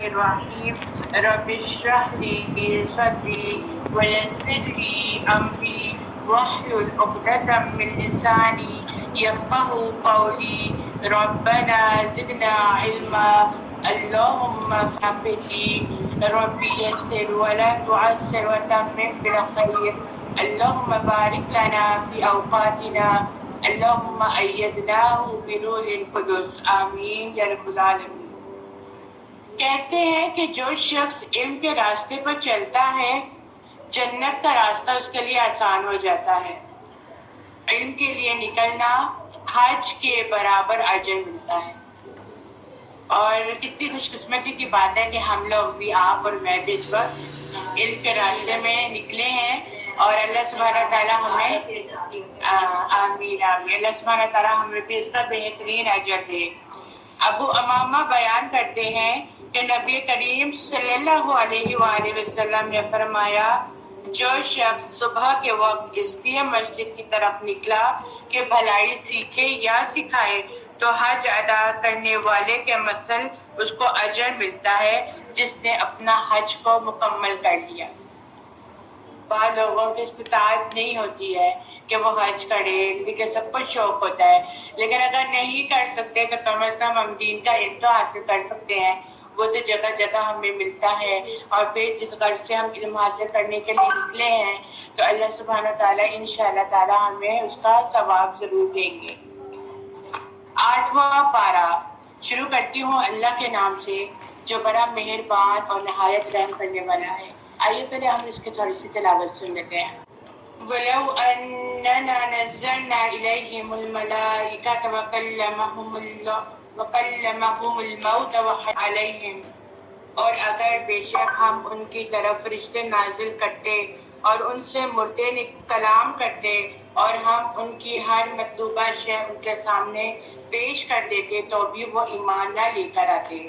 الرحیم رب اشرح لی صدری ویسر لی امری واحلل عقدۃ من لسانی یفقهوا قولی ربنا زدنا علما اللهم فقهنی ربی یسر ولا تعسر وتمم بالخیر اللهم بارک لنا فی اوقاتنا اللهم ایدناه بروح القدس آمین یا رب العالمین۔ کہتے ہیں کہ جو شخص علم کے راستے پر چلتا ہے جنت کا راستہ اس کے لیے آسان ہو جاتا ہے۔ علم کے لیے نکلنا حج کے برابر اجر ملتا ہے، اور کتنی خوش قسمتی کی بات ہے کہ ہم لوگ بھی، آپ اور میں بھی اس وقت علم کے راستے میں نکلے ہیں، اور اللہ سبحانہ تعالیٰ ہمیں آمین آمین، اللہ سبحانہ تعالیٰ ہمیں بھی اس کا بہترین اجر دے۔ ابو امامہ بیان کرتے ہیں کہ نبی کریم صلی اللہ علیہ وآلہ وسلم نے فرمایا، جو شخص صبح کے وقت اس لیے مسجد کی طرف نکلا کہ بھلائی سیکھے یا سکھائے تو حج ادا کرنے والے کے مثل اس کو اجر ملتا ہے جس نے اپنا حج کو مکمل کر لیا۔ بعض لوگوں کی استطاعت نہیں ہوتی ہے کہ وہ حج کرے، لیکن سب کو شوق ہوتا ہے، لیکن اگر نہیں کر سکتے تو کم از کم ہم دین کا علم تو حاصل کر سکتے ہیں، وہ تو جگہ جگہ ہمیں ملتا ہے۔ اور پھر جس غرض سے ہم علم حاصل کرنے کے لیے نکلے ہیں تو اللہ سبحانہ تعالیٰ انشاءاللہ تعالیٰ ہمیں اس کا ثواب ضرور دیں گے۔ 8واں پارہ شروع کرتی ہوں اللہ کے نام سے جو بڑا مہربان اور نہایت رحم کرنے والا ہے۔ آئیے پہلے ہم اس کی تھوڑی سی تلاوت سن لیتے ہیں۔ وَلَوْ أَنَّنَا نَزَّلْنَا إِلَيْهِمُ الْمَلَائِكَةَ وَكَلَّمَهُمُ الْمَوْتَ وَحَشَرْنَا عَلَيْهِمْ، اور اگر بے شک ہم ان کی طرف فرشتے نازل کرتے اور ان سے مردے کلام کرتے اور ہم ان کی ہر مطلوبہ شے ان کے سامنے پیش کر دیتے تو بھی وہ ایمان نہ لے کر آتے۔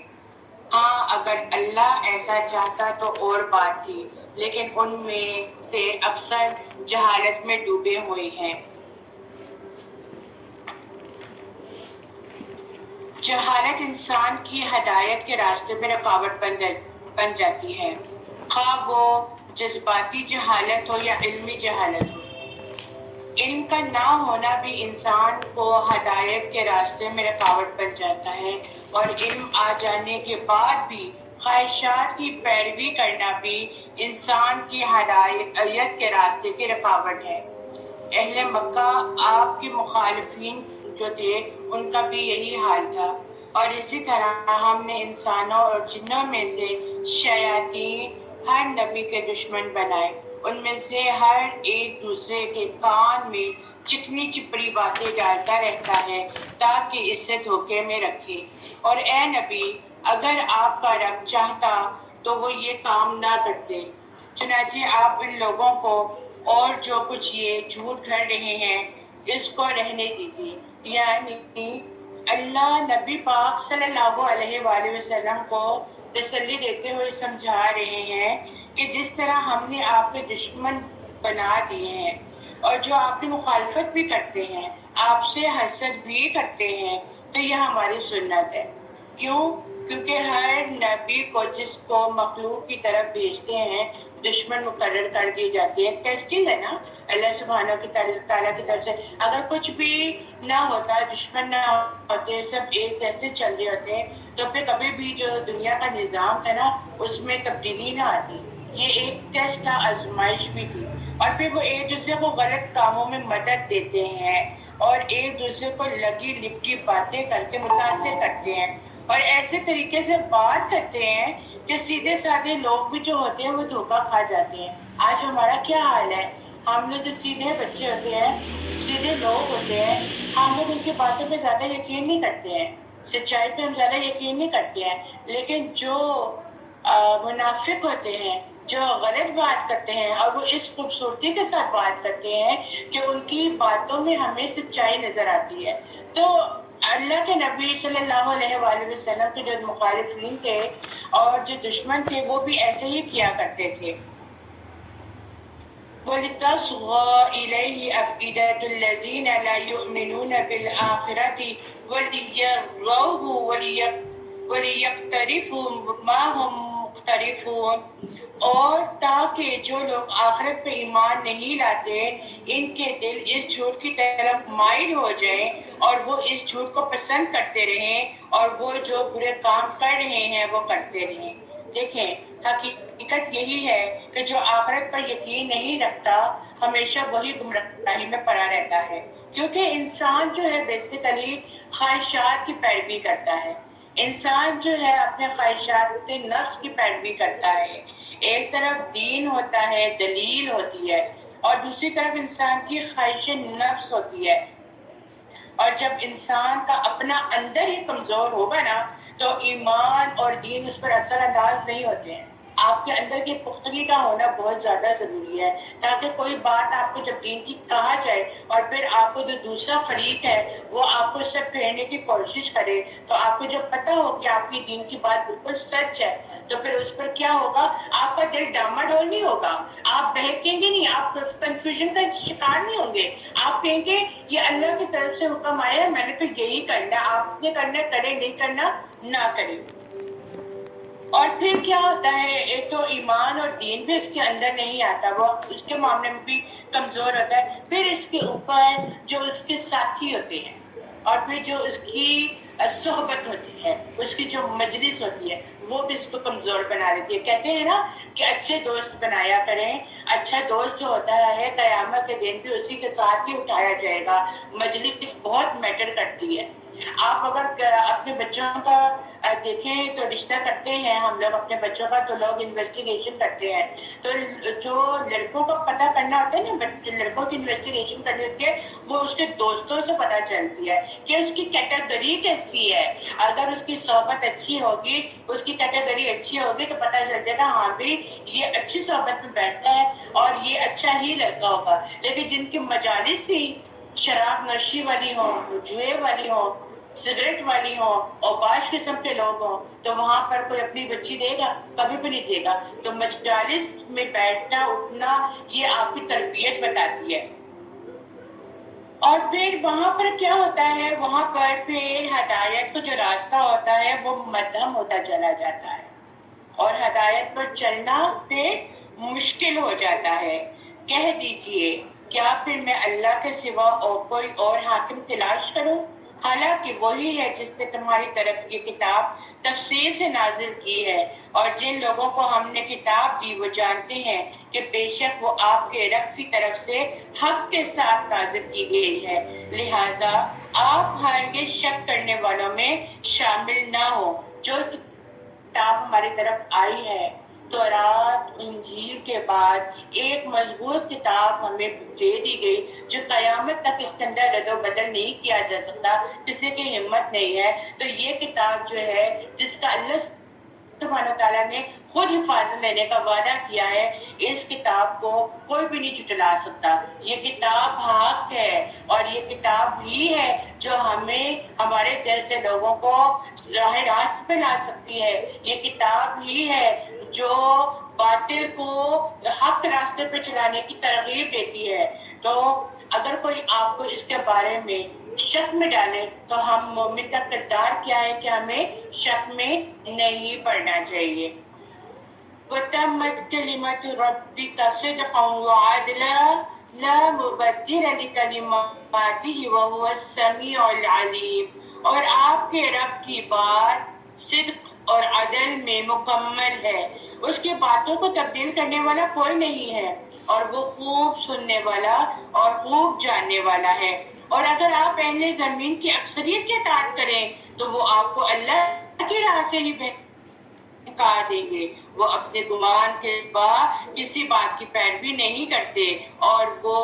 ہاں اگر اللہ ایسا چاہتا تو اور بات تھی، لیکن ان میں سے اکثر جہالت میں ڈوبے ہوئے ہیں۔ جہالت انسان کی ہدایت کے راستے میں رکاوٹ بن جاتی ہے، خواہ وہ جذباتی جہالت ہو یا علمی جہالت ہو۔ علم کا نہ ہونا بھی انسان کو ہدایت کے راستے میں رکاوٹ بن جاتا ہے، اور علم آ جانے کے بعد بھی خواہشات کی پیروی کرنا بھی انسان کی ہدایت کے راستے کی رکاوٹ ہے۔ اہل مکہ آپ کے مخالفین جو تھے ان کا بھی یہی حال تھا، اور اسی طرح ہم نے انسانوں اور جنوں میں سے شیاطین ہر نبی کے دشمن بنائے، ان میں سے ہر ایک دوسرے کے کان میں چکنی چپڑی باتیں ڈالتا رہتا ہے تاکہ اسے دھوکے میں رکھے۔ اور اے نبی، اگر آپ کا رب چاہتا تو وہ یہ کام نہ کرتے، چنانچہ آپ ان لوگوں کو اور جو کچھ یہ جھوٹ گھڑ رہے ہیں اس کو رہنے دیجیے۔ یعنی اللہ نبی پاک صلی اللہ علیہ وآلہ وسلم کو تسلی دیتے ہوئے سمجھا رہے ہیں کہ جس طرح ہم نے آپ کے دشمن بنا دیے ہیں اور جو آپ کی مخالفت بھی کرتے ہیں، آپ سے حسد بھی کرتے ہیں، تو یہ ہماری سنت ہے۔ کیوں؟ کیونکہ ہر نبی کو جس کو مخلوق کی طرف بھیجتے ہیں دشمن مقرر کر دی جاتی ہے۔ ٹیسٹنگ ہے نا اللہ سبحانہ تعالیٰ کی طرف سے۔ اگر کچھ بھی نہ ہوتا، دشمن نہ ہوتے، سب ایک جیسے چل رہے ہوتے، تو پھر کبھی بھی جو دنیا کا نظام تھا نا اس میں تبدیلی نہ آتی۔ یہ ایک ٹیسٹ تھا، آزمائش بھی تھی، اور پھر وہ ایک دوسرے کو غلط کاموں میں مدد دیتے ہیں اور ایک دوسرے کو لگی لپٹی باتیں کر کے متاثر کرتے ہیں، اور ایسے طریقے سے بات کرتے ہیں کہ سیدھے سادے لوگ بھی جو ہوتے ہیں وہ دھوکہ کھا جاتے ہیں۔ آج ہمارا کیا حال ہے؟ ہم لوگ جو سیدھے بچے ہوتے ہیں، سیدھے لوگ ہوتے ہیں، ہم لوگ ان کی باتوں پہ زیادہ یقین نہیں کرتے ہیں، سچائی پہ ہم زیادہ یقین نہیں کرتے ہیں، لیکن جو منافق ہوتے ہیں، جو غلط بات کرتے ہیں، اور وہ اس خوبصورتی کے ساتھ بات کرتے ہیں کہ ان کی باتوں میں ہمیں سچائی نظر آتی ہے۔ تو اللہ کے نبی صلی اللہ علیہ وآلہ وسلم کے جو مخالفین تھے اور جو دشمن تھے وہ بھی ایسے ہی کیا کرتے تھے۔ وَلِتَصْغَىٰ إِلَيْهِ أَفْئِدَةُ الَّذِينَ لَا يُؤْمِنُونَ بِالْآخِرَةِ وَلِيَرَوْهُ وَلِيَقْتَرِفُوا مَا هُمْ مُقْتَرِفُونَ، اور تاکہ جو لوگ آخرت پہ ایمان نہیں لاتے ان کے دل اس جھوٹ کی طرف مائل ہو جائیں اور وہ اس جھوٹ کو پسند کرتے رہیں اور وہ جو برے کام کر رہے ہیں وہ کرتے رہیں۔ دیکھیں حقیقت یہی ہے کہ جو آخرت پر یقین نہیں رکھتا ہمیشہ وہی گمراہی میں پڑا رہتا ہے، کیونکہ انسان جو ہے بیسیکلی خواہشات کی پیروی کرتا ہے۔ انسان جو ہے اپنے خواہشات نفس کی پیروی کرتا ہے۔ ایک طرف دین ہوتا ہے، دلیل ہوتی ہے، اور دوسری طرف انسان کی خواہش نفس ہوتی ہے۔ اور جب انسان کا اپنا اندر ہی کمزور ہوگا نا تو ایمان اور دین اس پر اثر انداز نہیں ہوتے ہیں۔ آپ کے اندر کی پختگی کا ہونا بہت زیادہ ضروری ہے، تاکہ کوئی بات آپ کو جب دین کی کہا جائے اور پھر آپ کو جو دوسرا فریق ہے وہ آپ کو اس سے پھیرنے کی کوشش کرے تو آپ کو جب پتہ ہو کہ آپ کی دین کی بات بالکل سچ ہے تو پھر اس پر کیا ہوگا، آپ کا دل ڈاما ڈول نہیں ہوگا، آپ بہکیں گے نہیں، آپ کنفیوژن کا شکار نہیں ہوں گے، آپ کہیں گے یہ اللہ کی طرف سے حکم آیا ہے، میں نے تو یہی کرنا، آپ نے کرنا کرے، نہیں کرنا نہ کرے۔ اور پھر کیا ہوتا ہے، ایک تو ایمان اور دین بھی اس کے اندر نہیں آتا، وہ اس کے معاملے میں بھی کمزور ہوتا ہے، پھر اس کے اوپر جو اس کے ساتھی ہوتے ہیں اور پھر جو اس کی صحبت ہوتی ہے، اس کی جو مجلس ہوتی ہے وہ بھی اس کو کمزور بنا دیتی ہے۔ کہتے ہیں نا کہ اچھے دوست بنایا کریں، اچھا دوست جو ہوتا ہے قیامت کے دن بھی اسی کے ساتھ ہی اٹھایا جائے گا۔ مجلس بہت میٹر کرتی ہے۔ آپ اگر اپنے بچوں کا دیکھیں تو رشتہ کرتے ہیں ہم لوگ اپنے بچوں کا تو لوگ انویسٹیگیشن کرتے ہیں، تو جو لڑکوں کا پتہ کرنا ہوتا ہے نا، لڑکوں کی انویسٹیگیشن کرنی ہوتی ہے وہ اس کے دوستوں سے پتہ چلتی ہے کہ اس کی کیٹیگری کیسی ہے۔ اگر اس کی صحبت اچھی ہوگی، اس کی کیٹیگری اچھی ہوگی تو پتہ چل جائے گا ہاں بھی یہ اچھی صحبت میں بیٹھتا ہے اور یہ اچھا ہی لڑکا ہوگا۔ لیکن جن کی مجالس ہی شراب نوشی والی ہوں، جوئے والی ہوں، سگریٹ والی ہوں، اوباش قسم کے لوگ ہوں تو وہاں پر کوئی اپنی بچی دے گا؟ کبھی بھی نہیں دے گا۔ تو مجالس میں بیٹھنا اٹھنا یہ آپ کی تربیت بتاتی ہے۔ اور پھر وہاں پر کیا ہوتا ہے، وہاں پر پھر ہدایت کا جو راستہ ہوتا ہے وہ مدھم ہوتا چلا جاتا ہے اور ہدایت پر چلنا پھر مشکل ہو جاتا ہے۔ کہہ دیجئے کیا پھر میں اللہ کے سوا اور کوئی اور حاکم تلاش کروں، حالانکہ وہی ہے جس نے تمہاری طرف یہ کتاب تفصیل سے نازل کی ہے، اور جن لوگوں کو ہم نے کتاب دی وہ جانتے ہیں کہ بے شک وہ آپ کے رب کی طرف سے حق کے ساتھ نازل کی گئی ہے، لہٰذا آپ ہرگز شک کرنے والوں میں شامل نہ ہو۔ جو کتاب ہماری طرف آئی ہے تورات انجیل کے بعد ایک مضبوط کتاب ہمیں دے دی گئی جو قیامت تک اس کے اندر رد و بدل نہیں کیا جا سکتا، کسی کی ہمت نہیں ہے، تو یہ کتاب جو ہے جس کا اللہ سبحانہ تعالیٰ نے خود حفاظت لینے کا وعدہ کیا ہے، اس کتاب کو کوئی بھی نہیں جھٹلا سکتا۔ یہ کتاب حق ہے اور یہ کتاب ہی ہے جو ہمیں ہمارے جیسے لوگوں کو راہ راست پہ لا سکتی ہے۔ یہ کتاب ہی ہے جو باطل کو حق راستے پہ چلانے کی ترغیب دیتی ہے۔ تو اگر کوئی آپ کو اس کے بارے میں شک میں ڈالے تو ہم مومن کا کردار کیا ہے کہ ہمیں شک میں نہیں پڑنا چاہیے۔ وَتَمَّتْ كَلِمَةُ رَبِّكَ صِدْقًا وَعَدْلًا لَا مُبَدِّلَ لِكَلِمَاتِهِ وَهُوَ السَّمِيعُ الْعَلِيمُ، اور آپ کے رب کی بات صدق اور عدل میں مکمل ہے، اس کی باتوں کو تبدیل کرنے والا کوئی نہیں ہے، اور وہ خوب سننے والا اور خوب جاننے والا ہے۔ اور اگر آپ اہل زمین کی اکثریت کی اطاعت کریں تو وہ آپ کو اللہ کی راہ سے ہی بہکا دیں گے۔ وہ اپنے گمان کے سوا کسی بات کی پیروی نہیں کرتے اور وہ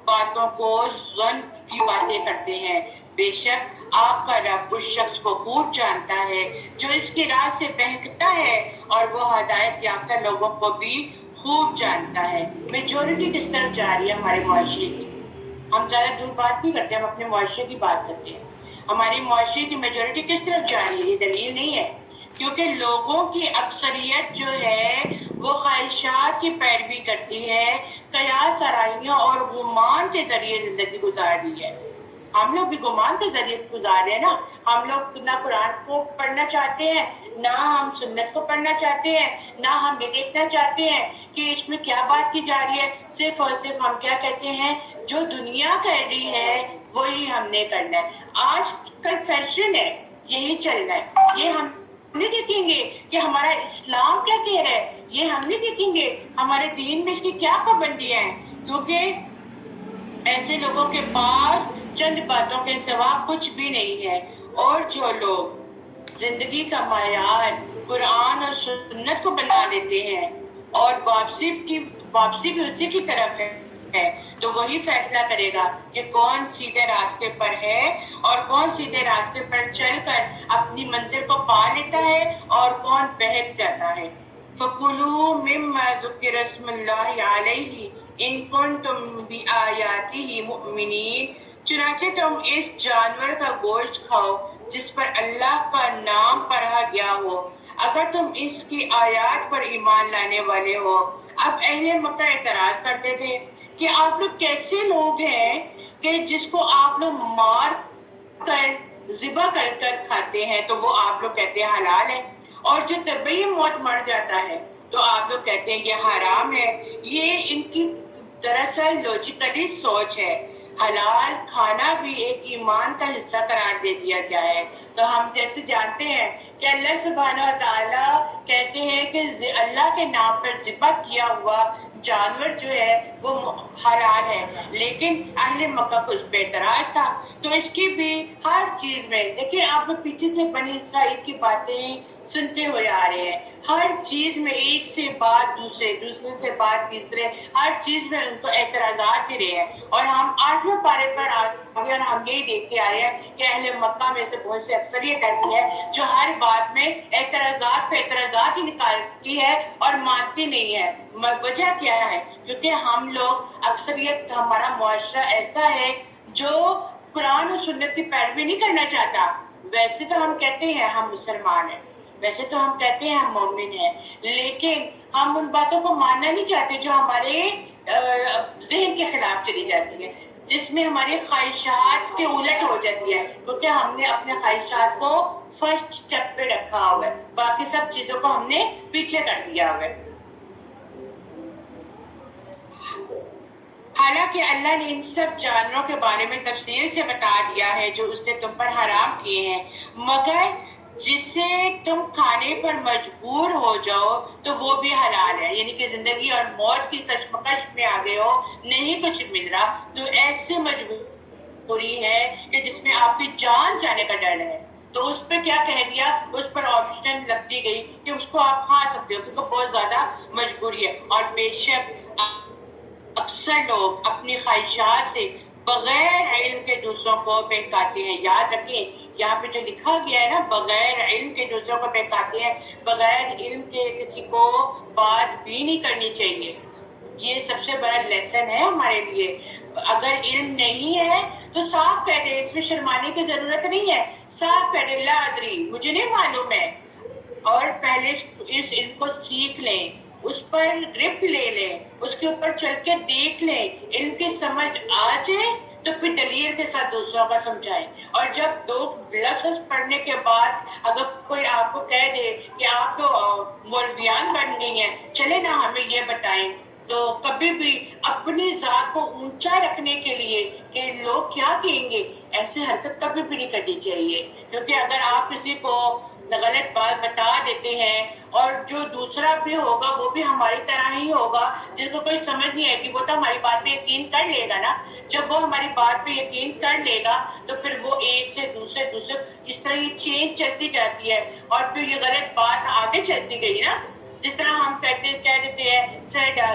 باتوں کو ظن کی باتیں کرتے ہیں۔ بے شک آپ کا رب اس شخص کو خوب جانتا ہے جو اس کی راہ سے بہکتا ہے، اور وہ ہدایت یافتہ لوگوں کو بھی خوب جانتا ہے۔ میجورٹی کس طرف جا رہی ہے ہمارے معاشرے کی؟ ہم زیادہ دور بات نہیں کرتے، ہم اپنے معاشرے کی بات کرتے ہیں۔ ہماری معاشرے کی میجورٹی کس طرف جا رہی ہے؟ یہ دلیل نہیں ہے، کیونکہ لوگوں کی اکثریت جو ہے وہ خواہشات کی پیروی کرتی ہے، قیاس آرائیوں اور گمان کے ذریعے زندگی گزار رہی ہے۔ ہم لوگ بھی گمان کے ذریعے گزار رہے ہیں نا. ہم لوگ نہ قرآن کو پڑھنا چاہتے ہیں، نہ ہم سنت کو پڑھنا چاہتے ہیں، نہ ہم یہ دیکھنا چاہتے ہیں کہ اس میں کیا بات کی جا رہی ہے. صرف اور صرف ہم کیا کہتے ہیں، جو دنیا کہہ رہی ہے وہی ہم نے کرنا ہے. آج کل فیشن ہے، یہی چل رہا ہے. یہ ہم نہیں دیکھیں گے کہ ہمارا اسلام کیا کہہ رہا ہے، یہ ہم نہیں دیکھیں گے ہمارے دین میں اس کی کیا پابندیاں ہیں. کیونکہ ایسے لوگوں کے پاس چند باتوں کے سوا کچھ بھی نہیں ہے. اور جو لوگ زندگی کا معیار قرآن اور سنت کو بنا لیتے ہیں اور واپسی بھی اسی کی طرف ہے، تو وہی فیصلہ کرے گا کہ کون سیدھے راستے پر ہے اور کون سیدھے راستے پر چل کر اپنی منزل کو پا لیتا ہے اور کون بہک جاتا ہے. فَكُلُوا مِمَّا ذُكِّرَ اسْمُ اللَّهِ عَلَيْهِ إِن كُنتُم بِآيَاتِهِ مُؤْمِنِينَ. چنانچہ تم اس جانور کا گوشت کھاؤ جس پر اللہ کا نام پڑھا گیا ہو، اگر تم اس کی آیات پر ایمان لانے والے ہو. اب اہل مکہ اعتراض کرتے تھے کہ آپ لوگ کیسے لوگ ہیں کہ جس کو آپ لوگ مار کر ذبح کر کر کھاتے ہیں تو وہ آپ لوگ کہتے ہیں حلال ہے، اور جو طبعی موت مر جاتا ہے تو آپ لوگ کہتے ہیں یہ حرام ہے. یہ ان کی دراصل لاجیکلی سوچ ہے. حلال کھانا بھی ایک ایمان کا حصہ قرار دے دیا گیا ہے. تو ہم جیسے جانتے ہیں کہ اللہ سبحانہ و تعالیٰ کہتے ہیں کہ اللہ کے نام پر ذبح کیا ہوا جانور جو ہے وہ حلال ہے، لیکن اہل مکہ کو اس پہ اعتراض تھا. تو اس کی بھی ہر چیز میں دیکھیں، آپ لوگ پیچھے سے بنی اسرائیل کی باتیں سنتے ہوئے آ رہے ہیں. ہر چیز میں ایک سے بات دوسرے، دوسرے سے بات تیسرے، ہر چیز میں ان کو اعتراضات ہی رہے ہیں. اور ہم 8ویں پارے پر اور ہم یہی دیکھتے آ رہے ہیں کہ اہل مکہ میں سے بہت سی اکثریت ایسی ہے جو ہر بات میں اعتراضات پہ اعتراضات ہی نکالتی ہے اور مانتی نہیں ہے. وجہ کیا ہے؟ کیونکہ ہم لوگ اکثریت، ہمارا معاشرہ ایسا ہے جو قرآن اور سنت کی پیروی نہیں کرنا چاہتا. ویسے تو ہم کہتے ہیں ہم مسلمان ہیں، ویسے تو ہم کہتے ہیں ہم مومن ہیں، لیکن ہم ان باتوں کو ماننا نہیں چاہتے جو ہمارے ذہن کے خلاف چلی جاتی ہے، جس میں ہماری خواہشات کے الٹ ہو جاتی ہے. کیونکہ ہم نے اپنے خواہشات کو فرسٹ اسٹیپ پہ رکھا ہوا ہے، باقی سب چیزوں کو ہم نے پیچھے کر دیا ہوا ہے. حالانکہ اللہ نے ان سب جانوروں کے بارے میں تفصیل سے بتا دیا ہے جو اس نے تم پر حرام کیے ہیں، مگر جسے تم کھانے پر مجبور ہو جاؤ تو وہ بھی حلال ہے. یعنی کہ زندگی اور موت کی کشمکش میں آ گئے ہو، نہیں کچھ مل رہا، تو ایسے مجبوری ہے کہ جس میں آپ کی جان جانے کا ڈر ہے، تو اس پہ کیا کہہ دیا، اس پر آپشن لگ دی گئی کہ اس کو آپ کھا سکتے ہو کیونکہ بہت زیادہ مجبوری ہے. اور بے شک اکثر لوگ اپنی خواہشات سے بغیر علم کے دوسروں کو بہکاتے ہیں. یاد رکھیں یہاں پہ جو لکھا گیا ہے نا، بغیر علم کے دوسروں کو بہکاتے ہیں، بغیر علم کے کسی کو بات بھی نہیں کرنی چاہیے. یہ سب سے بڑا لیسن ہے ہمارے لیے. اگر علم نہیں ہے تو صاف کہہ دے، اس میں شرمانے کی ضرورت نہیں ہے. صاف کہہ دے لا ادری، مجھے نہیں معلوم ہے، اور پہلے اس علم کو سیکھ لیں، اس پر گرپ لے لیں، اس کے اوپر چل کے دیکھ لیں، علم کی سمجھ آ جائے تو پھر دلیل کے ساتھ دوسروں کا سمجھائیں. اور جب دو لفظ پڑھنے کے بعد اگر کوئی آپ کو کہہ دے کہ آپ تو مولویان بن گئی ہیں، چلے نا ہمیں یہ بتائیں، تو کبھی بھی اپنی ذات کو اونچا رکھنے کے لیے کہ لوگ کیا کہیں گے، ایسی حرکت کبھی بھی نہیں کرنی چاہیے. کیونکہ اگر آپ کسی کو غلط بات بتا دیتے ہیں اور جو دوسرا بھی ہوگا وہ بھی ہماری طرح ہی ہوگا، جس کو کوئی سمجھ نہیں آئے گی، وہ تو ہماری بات پہ یقین کر لے گا نا. جب وہ ہماری بات پہ یقین کر لے گا تو پھر وہ ایک سے دوسرے اس طرح یہ چینج چلتی جاتی ہے اور پھر یہ غلط بات آگے چلتی گئی نا. جس طرح ہم کہہ دیتے ہیں تھریڈ آ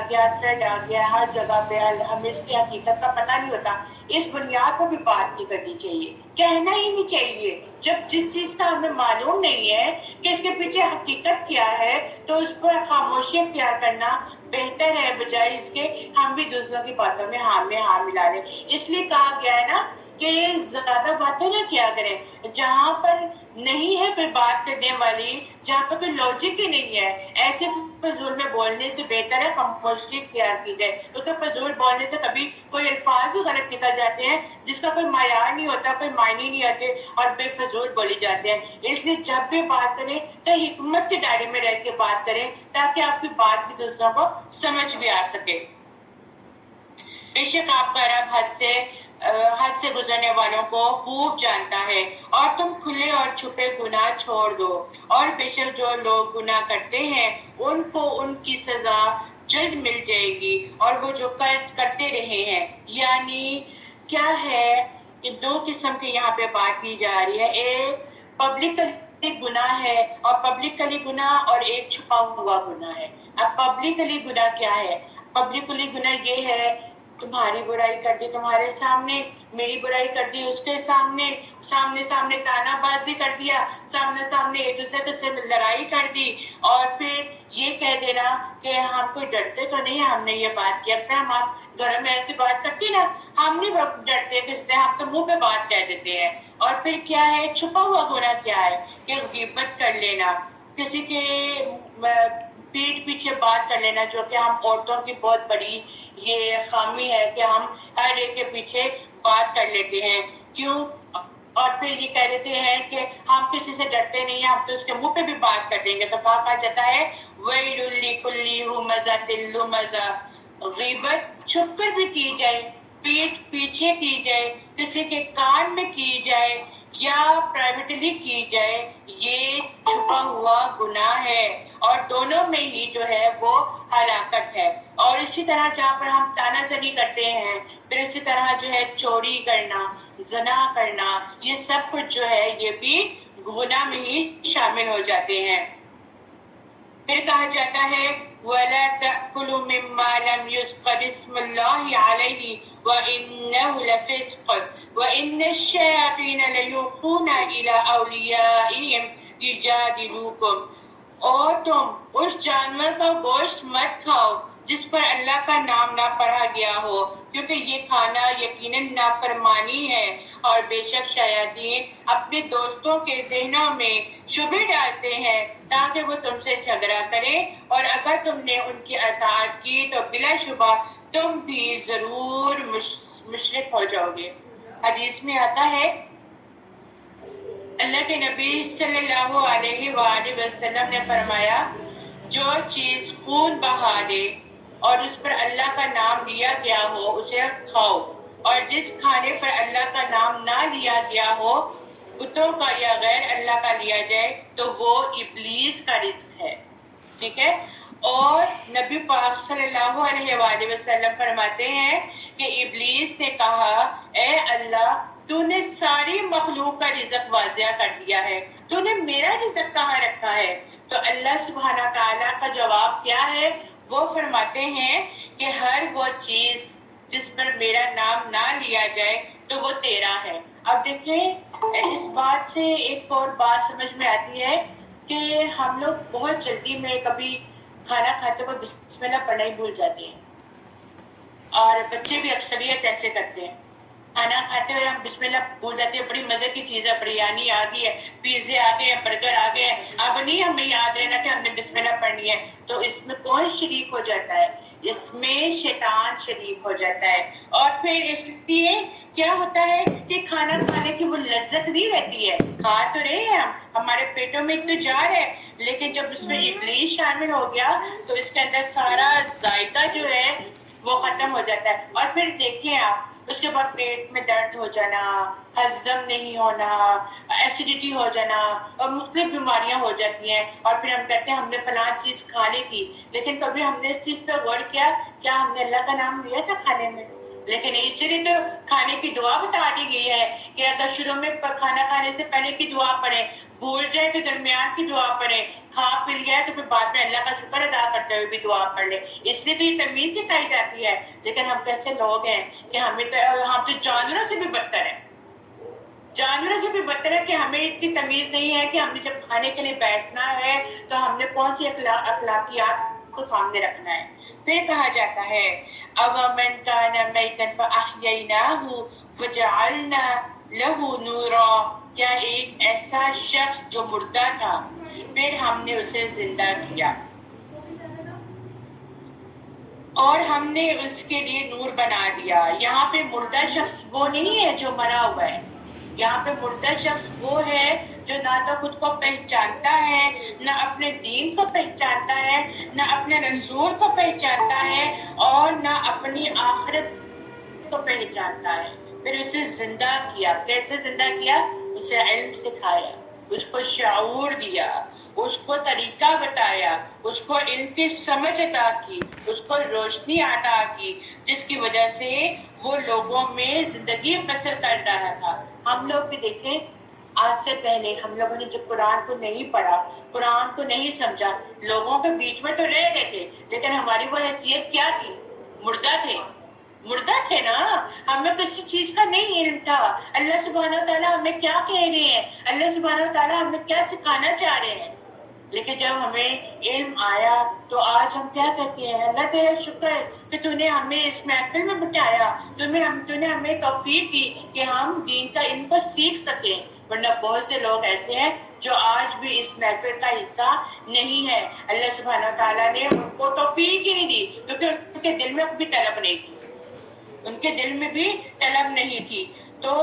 گیا ہر جگہ پہ، ہمیں اس کی حقیقت کا پتہ نہیں ہوتا. اس بنیاد پر بھی بات نہیں کرنی چاہیے، کہنا ہی نہیں چاہیے. جب جس چیز کا ہمیں معلوم نہیں ہے کہ اس کے پیچھے حقیقت کیا ہے تو اس پر خاموشی اختیار کرنا بہتر ہے، بجائے اس کے ہم بھی دوسروں کی باتوں میں ہاں ملا لیں. اس لیے کہا گیا ہے نا کہ زیادہ باتیں نہ کیا کریں، جہاں پر نہیں ہے کوئی بات کرنے والی، جہاں پر کوئی لاجک ہی نہیں ہے، ایسے فضول میں بولنے سے بہتر ہے خاموشی اختیار کی جائے، کیونکہ فضول بولنے سے کبھی کوئی الفاظ ہی غلط نکل جاتے ہیں جس کا کوئی معیار نہیں ہوتا، کوئی معنی نہیں آتے اور بے فضول بولی جاتے ہیں۔ اس لیے جب بھی بات کریں تو حکمت کے دائرے میں رہ کے بات کریں تاکہ آپ کی بات بھی دوسروں کو سمجھ بھی آ سکے۔ بے شک آپ کا رب حد سے گزرنے والوں کو خوب جانتا ہے، اور تم کھلے اور چھپے گناہ چھوڑ دو، اور بے شک جو لوگ گناہ کرتے ہیں ان کو ان کی سزا جلد مل جائے گی، اور وہ جو کرتے رہے ہیں۔ یعنی کیا ہے کہ دو قسم کی یہاں پہ بات کی جا رہی ہے، ایک پبلکلی گناہ ہے اور پبلکلی گناہ، اور ایک چھپا ہوا گناہ ہے۔ اب پبلکلی گناہ کیا ہے؟ پبلکلی گناہ یہ ہے تمہاری برائی کر دی تمہارے سامنے، میری برائی کر دی اس کے سامنے، سامنے تانا بازی کر دیا، سامنے ایک دوسرے سے لڑائی کر دی، اور پھر یہ کہہ دینا کہ ہم کوئی ڈرتے تو نہیں، ہم نے یہ بات کی۔ اکثر ہم گھر میں ایسی بات کرتی نا، ہم نہیں ڈرتے کس سے، ہم تو منہ پہ بات کہہ دیتے ہیں۔ اور پھر کیا ہے چھپا ہوا گناہ کیا ہے کہ غیبت کر لینا، کسی کے پیٹھ پیچھے بات کر لینا، جو کہ ہم عورتوں کی بہت بڑی یہ خامی ہے کہ ہم ہر ایک کے پیچھے بات کر لیتے ہیں۔ کیوں؟ اور پھر یہ کہہ دیتے ہیں کہ ہم کسی سے ڈرتے نہیں ہیں، ہم تو اس کے منہ پہ بھی بات کر دیں گے۔ تو کہا جاتا ہے وَيْلٌ لِكُلِّ هُمَزَةٍ لُمَزَةٍ، غیبت چھپ کر بھی کی جائے، پیٹھ پیچھے کی جائے، کسی کے کان میں کی جائے یا پرائیویٹلی کی جائے، یہ چھپا ہوا گناہ ہے، اور دونوں میں ہی جو ہے وہ ہلاکت ہے۔ اور اسی طرح جہاں پر ہم تانا زنی کرتے ہیں، پھر اسی طرح جو ہے چوری کرنا، زنا کرنا، یہ سب کچھ جو ہے یہ بھی گناہ میں ہی شامل ہو جاتے ہیں۔ پھر کہا جاتا ہے وَلَا تَأْكُلُوا مِمَّا لَمْ يُذْكَرِ اسْمُ اللَّهِ عَلَيْهِ وَإِنَّهُ لَفِسْقٌ وَإِنَّ الشَّيَاطِينَ لَيُوحُونَ إِلَىٰ أَوْلِيَائِهِمْ لِيُجَادِلُوكُمْ، اور تم اس جانور کا گوشت مت کھاؤ جس پر اللہ کا نام نہ پڑھا گیا ہو، کیونکہ یہ کھانا یقیناً نافرمانی ہے، اور بے شک شیاطین اپنے دوستوں کے ذہنوں میں شبہ ڈالتے ہیں تاکہ وہ تم سے جھگڑا کریں، اور اگر تم نے ان کی اطاعت کی تو بلا شبہ تم بھی ضرور مشرک ہو جاؤ گے۔ حدیث میں آتا ہے اللہ کے نبی صلی اللہ علیہ وآلہ وسلم نے فرمایا جو چیز خون بہا دے اور اس پر اللہ کا نام لیا گیا ہو اسے کھاؤ، اور جس کھانے پر اللہ کا نام نہ لیا گیا ہو، بتوں کا یا غیر اللہ کا لیا جائے، تو وہ ابلیس کا رزق ہے۔ ٹھیک ہے؟ اور نبی پاک صلی اللہ علیہ وآلہ وسلم فرماتے ہیں کہ ابلیس نے کہا اے اللہ تو نے ساری مخلوق کا رزق واضح کر دیا ہے، تو نے میرا رزق کہاں رکھا ہے؟ تو اللہ سبحانہ تعالیٰ کا جواب کیا ہے؟ وہ فرماتے ہیں کہ ہر وہ چیز جس پر میرا نام نہ لیا جائے تو وہ تیرا ہے۔ اب دیکھیں اس بات سے ایک اور بات سمجھ میں آتی ہے کہ ہم لوگ بہت جلدی میں کبھی کھانا کھاتے ہوئے بسم اللہ پڑھنا ہی بھول جاتے ہیں، اور بچے بھی اکثریت ایسے کرتے ہیں، کھانا کھاتے ہوئے ہم بسم اللہ بھول جاتے ہیں۔ بڑی مزے کی چیز ہے، بریانی آ گئی ہے، پیزے آ گئے ہیں، برگر آ گئے ہیں، اب نہیں ہمیں یاد رہنا کہ ہم نے بسم اللہ پڑھنی ہے۔ تو اس میں کون شریک ہو جاتا ہے؟ اس میں شیطان شریک ہو جاتا ہے۔ اور پھر اس لیے کیا ہوتا ہے کہ کھانا کھانے کی وہ لذت نہیں رہتی ہے، کھا تو رہے ہیں ہمارے پیٹوں میں تو جا رہے ہیں، لیکن جب اس میں ابلیس شامل ہو گیا تو اس کے اندر سارا ذائقہ جو ہے وہ ختم ہو جاتا ہے۔ اور پھر دیکھیں آپ اس کے بعد پیٹ میں درد ہو جانا، ہضم نہیں ہونا، ایسیڈیٹی ہو جانا، اور مختلف بیماریاں ہو جاتی ہیں۔ اور پھر ہم کہتے ہیں ہم نے فلاں چیز کھا لی تھی، لیکن کبھی ہم نے اس چیز پہ غور کیا کیا ہم نے اللہ کا نام لیا تھا کھانے میں؟ لیکن اسی لیے تو کھانے کی دعا بتا دی گئی ہے کہ اگر شروع میں کھانا کھانے سے پہلے کی دعا پڑھیں، بھول جائے تو درمیان کی دعا پڑھیں، کھا پی لیا تو پھر بعد میں اللہ کا شکر ادا کرتے ہوئے بھی دعا پڑھ لیں۔ اس لیے تو یہ تمیز سکھائی جاتی ہے۔ لیکن ہم کیسے لوگ ہیں کہ ہم تو جانوروں سے بھی بدتر ہیں، جانوروں سے بھی بدتر ہے کہ ہمیں اتنی تمیز نہیں ہے کہ ہم نے جب کھانے کے لیے بیٹھنا ہے تو ہم نے کون سی اخلاقیات کو سامنے رکھنا ہے۔ پھر کہا جاتا ہے اومن کان میتن فاحییناہ وجعلنا لہ نورا، کیا ایک ایسا شخص جو مردہ تھا پھر ہم نے اسے زندہ کیا اور ہم نے اس کے لیے نور بنا دیا۔ یہاں پہ مردہ شخص وہ نہیں ہے جو مرا ہوا ہے، یہاں پہ مردہ شخص وہ ہے جو نہ تو خود کو پہچانتا ہے، نہ اپنے دین کو پہچانتا ہے، نہ اپنے رسول کو پہچانتا ہے، اور نہ اپنی آخرت کو پہچانتا ہے۔ پھر اسے زندہ کیا۔ کیسے زندہ کیا؟ اسے علم سکھایا، اس کو شعور دیا، اس کو طریقہ بتایا، اس کو علم کی سمجھ عطا کی، اس کو روشنی عطا کی، جس کی وجہ سے وہ لوگوں میں زندگی بسر کر رہا تھا۔ ہم لوگ بھی دیکھیں، آج سے پہلے ہم لوگوں نے جب قرآن کو نہیں پڑھا، قرآن کو نہیں سمجھا، لوگوں کے بیچ میں تو رہ رہے تھے، لیکن ہماری وہ حیثیت کیا تھی؟ مردہ تھے، مردہ تھے نا، ہمیں کسی چیز کا نہیں علم تھا۔ اللہ سبحانہ تعالیٰ ہمیں کیا کہہ رہے ہیں، اللہ سبحانہ تعالیٰ ہمیں کیا سکھانا چاہ رہے ہیں، لیکن جب ہمیں علم آیا تو آج ہم کیا کہتے ہیں؟ اللہ تیرا شکر کہ تو نے ہمیں اس محفل میں بٹھایا، تو نے ہمیں توفیق دی کہ ہم دین کا علم کو سیکھ سکیں، ورنہ بہت سے لوگ ایسے ہیں جو آج بھی اس محفل کا حصہ نہیں ہے۔ اللہ سبحانہ تعالیٰ نے ان کو توفیق ہی نہیں دی، کیونکہ ان کے دل میں بھی طلب نہیں تھی، ان کے دل میں بھی طلب نہیں تھی۔ تو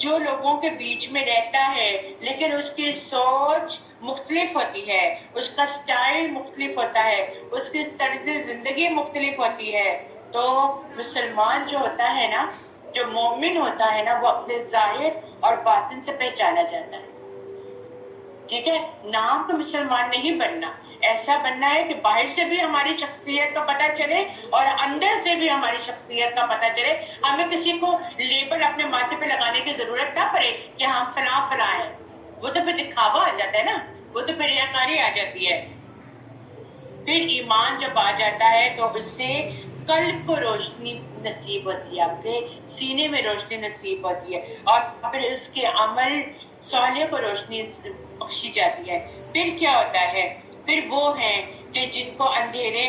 جو لوگوں کے بیچ میں رہتا ہے لیکن اس کی سوچ مختلف ہوتی ہے، اس کا سٹائل مختلف ہوتا ہے، اس کی طرز زندگی مختلف ہوتی ہے، تو مسلمان جو ہوتا ہے نا، جو مومن ہوتا ہے نا، وہ اپنے ظاہر اور باطن سے پہچانا جاتا ہے۔ ٹھیک ہے، نام تو مسلمان نہیں بننا، ایسا بننا ہے کہ باہر سے بھی ہماری شخصیت کا پتہ چلے اور اندر سے بھی ہماری شخصیت کا پتہ چلے۔ ہمیں کسی کو لیبل اپنے ماتھے پہ لگانے کی ضرورت نہ پڑے کہ ہم فلاں فلاں ہیں، وہ تو پھر دکھاوا آ جاتا ہے نا، وہ تو پھر ریاکاری آ جاتی ہے۔ پھر ایمان جب آ جاتا ہے تو اس سے قلب کو روشنی نصیب ہوتی ہے، آپ کے سینے میں روشنی نصیب ہوتی ہے، اور پھر اس کے عمل صالح کو روشنی بخشی جاتی ہے۔ پھر کیا ہوتا ہے؟ پھر وہ ہیں کہ جن کو اندھیرے،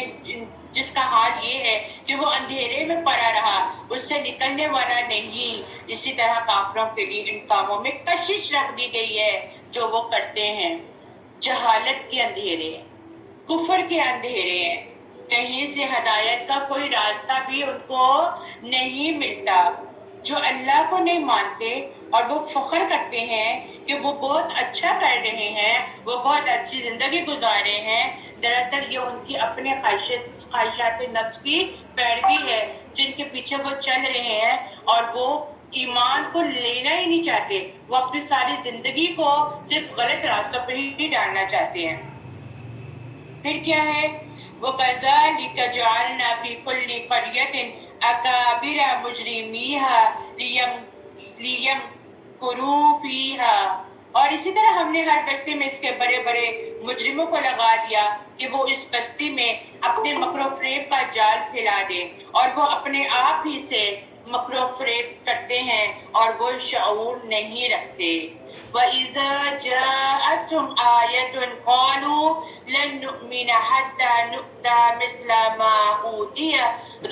جس کا حال یہ ہے کہ وہ اندھیرے میں پڑا رہا، اس سے نکلنے والا نہیں۔ اسی طرح کافروں کے لیے ان کاموں میں کشش رکھ دی گئی ہے جو وہ کرتے ہیں۔ جہالت کے اندھیرے، کفر کے اندھیرے ہیں، کہیں سے ہدایت کا کوئی راستہ بھی ان کو نہیں ملتا۔ جو اللہ کو نہیں مانتے اور وہ فخر کرتے ہیں کہ وہ بہت اچھا کر رہے ہیں، وہ بہت اچھی زندگی گزار رہے ہیں، دراصل یہ ان کی اپنے خواہشات نفس کی پیروی ہے جن کے پیچھے وہ چل رہے ہیں، اور وہ ایمان کو لینا ہی نہیں چاہتے، وہ اپنی ساری زندگی کو صرف غلط راستوں پہ ہی ڈالنا چاہتے ہیں۔ پھر کیا ہے؟ وَكَذَلِكَ جَعَلْنَا فِي كُلِّ قَرْيَةٍ أَكَابِرَ مُجْرِمِيهَا لِيَمْكُرُوا فِيهَا، اور اسی طرح ہم نے ہر بستی میں اس کے بڑے بڑے مجرموں کو لگا دیا کہ وہ اس بستی میں اپنے مکر و فریب کا جال پھیلا دیں، اور وہ اپنے آپ ہی سے مکر و فریب کرتے ہیں اور وہ شعور نہیں رکھتے۔ وَإِذَا جَاءَتْهُمْ آيَةٌ قَالُوا لَن نُؤْمِنَ حَتَّى نُؤْتَى مِثْلَ مَا أُوتِيَ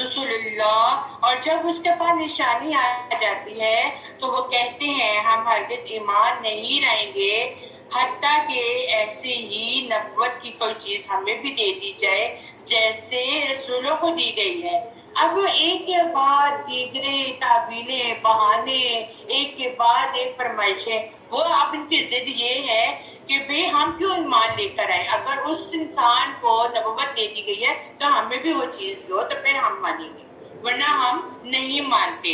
رُسُلُ اللَّهِ، اور جب اس کے پاس نشانی آ جاتی ہے تو وہ کہتے ہیں ہم ہرگز ایمان نہیں لائیں گے حتیٰ کہ ایسی ہی نبوت کی کوئی چیز ہمیں بھی دے دی جائے جیسے رسولوں کو دی گئی ہے۔ اب ایک کے بعد دیگرے تعویلیں، بہانے، ایک کے بعد ایک فرمائشیں، وہ اب ان کی ضد یہ ہے کہ بھئی ہم کیوں ایمان لے کر آئیں؟ اگر اس انسان کو نبوت دے دی گئی ہے تو ہمیں بھی وہ چیز دو تو پھر ہم مانیں گے، ورنہ ہم نہیں مانتے۔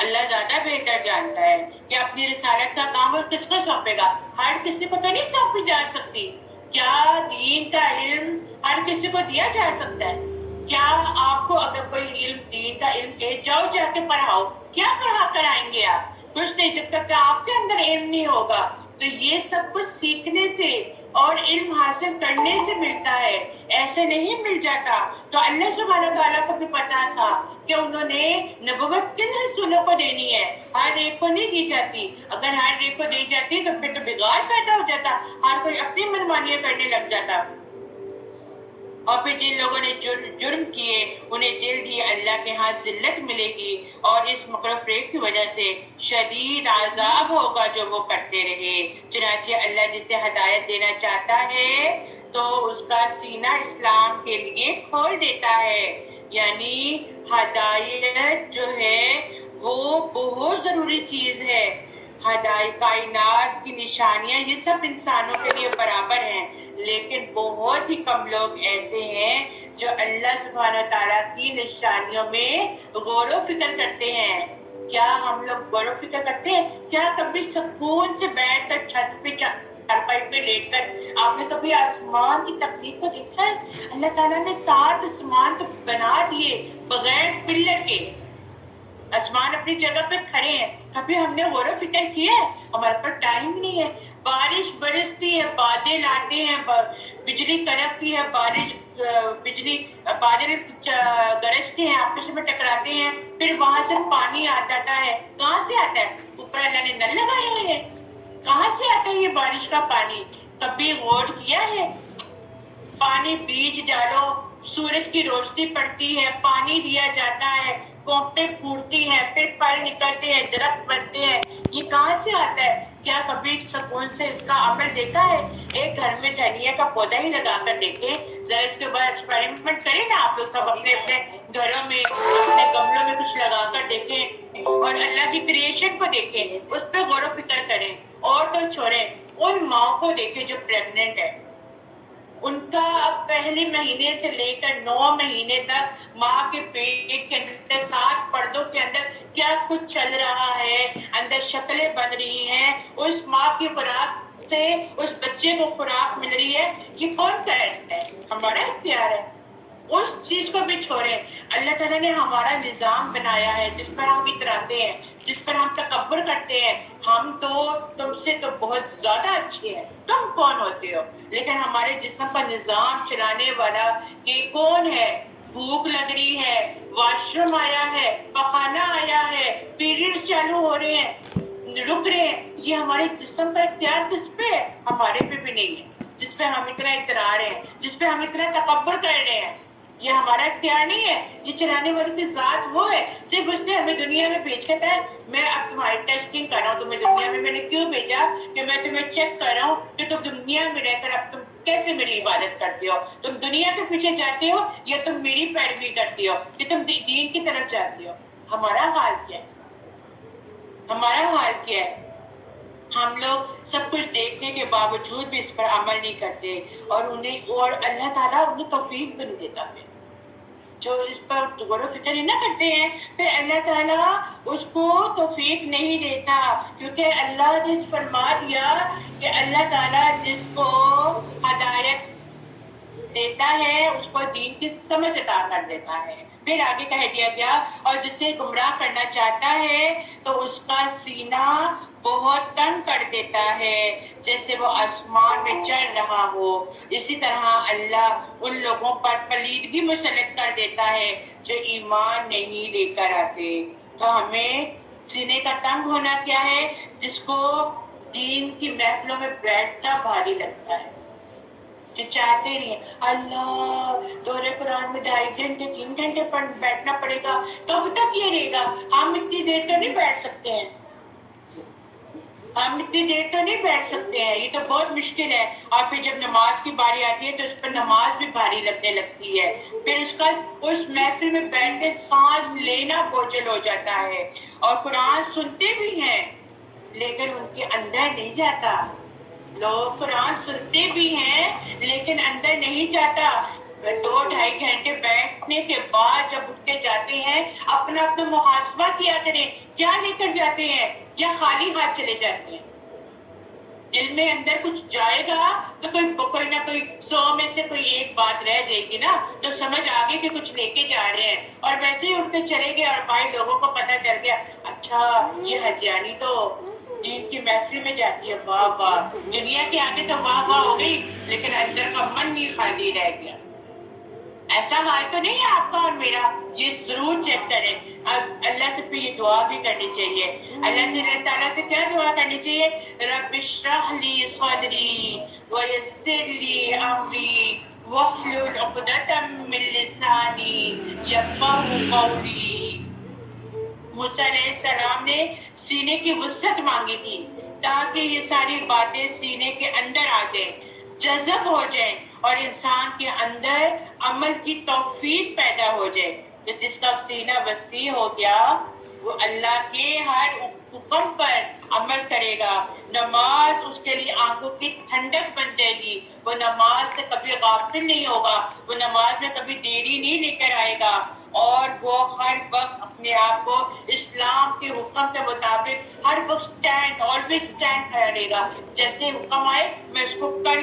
اللہ زیادہ بہتر جانتا ہے کہ اپنی رسالت کا کام وہ کس کو سونپے گا۔ ہر کسی کو تو نہیں سونپی جا سکتی۔ کیا دین کا علم ہر کسی کو دیا جا سکتا ہے؟ کیا آپ کو اگر کوئی علم، دین کا علم کہ جاؤ جا کے پڑھاؤ، کیا پڑھا کر آئیں گے آپ؟ کچھ نہیں، جب تک کہ آپ کے اندر علم نہیں ہوگا۔ تو یہ سب کچھ سیکھنے سے اور علم حاصل کرنے سے ملتا ہے، ایسے نہیں مل جاتا۔ تو اللہ سبحانہ تعالیٰ کو بھی پتا تھا کہ انہوں نے نبوت کن رسولوں کو دینی ہے، ہر ایک کو نہیں دی جاتی۔ اگر ہر ایک کو دی جاتی تو پھر تو بگاڑ پیدا ہو جاتا، ہر کوئی اپنی منمانیاں کرنے لگ جاتا۔ اور پھر جن لوگوں نے جرم کیے انہیں جلد ہی اللہ کے ہاں ذلت ملے گی اور اس مکر و فریب کی وجہ سے شدید عذاب ہوگا جو وہ کرتے رہے۔ چنانچہ اللہ جسے ہدایت دینا چاہتا ہے تو اس کا سینہ اسلام کے لیے کھول دیتا ہے۔ یعنی ہدایت جو ہے وہ بہت ضروری چیز ہے۔ ہدایت کائنات کی نشانیاں یہ سب انسانوں کے لیے برابر ہیں، لیکن بہت ہی کم لوگ ایسے ہیں جو اللہ سبحانہ و تعالیٰ کی نشانیوں میں غور و فکر کرتے ہیں۔ کیا ہم لوگ غور و فکر کرتے ہیں؟ کیا کبھی سکون سے بیٹھ کر چھت پہ چارپائی پہ لیٹ کر آپ نے کبھی آسمان کی تخلیق کو دیکھا ہے؟ اللہ تعالیٰ نے 7 آسمان تو بنا دیے بغیر پلر کے، آسمان اپنی جگہ پہ کھڑے ہیں، کبھی ہم نے غور و فکر کیا ہے؟ ہمارے پاس ٹائم نہیں ہے۔ بارش برستی ہے، بادل آتے ہیں، بجلی کڑکتی ہے، بادل گرجتے ہیں، آپس میں ٹکراتے ہیں، پھر وہاں سے پانی آ جاتا ہے۔ کہاں سے آتا ہے؟ اوپر اللہ نے نل لگائے ہوئے ہیں، کہاں سے آتا ہے یہ بارش کا پانی؟ کبھی غور کیا ہے؟ پانی بیج ڈالو، سورج کی روشنی پڑتی ہے، پانی دیا جاتا ہے، کوپے پھوٹتی ہیں، پھر پھل نکلتے ہیں، درخت بنتے ہیں، یہ کہاں سے آتا ہے؟ کیا کبھی سکون سے اس کا عمل دیکھا ہے؟ ایک گھر میں دھنیا کا پودا ہی لگا کر دیکھیں، ذرا اس کے بعد ایکسپیریمنٹ کریں نا آپ لوگ سب اپنے اپنے گھروں میں، اپنے گملوں میں کچھ لگا کر دیکھیں اور اللہ کی کریشن کو دیکھیں، اس پہ غور و فکر کریں۔ اور تو چھوڑیں، ان ماں کو دیکھیں جو پریگننٹ ہے، ان کا پہلے مہینے سے لے کر 9 مہینے تک ماں کے پیٹ کے اندر 7 پردوں کے اندر کیا کچھ چل رہا ہے، اندر شکلیں بن رہی ہیں، اس ماں کی خوراک سے اس بچے کو خوراک مل رہی ہے، یہ کون کہہ رہا ہے؟ ہمارا اختیار ہے۔ اس چیز کو بھی چھوڑیں، اللہ تعالیٰ نے ہمارا نظام بنایا ہے جس پر ہم اتراتے ہیں، جس پر ہم تکبر کرتے ہیں۔ ہم تو تم سے تو بہت زیادہ اچھے ہیں، تم کون ہوتے ہو؟ لیکن ہمارے جسم پر نظام چلانے والا یہ کون ہے؟ بھوک لگ رہی ہے، واش روم آیا ہے، پخانہ آیا ہے، پیریڈز چالو ہو رہے ہیں، رک رہے ہیں، یہ ہمارے جسم کا اختیار کس پہ ہے؟ ہمارے پہ بھی نہیں ہے، جس پہ ہم اتنا اترا رہے ہیں، جس پہ ہم اتنا تکبر کر رہے ہیں، یہ ہمارا اختیار نہیں ہے، یہ چلانے والی کی ذات وہ ہے۔ صرف اس نے ہمیں دنیا میں بھیج کے کہا میں اب تمہاری ٹیسٹنگ کر رہا ہوں، تمہیں دنیا میں نے کیوں بھیجا کہ میں تمہیں چیک کر رہا ہوں کہ تم دنیا میں رہ کر اب تم کیسے میری عبادت کرتے ہو، تم دنیا کے پیچھے جاتے ہو یا تم میری پیروی کرتے ہو، کہ تم دین کی طرف جاتے ہو۔ ہمارا حال کیا ہے؟ ہمارا حال کیا ہے؟ ہم لوگ سب کچھ دیکھنے کے باوجود بھی اس پر عمل نہیں کرتے، اور اللہ تعالیٰ انہیں توفیق بھی نہیں دیتا۔ پھر جو اس پر غور و فکر ہی نہ کرتے ہیں، پھر اللہ تعالیٰ اس کو توفیق نہیں دیتا، کیونکہ اللہ نے فرما دیا کہ اللہ تعالیٰ جس کو ہدایت دیتا ہے اس کو دین کی سمجھ عطا کر دیتا ہے۔ پھر آگے کہہ دیا گیا اور جسے گمراہ کرنا چاہتا ہے تو اس کا سینہ بہت تنگ کر دیتا ہے، جیسے وہ آسمان میں چل رہا ہو۔ اسی طرح اللہ ان لوگوں پر پلیدگی مسلط کر دیتا ہے جو ایمان نہیں لے کر آتے۔ تو ہمیں سینے کا تنگ ہونا کیا ہے؟ جس کو دین کی محفلوں میں بیٹھنا بھاری لگتا ہے، جو چاہتے نہیں ہیں اللہ دورے قرآن میں 2.5 گھنٹے 3 گھنٹے پر بیٹھنا پڑے گا، کب تک یہ رہے گا؟ ہم اتنی دیر تو نہیں بیٹھ سکتے ہیں، ہم اتنی دیر تو نہیں بیٹھ سکتے ہیں، یہ تو بہت مشکل ہے۔ اور پھر جب نماز کی باری آتی ہے تو اس پر نماز بھی بھاری لگنے لگتی ہے، پھر اس محفل میں بیٹھ کے سانس لینا بوجھل ہو جاتا ہے، اور قرآن سنتے بھی ہیں لیکن ان کے اندر نہیں جاتا۔ لوگ قرآن سنتے بھی ہیں لیکن اندر نہیں جاتا۔ 2-2.5 گھنٹے بیٹھنے کے بعد جب اٹھ کے جاتے ہیں اپنا محاسبہ کیا کریں، کیا لے کر جاتے ہیں یا خالی ہاتھ چلے جاتے ہیں؟ دل میں اندر کچھ جائے گا تو کوئی نہ کوئی 100 میں سے کوئی ایک بات رہ جائے گی نا، تو سمجھ آگے کہ کچھ لے کے جا رہے ہیں، اور ویسے ہی اٹھ کے چلے گئے اور بھائی لوگوں کو پتہ چل گیا اچھا یہ حجیانی تو دین کی محفل میں جاتی ہے، واہ واہ، دنیا کے آگے تو واہ واہ ہو گئی لیکن اندر کا من نہیں خالی رہ گیا۔ ایسا حال تو نہیں ہے آپ کا اور میرا؟ یہ ضرور چیک کریں۔ اب اللہ سے پھر یہ دعا بھی کرنی چاہیے، اللہ تعالیٰ سے کیا دعا کرنی چاہیے؟ رب اشرح لی صدری ویسر لی امری واحلل عقدۃ من لسانی یفقہوا قولی۔ موسیٰ علیہ السلام نے سینے کی وسعت مانگی تھی تاکہ یہ ساری باتیں سینے کے اندر آ جائیں، جذب ہو جائیں اور انسان کے اندر عمل کی توفیق پیدا ہو جائے۔ تو جس کا سینہ وسیع ہو گیا وہ اللہ کے ہر حکم پر عمل کرے گا۔ نماز اس کے لیے آنکھوں کی ٹھنڈک بن جائے گی، وہ نماز سے کبھی غافل نہیں ہوگا، وہ نماز میں کبھی دیری نہیں لے کر آئے گا، اور وہ ہر وقت اپنے آپ کو اسلام کے حکم کے مطابق ہر وقت آلویز اسٹینڈ کرے گا۔ جیسے حکم آئے میں اس کو کر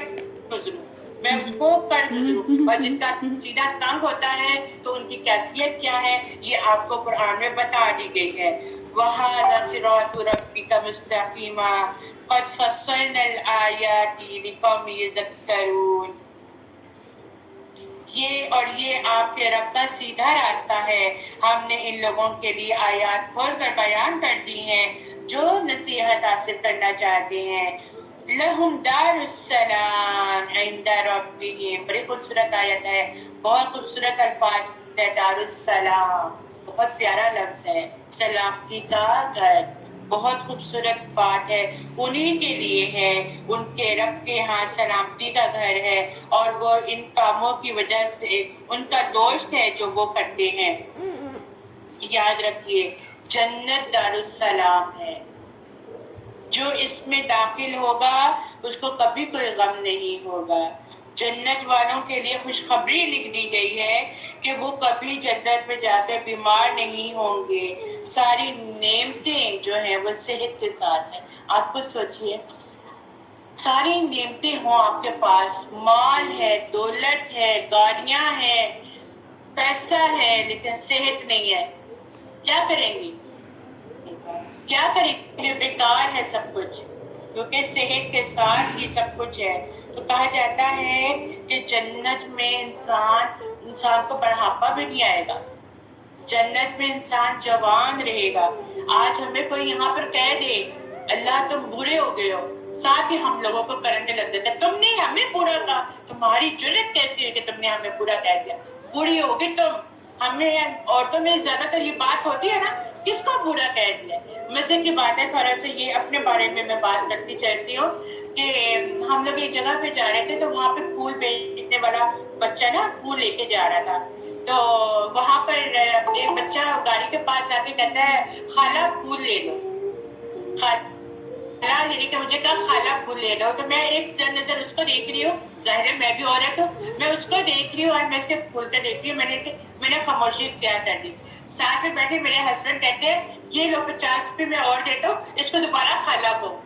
گزروں، میں اس کو کر گزروں۔ اور جن کا سینہ تنگ ہوتا ہے تو ان کی کیفیت کیا ہے یہ آپ کو قرآن میں بتا دی گئی ہے۔ وَهَذَا صِرَاطُ رَبِّكَ مُسْتَقِيمًا قَدْ فَصَّلْنَا الْآيَاتِ لِقَوْمٍ يَذَّكَّرُونَ۔ یہ آپ کے رب کا سیدھا راستہ ہے، ہم نے ان لوگوں کے لیے آیات کھول کر بیان کر دی ہیں جو نصیحت حاصل کرنا چاہتے ہیں۔ لہم دار السلام عند ربہم، بڑی خوبصورت آیت ہے، بہت خوبصورت الفاظ ہے۔ دار السلام بہت پیارا لفظ ہے، سلامتی کا گھر، بہت خوبصورت بات ہے۔ انہی کے لیے ہے، ان کے رب کے ہاں سلامتی کا گھر ہے، اور وہ ان کاموں کی وجہ سے ان کا دوست ہے جو وہ کرتے ہیں۔ یاد رکھیے جنت دار السلام ہے، جو اس میں داخل ہوگا اس کو کبھی کوئی غم نہیں ہوگا۔ جنت والوں کے لیے خوشخبری لکھ دی گئی ہے کہ وہ کبھی جنت میں جا کر بیمار نہیں ہوں گے، ساری نعمتیں جو ہیں وہ صحت کے ساتھ ہیں۔ آپ کو سوچئے ساری نعمتیں ہوں آپ کے پاس، مال ہے، دولت ہے، گاڑیاں ہیں، پیسہ ہے، لیکن صحت نہیں ہے، کیا کریں گے؟ کیا کریں گے؟ بیکار ہے سب کچھ، کیونکہ صحت کے ساتھ ہی سب کچھ ہے۔ تو کہا جاتا ہے کہ جنت میں انسان کو بڑھاپا بھی نہیں آئے گا، جنت میں انسان جوان رہے گا۔ آج ہمیں کوئی یہاں پر کہہ دے اللہ تم بوڑھے ہو گئے ہو، ساتھ ہی ہم لوگوں کو کرنے لگ دیتا ہے، تم نے ہمیں بوڑھا کہا، تمہاری جرت کیسی ہے کہ تم نے ہمیں بوڑھا کہہ دیا، بوڑھی ہوگی تم۔ ہمیں عورتوں میں زیادہ تر یہ بات ہوتی ہے نا، کس کو برا کہہ دیا۔ مزے کی بات ہے، تھوڑا سا یہ اپنے بارے میں بات کرتی چلتی ہوں کہ ہم لوگ ایک جگہ پہ جا رہے تھے تو وہاں پہ پھول بیچنے والا بچہ نا پھول لے کے جا رہا تھا، تو وہاں پر ایک بچہ گاڑی کے پاس آ کے کہتا ہے خالہ پھول لے لو، یعنی کہ مجھے کہا خالہ پھول لے لو، تو میں ایک نظر اس کو دیکھ رہی ہوں، ظاہر ہے میں بھی عورت ہوں، میں اس کو دیکھ رہی ہوں اور میں اس کے پھول کو دیکھ رہی ہوں، میں نے خاموشی اختیار کر دی۔ ساتھ میں بیٹھے میرے ہسبینڈ کہتے ہیں یہ لو 50 روپے میں اور دیتا ہوں، اس کو دوبارہ خالہ کو۔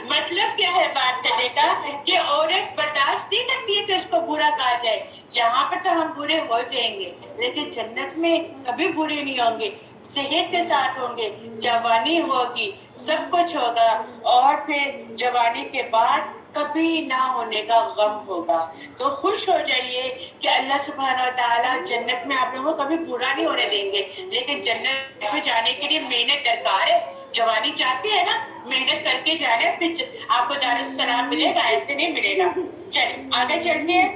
مطلب کیا ہے بات کرنے کا کہ عورت برداشت نہیں کرتی ہے کہ اس کو برا کہا جائے۔ یہاں پر تو ہم برے ہو جائیں گے لیکن جنت میں کبھی برے نہیں ہوں گے، صحت کے ساتھ ہوں گے، جوانی ہوگی، سب کچھ ہوگا، اور پھر جوانی کے بعد کبھی نہ ہونے کا غم ہوگا۔ تو خوش ہو جائیے کہ اللہ سبحانہ و تعالیٰ جنت میں آپ لوگوں کو کبھی برا نہیں ہونے دیں گے، لیکن جنت میں جانے کے لیے محنت درکار ہے۔ جوانی چاہتے ہیں نا، محنت کر کے جانا، پھر آپ کو دار السلام ملے گا، ایسے نہیں ملے گا۔ چلیں آگے چلتے ہیں۔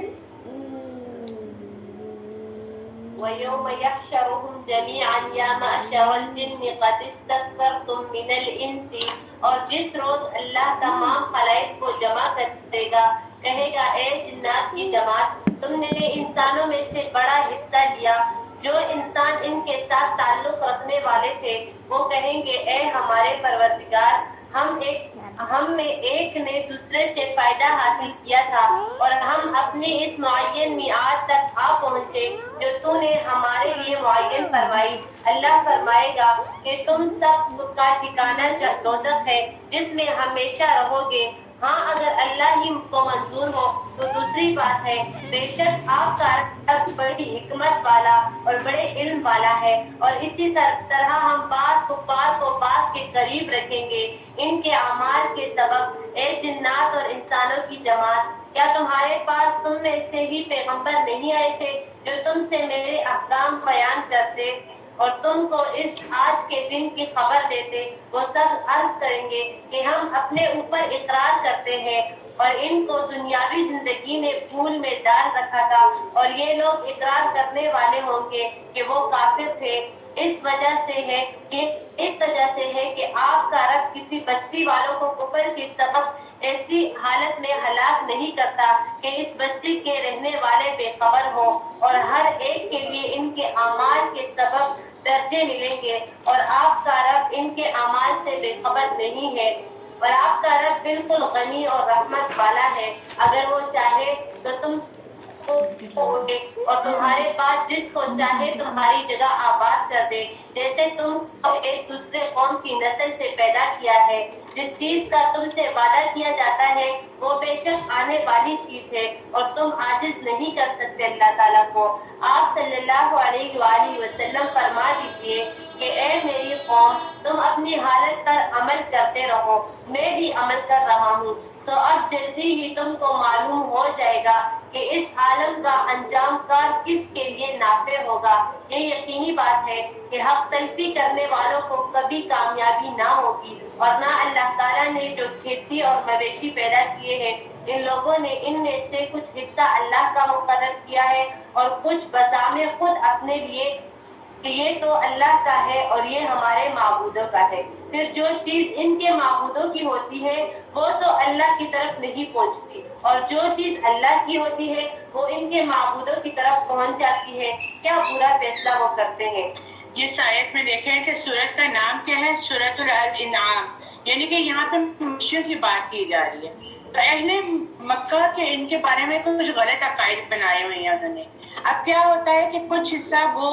وَيَوْمَ يَحْشَرُهُمْ جَمِيعًا يَا مَعْشَرَ الْجِنِّ قَدِ اسْتَكْبَرْتُمْ مِنَ الْإِنسِ، اور جس روز اللہ تمام خلائق کو جمع کرے گا، کہے گا اے جنات کی جماعت، تم نے انسانوں میں سے بڑا حصہ لیا۔ جو انسان ان کے ساتھ تعلق رکھنے والے تھے وہ کہیں گے اے ہمارے پروردگار، ہم میں ایک نے دوسرے سے فائدہ حاصل کیا تھا اور ہم اپنی اس معین میعاد تک آ پہنچے جو تو نے ہمارے لیے معین فرمائی۔ اللہ فرمائے گا کہ تم سب کا ٹھکانہ دوزخ ہے جس میں ہمیشہ رہو گے۔ ہاں اگر اللہ ہی کو منظور ہو تو دوسری بات ہے، بے شک آپ کا رب بڑی حکمت والا اور بڑے علم والا ہے۔ اور اسی طرح ہم بعض کفار کو بعض کے قریب رکھیں گے ان کے اعمال کے سبب۔ اے جنات اور انسانوں کی جماعت، کیا تمہارے پاس تم میں سے ہی پیغمبر نہیں آئے تھے جو تم سے میرے احکام بیان کرتے اور تم کو اس آج کے دن کی خبر دیتے؟ وہ سب عرض کریں گے کہ ہم اپنے اوپر اقرار کرتے ہیں اور ان کو دنیاوی زندگی نے بھول میں ڈال رکھا تھا، اور یہ لوگ اقرار کرنے والے ہوں گے کہ وہ کافر تھے۔ اس وجہ سے ہے کہ آپ کا رب کسی بستی والوں کو کفر کے سبب ایسی حالت میں ہلاک نہیں کرتا کہ اس بستی کے رہنے والے بے خبر ہو، اور ہر ایک کے لیے ان کے اعمال کے سبب درجے ملیں گے، اور آپ کا رب ان کے اعمال سے بے خبر نہیں ہے، اور آپ کا رب بالکل غنی اور رحمت والا ہے۔ اگر وہ چاہے تو تم اور تمہارے پاس جس کو چاہے تمہاری جگہ آباد کر دے، جیسے تم کو ایک دوسرے قوم کی نسل سے پیدا کیا ہے۔ جس چیز کا تم سے وعدہ کیا جاتا ہے وہ بے شک آنے والی چیز ہے، اور تم عاجز نہیں کر سکتے اللہ تعالیٰ کو۔ آپ صلی اللہ علیہ وآلہ وسلم فرما دیجئے کہ اے میری قوم، تم اپنی حالت پر عمل کرتے رہو، میں بھی عمل کر رہا ہوں، سو اب جلدی ہی تم کو معلوم ہو جائے گا کہ اس عالم کا انجام کار کس کے لیے نافع ہوگا۔ یہ یقینی بات ہے کہ حق تلفی کرنے والوں کو کبھی کامیابی نہ ہوگی، اور نہ اللہ تعالیٰ نے جو کھیتی اور مویشی پیدا کیے ہیں ان لوگوں نے ان میں سے کچھ حصہ اللہ کا مقرر کیا ہے اور کچھ بذمِ خود اپنے لیے کہ یہ تو اللہ کا ہے اور یہ ہمارے معبودوں کا ہے۔ پھر جو چیز ان کے معبودوں کی ہوتی ہے وہ تو اللہ کی طرف نہیں پہنچتی، اور جو چیز اللہ کی ہوتی ہے وہ ان کے معبودوں کی طرف پہنچ جاتی ہے۔ کیا برا فیصلہ وہ کرتے ہیں۔ جس آیت میں دیکھیں کہ سورت کا نام کیا ہے، سورۃ الانعام، یعنی کہ یہاں پہ مویشیوں کی بات کی جا رہی ہے۔ تو اہل مکہ کے ان کے بارے میں کچھ غلط عقائد بنائے ہوئے ہیں انہوں نے۔ اب کیا ہوتا ہے کہ کچھ حصہ وہ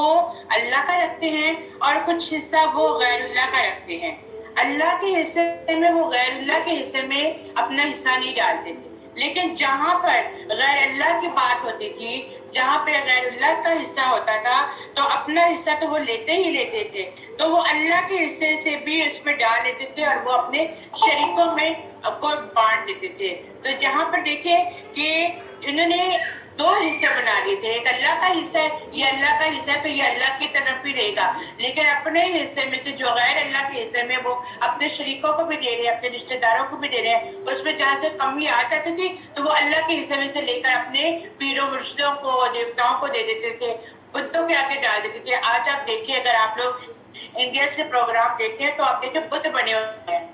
اللہ کا رکھتے ہیں اور کچھ حصہ وہ غیر اللہ کا رکھتے ہیں۔ اللہ کے حصے میں وہ غیر اللہ کے حصے میں اپنا حصہ نہیں ڈالتے تھے، لیکن جہاں پر غیر اللہ کی بات ہوتی تھی، جہاں پہ غیر اللہ کا حصہ ہوتا تھا تو اپنا حصہ تو وہ لیتے ہی لیتے تھے، تو وہ اللہ کے حصے سے بھی اس میں ڈال لیتے تھے اور وہ اپنے شریکوں میں کو بانٹ دیتے تھے۔ تو جہاں پر دیکھیں کہ انہوں نے دو حصے بنا لیے تھے، ایک اللہ کا حصہ ہے، یہ اللہ کا حصہ ہے تو یہ اللہ کی طرف ہی رہے گا، لیکن اپنے حصے میں سے جو غیر اللہ کے حصے میں وہ اپنے شریکوں کو بھی دے رہے ہیں، اپنے رشتہ داروں کو بھی دے رہے ہیں، اس میں جہاں سے کمی آ جاتی تھی تو وہ اللہ کے حصے میں سے لے کر اپنے پیروں مرشدوں کو، دیوتاؤں کو دے دیتے تھے، بتوں کے آگے ڈال دیتے تھے۔ آج آپ دیکھیے، اگر آپ لوگ انڈیا سے پروگرام دیکھتے ہیں تو آپ دیکھیں بت بنے ہوتے ہیں،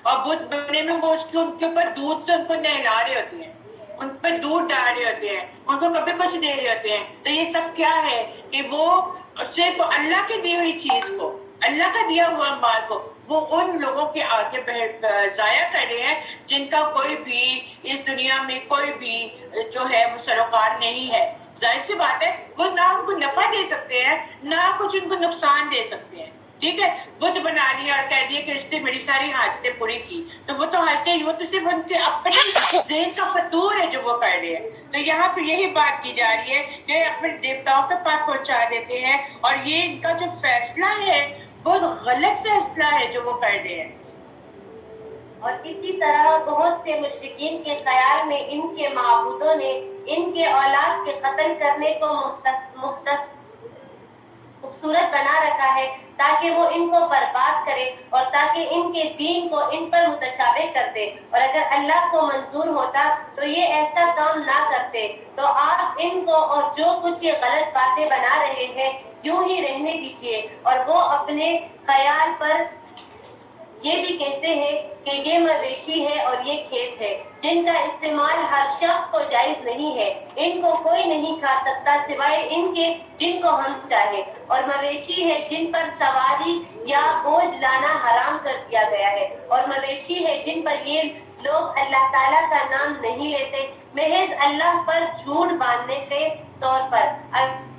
اور بت بنے میں وہ اس کے ان کے اوپر دودھ سے ان کو نہلا رہے ہوتے ہیں، ان پہ دودھ ڈال رہے ہوتے ہیں، ان کو کبھی کچھ دے رہے ہوتے ہیں۔ تو یہ سب کیا ہے کہ وہ صرف اللہ کی دی ہوئی چیز کو، اللہ کا دیا ہوا مال کو وہ ان لوگوں کے آگے ضائع کر رہے ہیں جن کا کوئی بھی اس دنیا میں کوئی بھی جو ہے وہ سروکار نہیں ہے۔ ظاہر سی بات ہے وہ نہ ان کو نفع دے سکتے ہیں نہ کچھ ان کو نقصان دے سکتے ہیں، ٹھیک ہے۔ بت بنا لیا اور کہہ دیا کہ اس نے میری ساری حاجتیں پوری کی، تو وہ تو وہ تو صرف ان کے اپنے ذہن کا فطور ہے جو وہ کر رہے ہیں۔ تو یہاں پہ یہی بات کی جا رہی ہے کہ اپنے دیوتاؤں کے پاس پہنچا دیتے ہیں، اور یہ ان کا جو فیصلہ ہے بہت غلط فیصلہ ہے جو وہ کر رہے ہیں۔ اور اسی طرح بہت سے مشرکین کے خیال میں ان کے معبودوں نے ان کے اولاد کے قتل کرنے کو خوبصورت بنا رکھا ہے تاکہ وہ ان کو برباد کرے اور تاکہ ان کے دین کو ان پر متشابہ کر دے، اور اگر اللہ کو منظور ہوتا تو یہ ایسا کام نہ کرتے۔ تو آپ ان کو اور جو کچھ یہ غلط باتیں بنا رہے ہیں یوں ہی رہنے دیجیے، اور وہ اپنے خیال پر یہ بھی کہتے ہیں کہ یہ مویشی ہے اور یہ کھیت ہے جن کا استعمال ہر شخص کو جائز نہیں ہے، ان کو کوئی نہیں کھا سکتا سوائے ان کے جن کو ہم چاہیں، اور مویشی ہے جن پر سواری یا بوجھ لانا حرام کر دیا گیا ہے، اور مویشی ہے جن پر یہ لوگ اللہ تعالیٰ کا نام نہیں لیتے محض اللہ پر جھوٹ باندھنے کے طور پر۔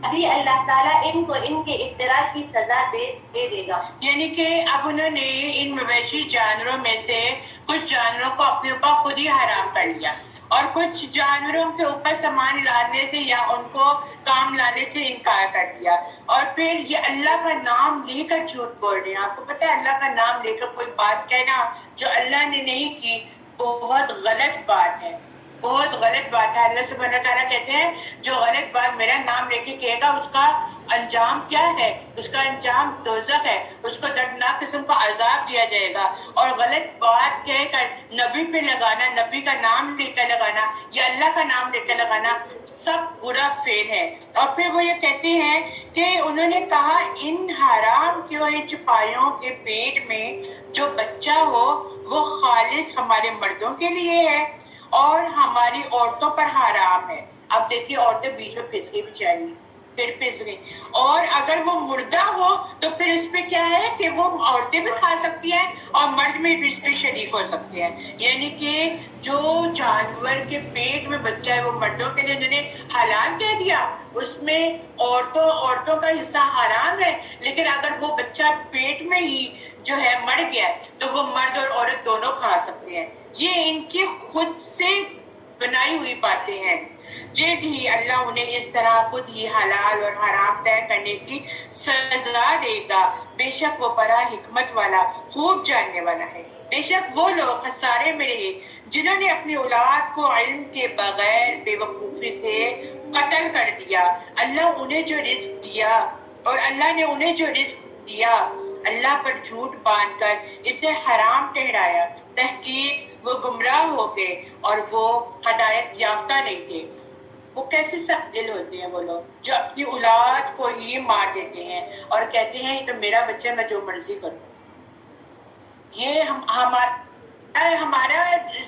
ابھی اللہ تعالیٰ ان کو ان کے افتراء کی سزا دے گا۔ یعنی کہ اب انہوں نے ان مویشی جانوروں میں سے کچھ جانوروں کو اپنے اوپر خود ہی حرام کر لیا، اور کچھ جانوروں کے اوپر سامان لانے سے یا ان کو کام لانے سے انکار کر دیا، اور پھر یہ اللہ کا نام لے کر جھوٹ بول رہے ہیں۔ آپ کو پتہ ہے اللہ کا نام لے کر کوئی بات کہنا جو اللہ نے نہیں کی بہت غلط بات ہے۔ بہت غلط بات ہے. اللہ سبحانہ تعالیٰ کہتے ہیں جو غلط بات میرا نام لے کے کہے گا اس کا انجام کیا ہے؟ اس کا انجام دوزخ ہے، اس کو دردناک قسم کا عذاب دیا جائے گا. اور غلط بات کہہ کر نبی پہ لگانا، نبی کا نام لے کر لگانا یا اللہ کا نام لے کر لگانا سب برا فعل ہے. اور پھر وہ یہ کہتے ہیں کہ انہوں نے کہا ان حرام کیوں ہے چپائیوں کے پیٹ میں جو بچہ ہو وہ خالص ہمارے مردوں کے لیے ہے اور ہماری عورتوں پر حرام ہے. اب دیکھیے عورتیں بیچ میں پھنس گئی بیچاری، پھر پھنس گئی. اور اگر وہ مردہ ہو تو پھر اس پہ کیا ہے کہ وہ عورتیں بھی کھا سکتی ہیں اور مرد میں بھی اس پہ شریک ہو سکتے ہیں. یعنی کہ جو جانور کے پیٹ میں بچہ ہے وہ مردوں کے لیے انہوں نے حلال کہہ دیا، اس میں عورتوں کا حصہ حرام ہے. لیکن اگر وہ بچہ پیٹ میں ہی جو ہے مر گیا تو وہ مرد اور عورت دونوں کھا سکتے ہیں. یہ ان کی خود سے بنائی ہوئی باتیں ہیں. جلد ہی اللہ انہیں اس طرح خود ہی حلال اور حرام طے کرنے کی سزا دے گا. بے شک وہ بڑا حکمت والا خوب جاننے والا ہے. بے شک وہ لوگ خسارے میں رہے جنہوں نے اپنی اولاد کو علم کے بغیر بے وقوفی سے قتل کر دیا. اللہ انہیں جو رزق دیا اور اللہ نے انہیں جو رزق دیا اللہ پر جھوٹ باندھ کر اسے حرام ٹھہرایا. تحقیق وہ گمراہ ہو گئے اور وہ ہدایت یافتہ نہیں تھے. وہ کیسے سخت دل ہوتے ہیں وہ لوگ جو اپنی اولاد کو ہی مار دیتے ہیں اور کہتے ہیں یہ تو میرا بچہ میں جو مرضی کروں. یہ ہمارا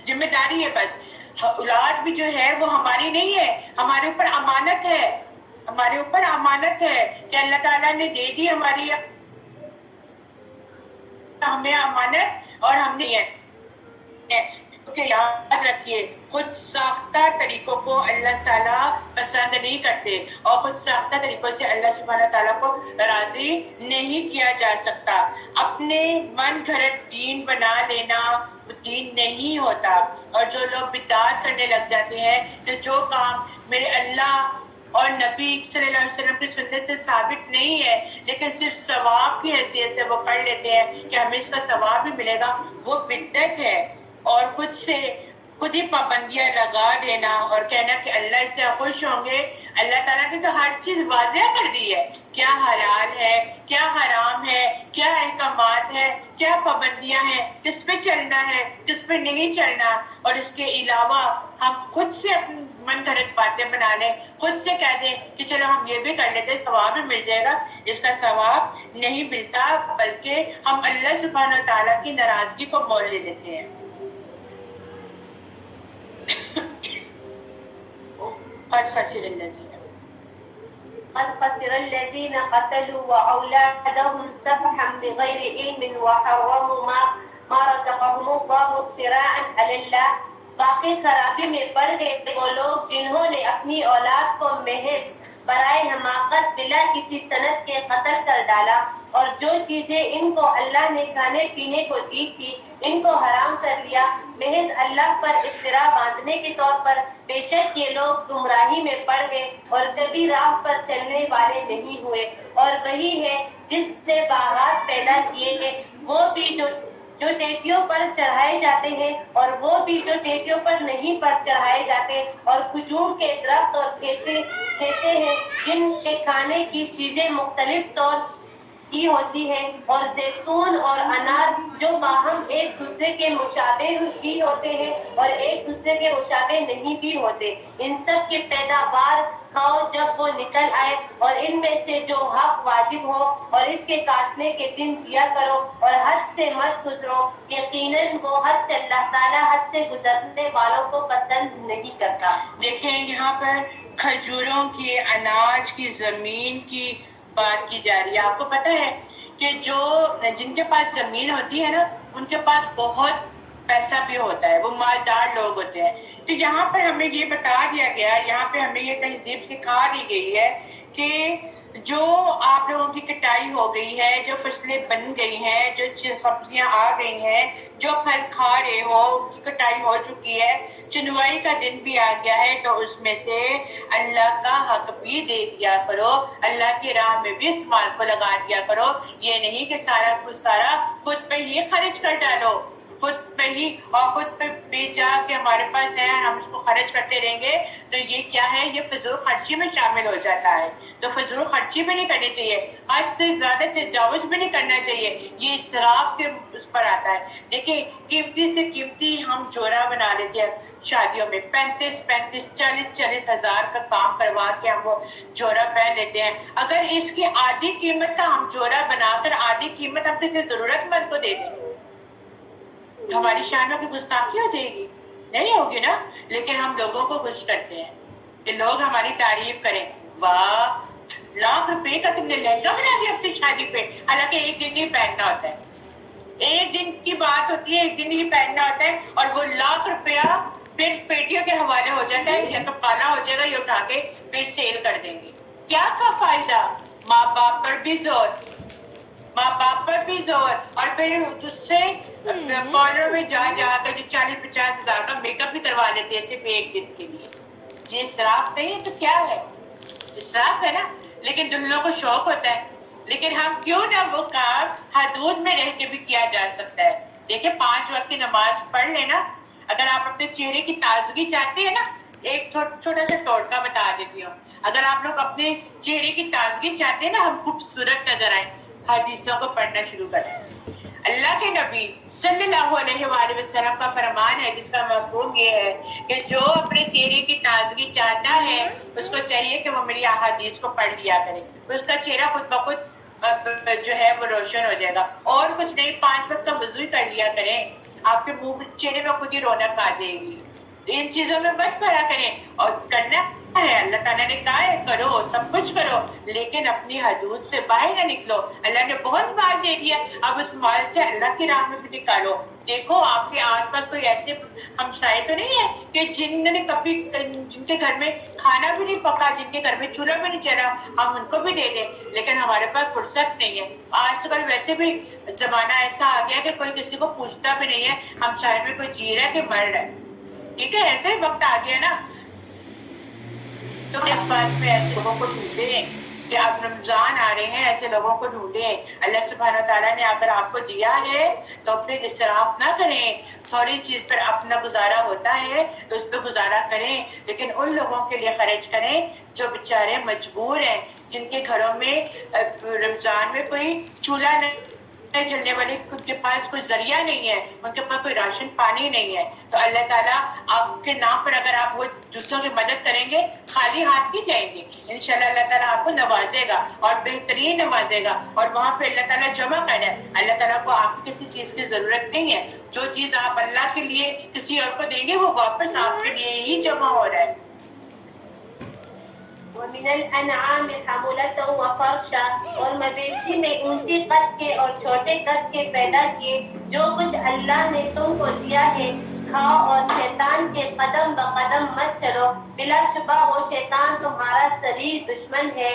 ذمہ داری ہے. بس اولاد بھی جو ہے وہ ہماری نہیں ہے، ہمارے اوپر امانت ہے. ہمارے اوپر امانت ہے کہ اللہ تعالیٰ نے دے دی ہماری ہمیں امانت اور ہم نے یاد رکھیے خود ساختہ طریقوں کو اللہ تعالیٰ پسند نہیں کرتے اور خود ساختہ طریقوں سے اللہ سبحانہ تعالیٰ کو راضی نہیں کیا جا سکتا. اپنے من گھڑت دین بنا لینا دین نہیں ہوتا. اور جو لوگ بدعت کرنے لگ جاتے ہیں کہ جو کام میرے اللہ اور نبی صلی اللہ علیہ وسلم کی سنت سے ثابت نہیں ہے لیکن صرف ثواب کی حیثیت سے وہ کر لیتے ہیں کہ ہمیں اس کا ثواب بھی ملے گا، وہ بدعت ہے. اور خود ہی پابندیاں لگا دینا اور کہنا کہ اللہ اس سے خوش ہوں گے. اللہ تعالیٰ نے تو ہر چیز واضح کر دی ہے، کیا حلال ہے، کیا حرام ہے، کیا احکامات ہے، کیا پابندیاں ہیں، کس پہ چلنا ہے، کس پہ نہیں چلنا. اور اس کے علاوہ ہم خود سے اپنی من گھڑت باتیں بنا لیں، خود سے کہہ دیں کہ چلو ہم یہ بھی کر لیتے ہیں ثواب بھی مل جائے گا. اس کا ثواب نہیں ملتا بلکہ ہم اللہ سبحانہ تعالیٰ کی ناراضگی کو مول لے لیتے ہیں. قد خسر الذين قتلوا وأولادهم سفحا بغير علم وحرموا ما رزقهم الله افتراء على الله. باقی خرابی میں پڑ گئے وہ لوگ جنہوں نے اپنی اولاد کو محض برائے حماقت بلا کسی سند کے قتل کر ڈالا اور جو چیزیں ان کو اللہ نے کھانے پینے کو دی تھی ان کو حرام کر لیا محض اللہ پر افتراء باندھنے کے طور پر. بے شک یہ لوگ گمراہی میں پڑ گئے اور کبھی راہ پر چلنے والے نہیں ہوئے. اور وہی ہے جس نے باغات پیدا کیے ہیں وہ بھی جو ٹیکیوں پر چڑھائے جاتے ہیں اور وہ بھی جو ٹیکیوں پر نہیں پر چڑھائے جاتے اور کھجور کے درخت اور کھیتے ہیں جن کے کھانے کی چیزیں مختلف طور کی ہوتی ہیں اور زیتون اور انار جو باہم ایک دوسرے کے مشابہ بھی ہوتے ہیں اور ایک دوسرے کے مشابہ نہیں بھی ہوتے. ان سب کی پیداوار کھاؤ جب وہ نکل آئے اور ان میں سے جو حق واجب ہو اور اس کے کاٹنے کے دن دیا کرو اور حد سے مت گزرو. یقیناً وہ حد سے اللہ تعالیٰ حد سے گزرنے والوں کو پسند نہیں کرتا. دیکھیں یہاں پر کھجوروں کی، اناج کی، زمین کی بات کی جا رہی ہے. آپ کو پتہ ہے کہ جن کے پاس زمین ہوتی ہے نا ان کے پاس بہت پیسہ بھی ہوتا ہے، وہ مالدار لوگ ہوتے ہیں. تو یہاں پر ہمیں یہ بتا دیا گیا، یہاں پہ ہمیں یہ تہذیب سکھا دی گئی ہے کہ جو آپ لوگوں کی کٹائی ہو گئی ہے، جو فصلیں بن گئی ہیں، جو سبزیاں آ گئی ہیں، جو پھل کھا رہے ہو ان کی کٹائی ہو چکی ہے، چنوائی کا دن بھی آ گیا ہے تو اس میں سے اللہ کا حق بھی دے دیا کرو، اللہ کی راہ میں بھی اس مال کو لگا دیا کرو. یہ نہیں کہ سارا خود پہ ہی خرچ کر ڈالو. خود پہ ہی اور خود پہ بیچا کہ ہمارے پاس ہے ہم اس کو خرچ کرتے رہیں گے تو یہ کیا ہے، یہ فضول خرچی میں شامل ہو جاتا ہے. تو فضول خرچی بھی نہیں کرنی چاہیے، حد سے زیادہ تجاوز بھی نہیں کرنا چاہیے، یہ اسراف کے اس پر آتا ہے. دیکھیں قیمتی سے قیمتی ہم جوڑا بنا لیتے ہیں شادیوں میں، 35 ہزار کا کام کروا کے ہم وہ جوڑا پہن لیتے ہیں. اگر اس کی آدھی قیمت کا ہم جوڑا بنا کر آدھی قیمت ہم کسی ضرورت مند کو دے دیں تو ہماری شانوں کی گستاخی ہو جائے گی؟ نہیں ہوگی نا. لیکن ہم لوگوں کو خوش کرتے ہیں کہ لوگ ہماری تعریف کریں، واہ ₹1,00,000 کا تم نے لہنگا بنا دیا اپنی شادی پہ، حالانکہ ایک دن ہی پہننا ہوتا ہے، ایک دن کی بات ہوتی ہے، ایک دن ہی پہننا ہوتا ہے، اور وہ ₹1,00,000 پھر پیٹیوں کے حوالے ہو جاتا ہے، یا تو کالا ہو جائے گا یا اٹھا کے پھر سیل کر دیں گے. کیا کا فائدہ؟ ماں باپ پر بھی زور، ماں باپ پر بھی زور، اور پھر اس سے پارلر میں جا کر جو 40-50 ہزار کا میک اپ بھی کروا لیتے ہیں صرف ایک دن کے لیے. یہ اسراف نہیں ہے تو کیا ہے؟ اسراف ہے نا. لیکن دلہنوں کو شوق ہوتا ہے، لیکن ہم کیوں نہ وہ کام حدود میں رہ کے بھی کیا جا سکتا ہے. دیکھیں 5 وقت کی نماز پڑھ لینا. اگر آپ اپنے چہرے کی تازگی چاہتے ہیں نا، ایک چھوٹا سا ٹوٹکا بتا دیتی ہوں. اگر آپ لوگ اپنے چہرے کی تازگی چاہتے ہیں نا، ہم خوبصورت نظر آئیں، حدیثوں کو پڑھنا شروع کریں. اللہ کے نبی صلی اللہ علیہ وآلہ وسلم کا فرمان ہے، جس کا مفہوم یہ ہے کہ جو اپنے چہرے کی تازگی چاہتا ہے اس کو چاہیے کہ وہ میری احادیث کو پڑھ لیا کرے، اس کا چہرہ خود بخود جو ہے وہ روشن ہو جائے گا. اور کچھ نہیں، 5 وقت کا وضو کر لیا کریں، آپ کے منہ چہرے میں خود ہی رونق آ جائے گی. ان چیزوں میں مت پڑا کریں، اور کرنا ہے اللہ تعالیٰ نے کہا ہے کرو، سب کچھ کرو، لیکن اپنی حدود سے باہر نہ نکلو. اللہ نے بہت مال دے دیا، اب اس مال سے اللہ کی راہ میں بھی نکالو. دیکھو آپ کے آس پاس کوئی ایسے ہمسائے تو نہیں ہے کہ جن نے کبھی جن کے گھر میں کھانا بھی نہیں پکا، جن کے گھر میں چولہا بھی نہیں چلا، ہم ان کو بھی دے دیں. لیکن ہمارے پاس فرصت نہیں ہے. آج کل ویسے بھی زمانہ ایسا آ گیا کہ کوئی کسی کو پوچھتا بھی نہیں ہے ہمسائے میں کوئی جی رہا ہے کہ مر رہا ہے. ٹھیک ہے، ایسا ہی وقت آ گیا نا. تو اس بات میں ایسے لوگوں کو ڈھونڈے کہ اب رمضان آ رہے ہیں، ایسے لوگوں کو ڈھونڈے. اللہ سبحانہ تعالیٰ نے اگر آپ کو دیا ہے تو پھر اسراف نہ کریں. تھوڑی چیز پر اپنا گزارا ہوتا ہے تو اس پہ گزارا کریں، لیکن ان لوگوں کے لیے خرچ کریں جو بیچارے مجبور ہیں، جن کے گھروں میں رمضان میں کوئی چولہا نہیں جلنے والے، ان کے پاس کوئی ذریعہ نہیں ہے، ان کے پاس کوئی راشن پانی نہیں ہے. تو اللہ تعالیٰ آپ کے نام پر اگر آپ وہ دوسروں کی مدد کریں گے، خالی ہاتھ نہیں جائیں گے. انشاءاللہ اللہ تعالیٰ آپ کو نوازے گا اور بہترین نوازے گا، اور وہاں پہ اللہ تعالیٰ جمع کرے. اللہ تعالیٰ کو آپ کی کسی چیز کی ضرورت نہیں ہے. جو چیز آپ اللہ کے لیے کسی اور کو دیں گے وہ واپس آپ کے لیے ہی جمع ہو رہا ہے. ومن الانعام حمولتا وفرشا، اور مویشی میں اونچی قد کے اور چھوٹے قد کے پیدا کیے. جو کچھ اللہ نے تم کو دیا ہے کھاؤ، اور شیطان کے قدم بقدم مت چلو، بلا شبہ وہ شیطان تمہارا شریر دشمن ہے.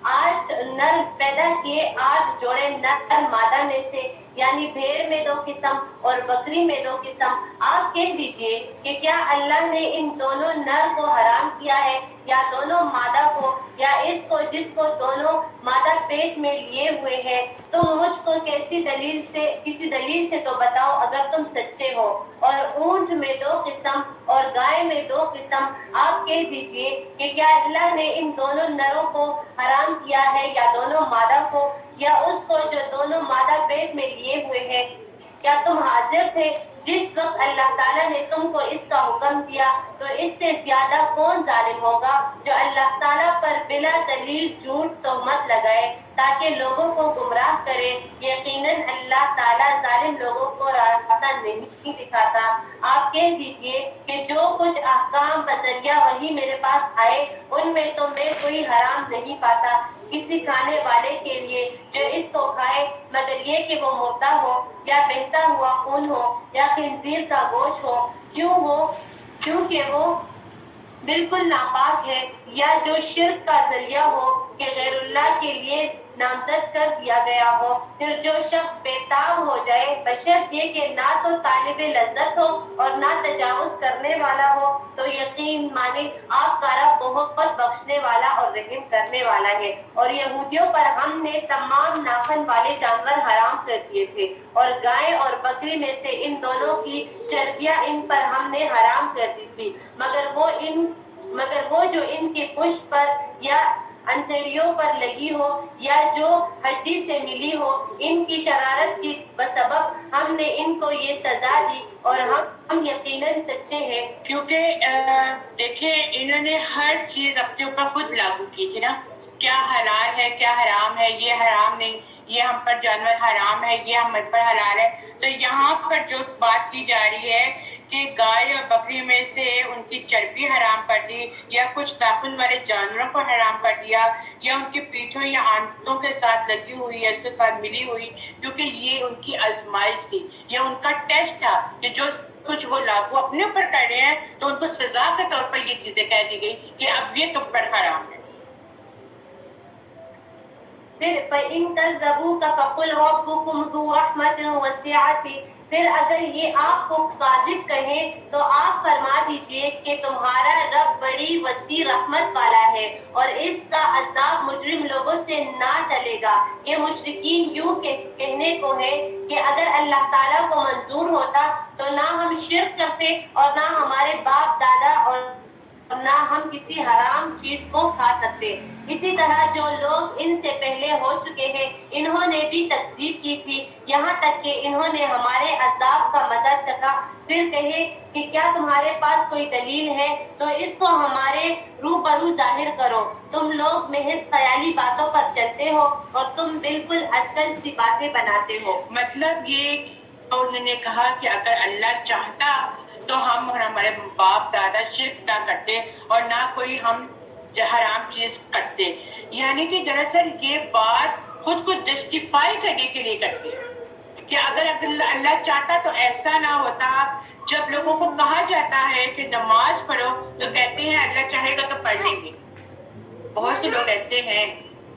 8 نر پیدا کیے، 8 جوڑے نر مادہ میں سے، یعنی بھیڑ میں 2 قسم اور بکری میں 2 قسم. آپ کہہ دیجئے کہ کیا اللہ نے ان دونوں نر کو حرام کیا ہے یا دونوں مادہ کو، یا اس کو جس کو دونوں مادہ پیٹ میں لیے ہوئے ہیں؟ تم مجھ کو کسی دلیل سے تو بتاؤ اگر تم سچے ہو. اور اونٹ میں 2 قسم اور گائے میں 2 قسم. آپ کہہ دیجئے کہ کیا اللہ نے ان دونوں نروں کو حرام کیا ہے یا دونوں مادہ کو، یا اس کو جو دونوں مادہ پیٹ میں لیے ہوئے ہیں؟ کیا تم حاضر تھے جس وقت اللہ تعالیٰ نے تم کو اس کا حکم دیا؟ تو اس سے زیادہ کون ظالم ہوگا جو اللہ تعالیٰ پر بلا دلیل جھوٹ تہمت لگائے تاکہ لوگوں کو گمراہ کرے. یقیناً اللہ تعالیٰ ظالم لوگوں کو راستہ نہیں دکھاتا. آپ کہہ دیجئے کہ جو کچھ احکام بذریعہ وحی میرے پاس آئے ان میں تو میں کوئی حرام نہیں پاتا کسی کھانے والے کے لیے جو اس کو کھائے، مگر یہ کہ وہ مردہ ہو یا بہتا ہوا خون ہو یا خنزیر کا گوشت ہو. کیونکہ وہ بالکل ناپاک ہے. یا جو شرک کا ذریعہ ہو کہ غیر اللہ کے لیے نامزد کر دیا گیا ہو، پھر جو شخص بے تاب ہو جائے بشرط یہ کہ نہ تو طالب لذت ہو اور نہ تجاوز کرنے والا ہو، تو یقین مانے آپ کا رب بہت بخشنے والا اور رحم کرنے والا ہے۔ اور یہودیوں پر ہم نے تمام ناخن والے جانور حرام کر دیے تھے، اور گائے اور بکری میں سے ان دونوں کی چربیاں ان پر ہم نے حرام کر دی تھی، مگر وہ جو ان کی پشت پر یا انتڑیوں پر لگی ہو یا جو ہڈی سے ملی ہو، ان کی شرارت کی بسبب ہم نے ان کو یہ سزا دی، اور ہم یقیناً سچے ہیں۔ کیونکہ دیکھیں انہوں نے ہر چیز اپنے اوپر خود لاگو کی تھی نا، کیا حلال ہے کیا حرام ہے، یہ حرام نہیں، یہ ہم پر جانور حرام ہے، یہ ہم پر حلال ہے۔ تو یہاں پر جو بات کی جا رہی ہے کہ گائے اور بکری میں سے ان کی چربی حرام کر دی، یا کچھ ناخن والے جانوروں کو حرام کر دیا، یا ان کی پیٹھوں یا آنتوں کے ساتھ لگی ہوئی یا اس کے ساتھ ملی ہوئی، کیونکہ یہ ان کی آزمائش تھی، یہ ان کا ٹیسٹ تھا کہ جو کچھ وہ لاگو اپنے اوپر کر رہے ہیں تو ان کو سزا کے طور پر یہ چیزیں کہہ دی گئی کہ اب یہ تم پر حرام ہے۔ پھر فَإِن كَذَّبُوكَ فَقُلْ رَبُّكُمْ ذُو رَحْمَةٍ وَاسِعَةٍ، پھر اگر یہ آپ کو کاذب کہیں تو آپ فرما دیجئے کہ تمہارا رب بڑی وسیع رحمت والا ہے، اور اس کا عذاب مجرم لوگوں سے نہ ٹلے گا۔ یہ مشرکین یوں کہنے کو ہے کہ اگر اللہ تعالیٰ کو منظور ہوتا تو نہ ہم شرک کرتے اور نہ ہمارے باپ دادا اور نہ ہم کسی حرام چیز کو کھا سکتے۔ اسی طرح جو لوگ ان سے پہلے ہو چکے ہیں انہوں نے بھی تکذیب کی تھی، یہاں تک کہ انہوں نے ہمارے عذاب کا مزہ چکھا۔ پھر کہے کہ کیا تمہارے پاس کوئی دلیل ہے تو اس کو ہمارے روبرو ظاہر کرو، تم لوگ محض خیالی باتوں پر چلتے ہو اور تم بالکل اٹکل سی باتیں بناتے ہو۔ مطلب یہ انہوں نے کہا کہ اگر اللہ چاہتا تو ہم اور ہمارے باپ دادا شرک نہ کرتے اور نہ کوئی ہم حرام چیز کرتے، یعنی کہ دراصل یہ بات خود کو جسٹیفائی کرنے کے لیے کرتے ہیں کہ اگر اللہ چاہتا تو ایسا نہ ہوتا۔ جب لوگوں کو کہا جاتا ہے کہ نماز پڑھو تو کہتے ہیں اللہ چاہے گا تو پڑھ لیں گے۔ بہت سے لوگ ایسے ہیں،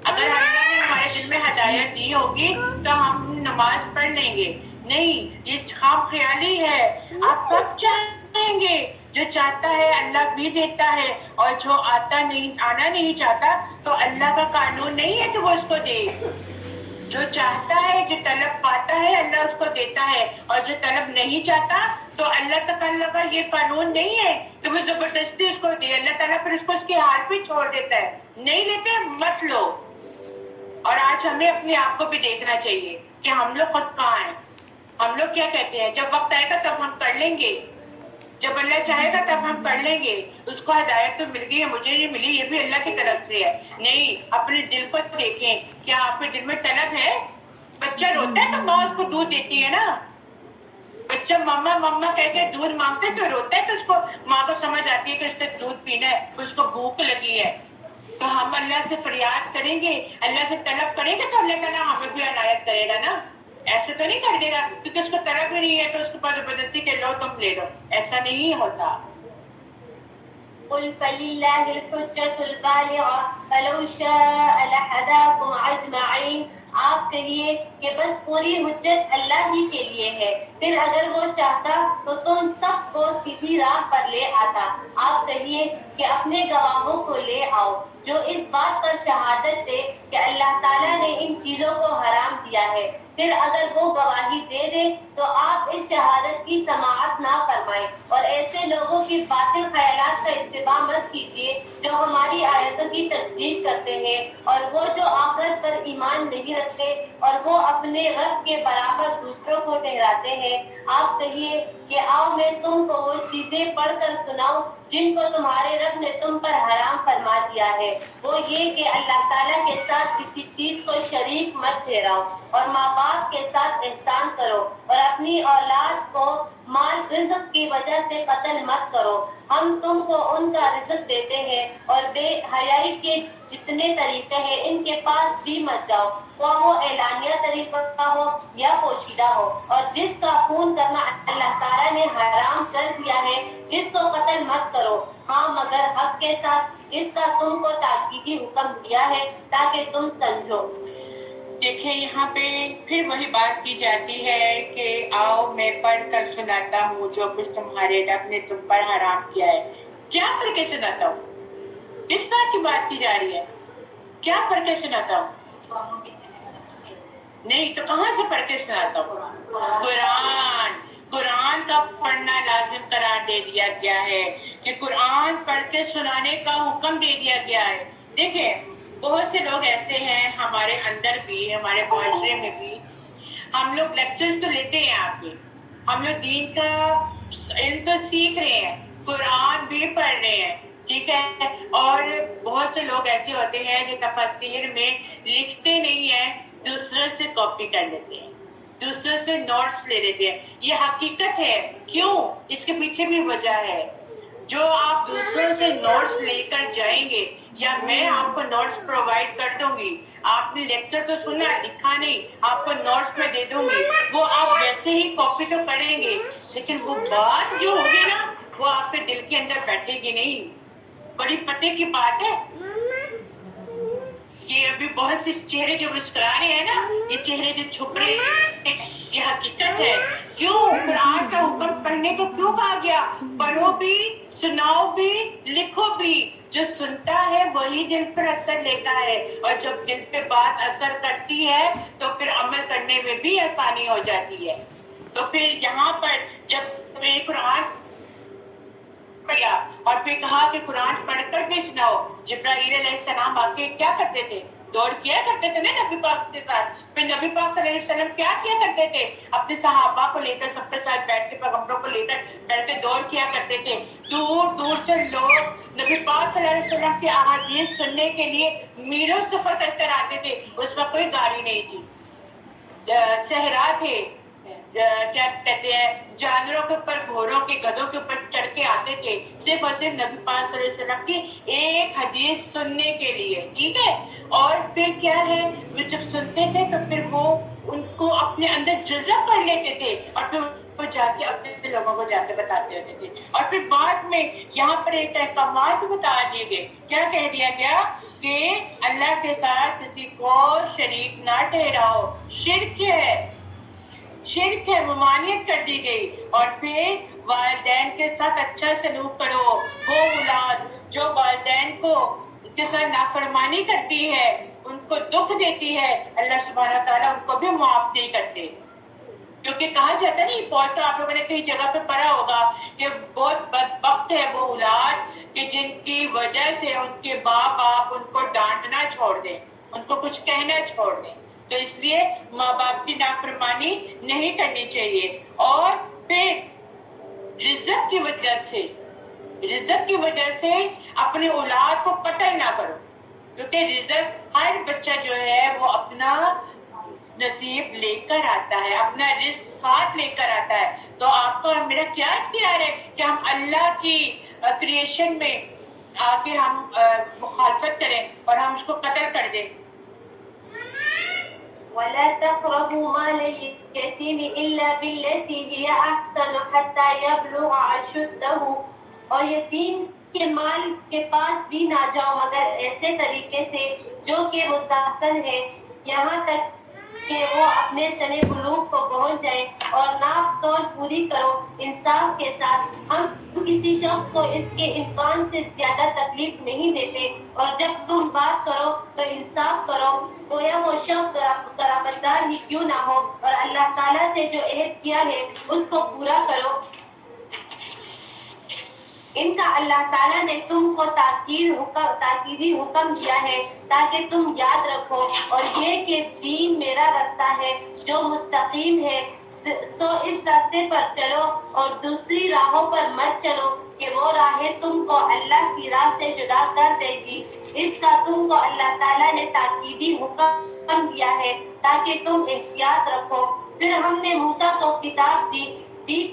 اگر اللہ نے ہمارے دل میں ہدایت دی ہوگی تو ہم نماز پڑھ لیں گے۔ نہیں، یہ خواب خیالی ہے۔ آپ کب چاہیں گے؟ جو چاہتا ہے اللہ بھی دیتا ہے، اور جو آنا نہیں چاہتا تو اللہ کا قانون نہیں ہے کہ وہ اس کو دے۔ جو چاہتا ہے، جو طلب پاتا ہے اللہ اس کو دیتا ہے، اور جو طلب نہیں چاہتا تو اللہ تعالیٰ کا یہ قانون نہیں ہے کہ وہ زبردستی اس کو دے۔ اللہ تعالیٰ پھر اس کو اس کے حال پہ چھوڑ دیتا ہے، نہیں لیتے مت لو۔ اور آج ہمیں اپنے آپ کو بھی دیکھنا چاہیے کہ ہم لوگ خود کہاں ہیں، ہم لوگ کیا کہتے ہیں جب وقت آئے گا تب ہم کر لیں گے، جب اللہ چاہے گا تب ہم کر لیں گے، اس کو ہدایت تو مل گئی ہے، مجھے نہیں ملی، یہ بھی اللہ کی طرف سے ہے۔ نہیں، اپنے دل کو دیکھیں، کیا آپ کے دل میں طلب ہے؟ بچہ روتا ہے تو ماں اس کو دودھ دیتی ہے نا، بچہ ماما ماما کہہ کے دودھ مانگتا ہے تو روتا ہے، تو اس کو ماں کو سمجھ آتی ہے کہ اس نے دودھ پینا ہے، اس کو بھوک لگی ہے۔ تو ہم اللہ سے فریاد کریں گے، اللہ سے طلب کریں گے تو اللہ تعالیٰ ہمیں بھی عنایت کرے گا نا، ایسے تو نہیں کر دے گا کیونکہ اس کو طلب ہی نہیں ہے تو اس کے پاس زبردستی کہ لو تم لے لو، ایسا نہیں ہوتا۔ قل فللہ الحجۃ البالغہ فلو شاء لہداکم اجمعین، آپ کہیے کہ بس پوری حجت اللہ ہی کے لیے ہے، پھر اگر وہ چاہتا تو تم سب کو سیدھی راہ پر لے آتا۔ آپ کہیے کہ اپنے گواہوں کو لے آؤ جو اس بات پر شہادت دے کہ اللہ تعالیٰ نے ان چیزوں کو حرام کیا ہے، پھر اگر وہ گواہی دے دے تو آپ اس شہادت کی سماعت نہ فرمائیں، اور ایسے لوگوں کی باطل خیالات کا اتباع مت کیجیے جو ہماری آیتوں کی تکذیب کرتے ہیں، اور وہ جو آخرت پر ایمان نہیں رکھتے اور وہ اپنے رب کے برابر دوسروں کو ٹھہراتے ہیں۔ آپ کہیے کہ آؤ میں تم کو وہ چیزیں پڑھ کر سناؤں جن کو تمہارے رب نے تم پر حرام فرما دیا ہے، وہ یہ کہ اللہ تعالیٰ کے ساتھ کسی چیز کو شریک مت ٹھہراؤ، اور ماں باپ کے ساتھ احسان کرو، اور اپنی اولاد کو مال رزق کی وجہ سے قتل مت کرو، ہم تم کو ان کا رزق دیتے ہیں، اور بے حیائی کے جتنے طریقے ہیں ان کے پاس بھی مت جاؤ، خواہ وہ اعلانیہ طریقہ ہو یا پوشیدہ ہو، اور جس کا خون کرنا اللہ تعالیٰ نے حرام کر دیا ہے، جس کو قتل مت کرو، ہاں مگر حق کے ساتھ، اس کا تم کو تاکیدی حکم دیا ہے تاکہ تم سمجھو۔ دیکھیں یہاں پہ پھر وہی بات کی جاتی ہے کہ آؤ میں پڑھ کر سناتا ہوں جو کچھ تمہارے رب نے تم پر حرام کیا ہے۔ کیا پڑھ کے سناتا ہوں؟ اس بات کی بات کی جا رہی ہے، کیا پڑھ کے سناتا ہوں؟ نہیں تو کہاں سے پڑھ کے سناتا ہوں؟ قرآن کا پڑھنا لازم قرار دے دیا گیا ہے کہ قرآن پڑھ کے سنانے کا حکم دے دیا گیا ہے۔ دیکھیں بہت سے لوگ ایسے ہیں ہمارے اندر بھی، ہمارے معاشرے میں بھی، ہم لوگ لیکچرز تو لیتے ہیں آپ کے، ہم لوگ دین کا علم تو سیکھ رہے ہیں، قرآن بھی پڑھ رہے ہیں، ٹھیک ہے، اور بہت سے لوگ ایسے ہوتے ہیں جو تفسیر میں لکھتے نہیں ہیں، دوسروں سے کاپی کر لیتے ہیں، دوسروں سے نوٹس لے لیتے ہیں۔ یہ حقیقت ہے۔ کیوں؟ اس کے پیچھے بھی وجہ ہے۔ جو آپ دوسروں سے نوٹس لے کر جائیں گے یا میں آپ کو نوٹس پرووائڈ کر دوں گی، آپ نے لیکچر تو سنا لکھا نہیں، آپ کو نوٹس میں دے دوں گی، وہ آپ ویسے ہی کاپی تو کریں گے، لیکن وہ بات جو ہوگی نا وہ آپ کے دل کے اندر بیٹھے گی نہیں۔ بڑی پتے کی بات ہے یہ۔ ابھی بہت سے چہرے جو مسکرا رہے ہیں نا، یہ چہرے جو چھپ رہے ہیں، یہ حقیقت ہے۔ کیوں قرآن کا حکم پڑھنے کو کیوں کہا گیا؟ پڑھو بھی، سناؤ بھی، لکھو بھی۔ جو سنتا ہے وہی دل پر اثر لیتا ہے، اور جب دل پہ بات اثر کرتی ہے تو پھر عمل کرنے میں بھی آسانی ہو جاتی ہے۔ تو پھر یہاں پر جب میں قرآن پڑھا اور پھر کہا کہ قرآن پڑھ کر بھی سناؤ، جبرائیل علیہ السلام آ کے کیا کرتے تھے؟ دور کیا کرتے تھے نا نبی پاک کے ساتھ۔ پھر نبی پاک صلی اللہ علیہ وسلم کیا کیا کرتے تھے؟ اپنے صحابہ کو لے کر، سب کے ساتھ بیٹھ کے، پیغمبروں کو لے کر بیٹھ کے دور کیا کرتے تھے۔ دور دور سے لوگ نبی پاک صلی اللہ علیہ وسلم کی احادیث سننے کے لیے میلوں سفر کر کر آتے تھے۔ اس وقت کوئی گاڑی نہیں تھی، صحرا تھے، کیا کہتے ہیں، جانوروں کے اوپر، گھوڑوں کے، گدھوں کے اوپر چڑھ کے آتے تھے، صرف اور صرف نبی پاک صلی اللہ علیہ وسلم کی ایک حدیث سننے کے لیے، ٹھیک ہے۔ اور پھر کیا ہے، وہ جب سنتے تھے تو پھر وہ ان کو اپنے اندر جذب کر لیتے تھے، اور پھر وہ جا کے اپنے لوگوں کو جا کے بتاتے ہوتے تھے۔ اور پھر بعد میں یہاں پر ایک احکامات بھی بتا دیے گئے۔ کیا کہہ دیا گیا کہ اللہ کے ساتھ کسی کو شریک نہ ٹھہراؤ، شرک ہے، شرک ہے، ممانعت کر دی گئی۔ اور پھر والدین کے ساتھ اچھا سلوک کرو۔ وہ اولاد جو والدین کو کے ساتھ نافرمانی کرتی ہے، ان کو دکھ دیتی ہے، اللہ سبحانہ تعالیٰ ان کو بھی معاف نہیں کرتے۔ کیونکہ کہا جاتا ہے نا، یہ بہت آپ لوگوں نے کئی جگہ پہ پڑھا ہوگا کہ بہت بدبخت ہے وہ اولاد کہ جن کی وجہ سے ان کے باپ باپ ان کو ڈانٹنا چھوڑ دیں، ان کو کچھ کہنا چھوڑ دیں۔ تو اس لیے ماں باپ کی نافرمانی نہیں کرنی چاہیے۔ اور پھر رزق کی وجہ سے اپنے اولاد کو قتل نہ کرو، کیونکہ رزق ہر بچہ جو ہے وہ اپنا نصیب لے کر آتا ہے، اپنا رزق ساتھ لے کر آتا ہے۔ تو آپ کا میرا کیا اختیار ہے کہ ہم اللہ کی کریشن میں آ کے ہم مخالفت کریں اور ہم اس کو قتل کر دیں؟ وَلَا تَقْرَبُوا مَالَ الْيَتِيمِ إِلَّا بِالَّتِي هِيَ أَحْسَنُ حَتَّى يَبْلُغَ أَشُدَّهُ، اور یتیم کے مال کے پاس بھی نہ جاؤ مگر ایسے طریقے سے جو کہ مستحسن ہے، یہاں تک کہ وہ اپنے سن بلوغ کو پہنچ جائے۔ اور ناپ تول پوری کرو انصاف کے ساتھ۔ ہم کسی شخص کو اس کے امکان سے زیادہ تکلیف نہیں دیتے، اور جب تم بات کرو تو انصاف کرو، گویا وہ شخص قرابت دار ہی کیوں نہ ہو، اور اللہ تعالیٰ سے جو عہد کیا ہے اس کو پورا کرو۔ ان کا اللہ تعالیٰ نے تم کو تاکیدی حکم دیا ہے تاکہ تم یاد رکھو، اور یہ کہ دین میرا رستہ ہے جو مستقیم ہے، سو اس راستے پر چلو اور دوسری راہوں پر مت چلو کہ وہ راہیں تم کو اللہ کی راہ سے جدا کر دے گی۔ اس کا تم کو اللہ تعالیٰ نے تاکیدی حکم دیا ہے تاکہ تم احتیاط رکھو۔ پھر ہم نے موسیٰ کو کتاب دی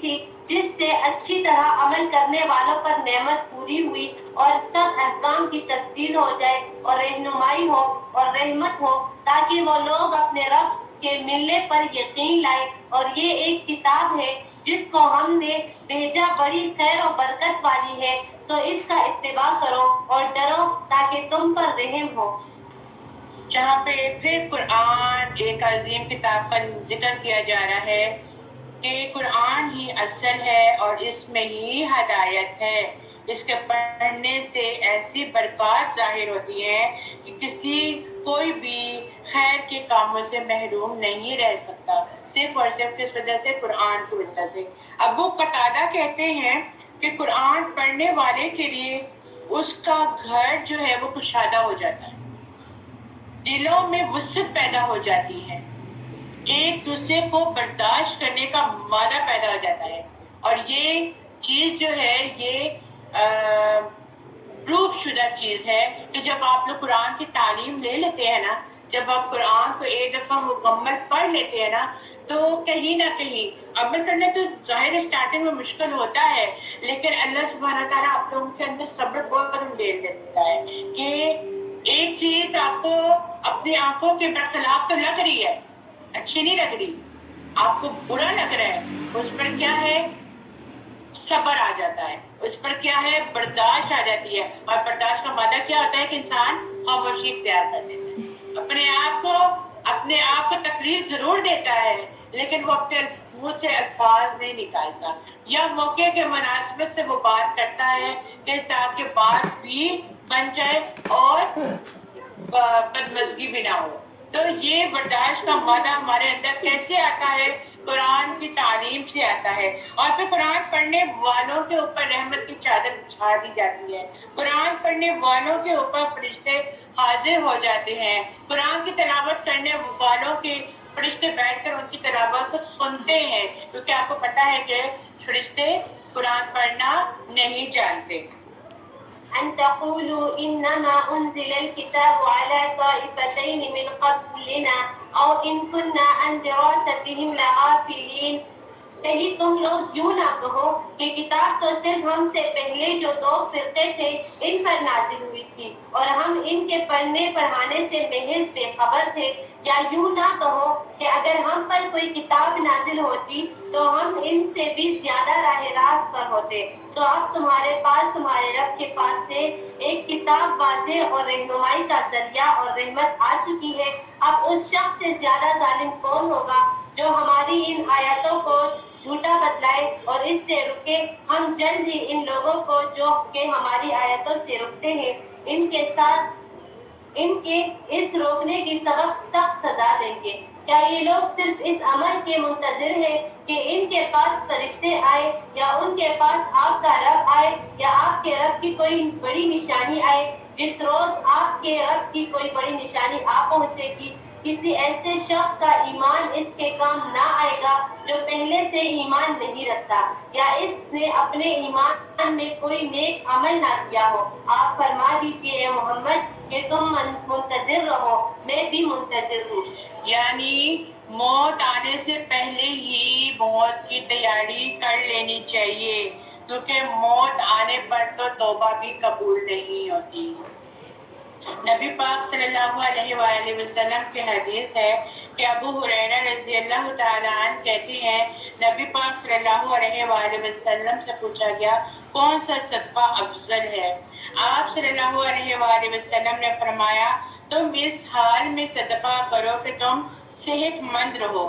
تھی جس سے اچھی طرح عمل کرنے والوں پر نعمت پوری ہوئی، اور سب احکام کی تفصیل ہو جائے، اور رہنمائی ہو اور رحمت ہو، تاکہ وہ لوگ اپنے رب کے ملنے پر یقین لائے۔ اور یہ ایک کتاب ہے جس کو ہم نے بھیجا بڑی خیر و برکت والی ہے، سو اس کا اتباع کرو اور ڈرو تاکہ تم پر رحم ہو۔ جہاں پہ پھر قرآن ایک عظیم کتاب کا ذکر کیا جا رہا ہے کہ قرآن ہی اصل ہے اور اس میں ہی ہدایت ہے، اس کے پڑھنے سے ایسی برکات ظاہر ہوتی ہے کہ کوئی بھی خیر کے کاموں سے محروم نہیں رہ سکتا، صرف اور صرف کس وجہ سے؟ قرآن کی وجہ سے۔ ابو قتادہ کہتے ہیں کہ قرآن پڑھنے والے کے لیے اس کا گھر جو ہے وہ کشادہ ہو جاتا ہے، دلوں میں وسعت پیدا ہو جاتی ہے، ایک دوسرے کو برداشت کرنے کا مادہ پیدا ہو جاتا ہے، اور یہ چیز جو ہے یہ پروف شدہ چیز ہے کہ جب آپ لوگ قرآن کی تعلیم لے لیتے ہیں نا، جب آپ قرآن کو ایک دفعہ مکمل پڑھ لیتے ہیں نا، تو کہیں نہ کہیں عمل کرنا تو ظاہر اسٹارٹنگ میں مشکل ہوتا ہے، لیکن اللہ سبحانہ تعالیٰ آپ لوگوں کے اندر صبر بہت ڈیل دیتا ہے کہ ایک چیز آپ کو اپنی آنکھوں کے برخلاف تو لگ رہی ہے، اچھی نہیں لگ رہی، آپ کو برا لگ رہا ہے، اس پر کیا ہے؟ صبر آ جاتا ہے، اس پر کیا ہے؟ برداشت آ جاتی ہے، اور برداشت کا مادہ کیا ہوتا ہے کہ انسان خاموشی اختیار کر دیتا ہے، اپنے آپ کو تکلیف ضرور دیتا ہے لیکن وہ اپنے منہ سے الفاظ نہیں نکالتا، یا موقع کے مناسبت سے وہ بات کرتا ہے کہ تاکہ بات بھی بن جائے اور بدمزگی بھی نہ ہو۔ تو یہ برداشت کا مادہ ہمارے اندر کیسے آتا ہے؟ قرآن کی تعلیم سے آتا ہے، اور پھر قرآن پڑھنے والوں کے اوپر رحمت کی چادر بچھا دی جاتی ہے، قرآن پڑھنے والوں کے اوپر فرشتے حاضر ہو جاتے ہیں، قرآن کی تلاوت کرنے والوں کے فرشتے بیٹھ کر ان کی تلاوت کو سنتے ہیں، کیونکہ آپ کو پتہ ہے کہ فرشتے قرآن پڑھنا نہیں جانتے۔ أن تقولوا إنما أنزل الكتاب على طائفتين من قبلنا أو إن كنا عن دراستهم لغافلين، کہیں تم لوگ یوں نہ کہو کہ کتاب تو صرف ہم سے پہلے جو دو فرقے تھے ان پر نازل ہوئی تھی اور ہم ان کے پڑھنے پڑھانے سے محض بے خبر تھے، یا یوں نہ کہو کہ اگر ہم پر کوئی کتاب نازل ہوتی تو ہم ان سے بھی زیادہ راہ راست پر ہوتے، تو اب تمہارے پاس تمہارے رب کے پاس سے ایک کتاب واضح اور رہنمائی کا ذریعہ اور رحمت آ چکی ہے، اب اس شخص سے زیادہ ظالم کون ہوگا جو ہماری ان آیتوں کو جھوٹا بتلائے اور اس سے رکے؟ ہم جلد ہی ان لوگوں کو جو کہ ہماری آیتوں سے رکتے ہیں ان کے اس روکنے کی سبب سخت سزا دیں گے۔ کیا یہ لوگ صرف اس امر کے منتظر ہیں کہ ان کے پاس فرشتے آئے یا ان کے پاس آپ کا رب آئے یا آپ کے رب کی کوئی بڑی نشانی آئے؟ جس روز آپ کے رب کی کوئی بڑی نشانی آ پہنچے گی، کسی ایسے شخص کا ایمان اس کے کام نہ آئے گا جو پہلے سے ایمان نہیں رکھتا یا اس نے اپنے ایمان میں کوئی نیک عمل نہ کیا ہو۔ آپ فرما دیجئے اے محمد کہ تم منتظر رہو، میں بھی منتظر ہوں۔ یعنی موت آنے سے پہلے ہی موت کی تیاری کر لینی چاہیے، کیونکہ موت آنے پر تو توبہ بھی قبول نہیں ہوتی۔ نبی پاک صلی اللہ علیہ وآلہ وسلم کی حدیث ہے کہ ابو ہریرہ رضی اللہ تعالیٰ عنہ کہتے ہیں نبی پاک صلی اللہ علیہ وآلہ وسلم سے پوچھا گیا کون سا صدقہ افضل ہے؟ آپ صلی اللہ علیہ وآلہ وسلم نے فرمایا تم اس حال میں صدقہ کرو کہ تم صحت مند رہو،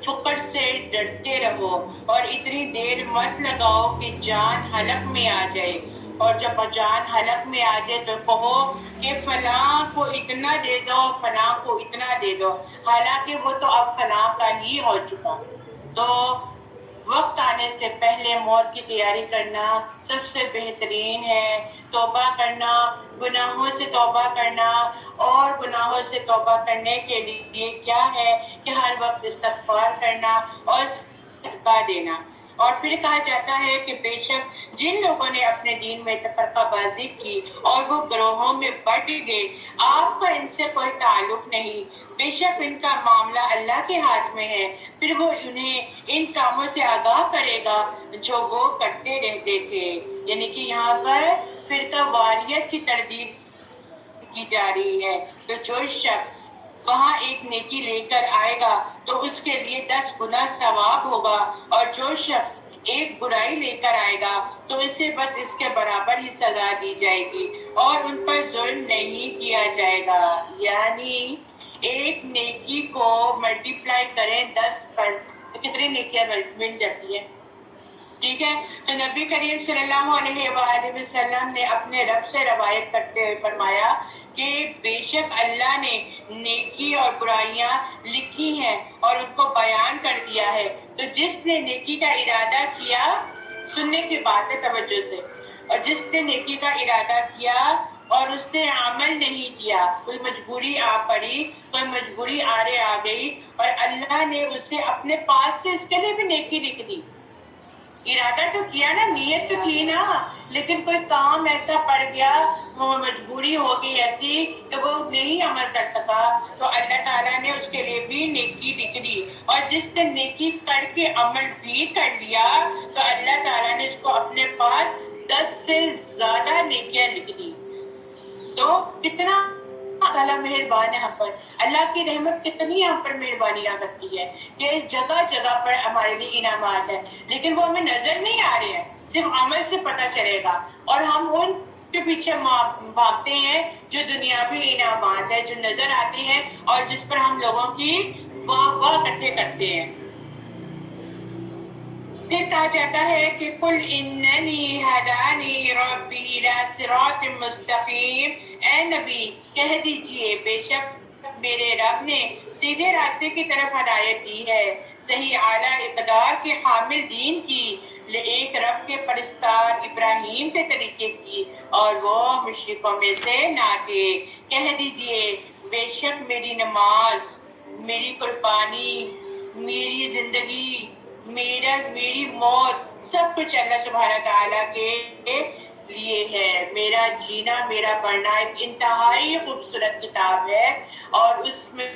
فقر سے ڈرتے رہو اور اتنی دیر مت لگاؤ کہ جان حلق میں آ جائے، اور جب جان حلق میں آ جائے تو کہو کہ فلاں کو اتنا دے دو، فلاں کو اتنا دے دو، حالانکہ وہ تو اب فلاں کا ہی ہو چکا۔ تو وقت آنے سے پہلے موت کی تیاری کرنا سب سے بہترین ہے، توبہ کرنا، گناہوں سے توبہ کرنا، اور گناہوں سے توبہ کرنے کے لیے کیا ہے کہ ہر وقت استغفار کرنا اور صدقہ دینا۔ اور پھر کہا جاتا ہے کہ بے شک جن لوگوں نے اپنے دین میں تفرقہ بازی کی اور وہ گروہوں میں بٹ گئے، آپ کا ان سے کوئی تعلق نہیں، بے شک ان کا معاملہ اللہ کے ہاتھ میں ہے، پھر وہ انہیں ان کاموں سے آگاہ کرے گا جو وہ کرتے رہتے تھے۔ یعنی کہ یہاں پر فرقہ واریت کی تردید کی جا رہی ہے، تو جو شخص وہاں ایک نیکی لے کر آئے گا تو اس کے لیے 10 گنا ثواب ہوگا، اور جو شخص ایک برائی لے کر آئے گا تو اسے بس اس کے برابر ہی سزا دی جائے گی اور ان پر ظلم نہیں کیا جائے گا۔ یعنی ایک نیکی کو ملٹیپلائی کریں 10 پر تو کتنی نیکیاں مل جاتی ہیں؟ ٹھیک ہے، تو نبی کریم صلی اللہ علیہ وآلہ وسلم نے اپنے رب سے روایت کرتے ہوئے فرمایا کہ بے شک اللہ نے نیکی اور برائیاں لکھی ہیں اور ان کو بیان کر دیا ہے، تو جس نے نیکی کا ارادہ کیا، سننے کی بات ہے توجہ سے، اور جس نے نیکی کا ارادہ کیا اور اس نے عمل نہیں کیا، کوئی مجبوری آ پڑی، کوئی مجبوری آرے آ گئی اور اللہ نے اسے اپنے پاس سے اس کے لیے بھی نیکی لکھ دی۔ ارادہ تو کیا نا، نیت تو تھی نا، لیکن کوئی کام ایسا پڑ گیا، وہ مجبوری ہو گئی ایسی کہ وہ نہیں عمل کر سکا، تو اللہ تعالیٰ نے اس کے لیے بھی نیکی لکھ دی، اور جس نے نیکی کر کے عمل بھی کر لیا تو اللہ تعالیٰ نے اس کو اپنے پاس 10 سے زیادہ نیکیاں لکھ دی۔ تو کتنا تعالیٰ مہربان ہے ہم پر، اللہ کی رحمت کتنی ہم پر مہربانیاں کرتی ہے کہ جگہ جگہ پر ہمارے لیے انعامات ہیں، لیکن وہ ہمیں نظر نہیں آ رہے ہیں، صرف عمل سے پتہ چلے گا، اور ہم ان کے پیچھے بھاگتے ہیں جو دنیاوی انعامات ہیں جو نظر آتے ہیں اور جس پر ہم لوگوں کی واہ اکٹھے کرتے ہیں۔ پھر کہا جاتا ہے کہ قل اننی ہدانی ربی الی صراط مستقیم، اے نبی کہہ دیجئے بے شک میرے رب نے سیدھے راستے کی طرف ہدایت دی ہے، صحیح اعلیٰ اقدار کے حامل دین کی، ایک رب کے پرستار ابراہیم کے طریقے کی، اور وہ مشرکوں میں سے نہ تھے۔ کہہ دیجئے بے شک میری نماز، میری قربانی، میری زندگی، میری موت، سب کچھ اللہ سبحانہ تعالیٰ کے لیے ہے۔ میرا جینا، میرا مرنا ایک انتہائی خوبصورت کتاب ہے، اور اس میں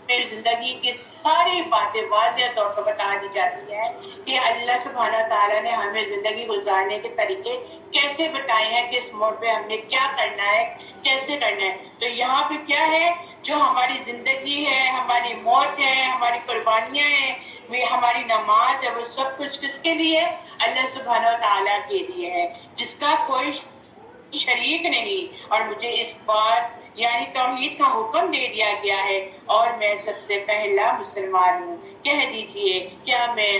میری زندگی کی ساری باتیں واضح طور پر بتا دی جاتی ہیں کہ اللہ سبحانہ تعالیٰ نے ہمیں زندگی گزارنے کے طریقے کیسے بتائے ہیں، کس موڑ پہ ہم نے کیا کرنا ہے، کیسے کرنا ہے۔ تو یہاں پہ کیا ہے، جو ہماری زندگی ہے، ہماری موت ہے، ہماری قربانیاں ہیں، ہماری نماز ہے، وہ سب کچھ کس کے لیے؟ اللہ سبحانہ تعالیٰ کے لیے ہے، جس کا کوئی شریک نہیں، اور مجھے اس بات یعنی توحید کا حکم دے دیا گیا ہے، اور میں سب سے پہلا مسلمان ہوں۔ کہہ دیجئے کیا میں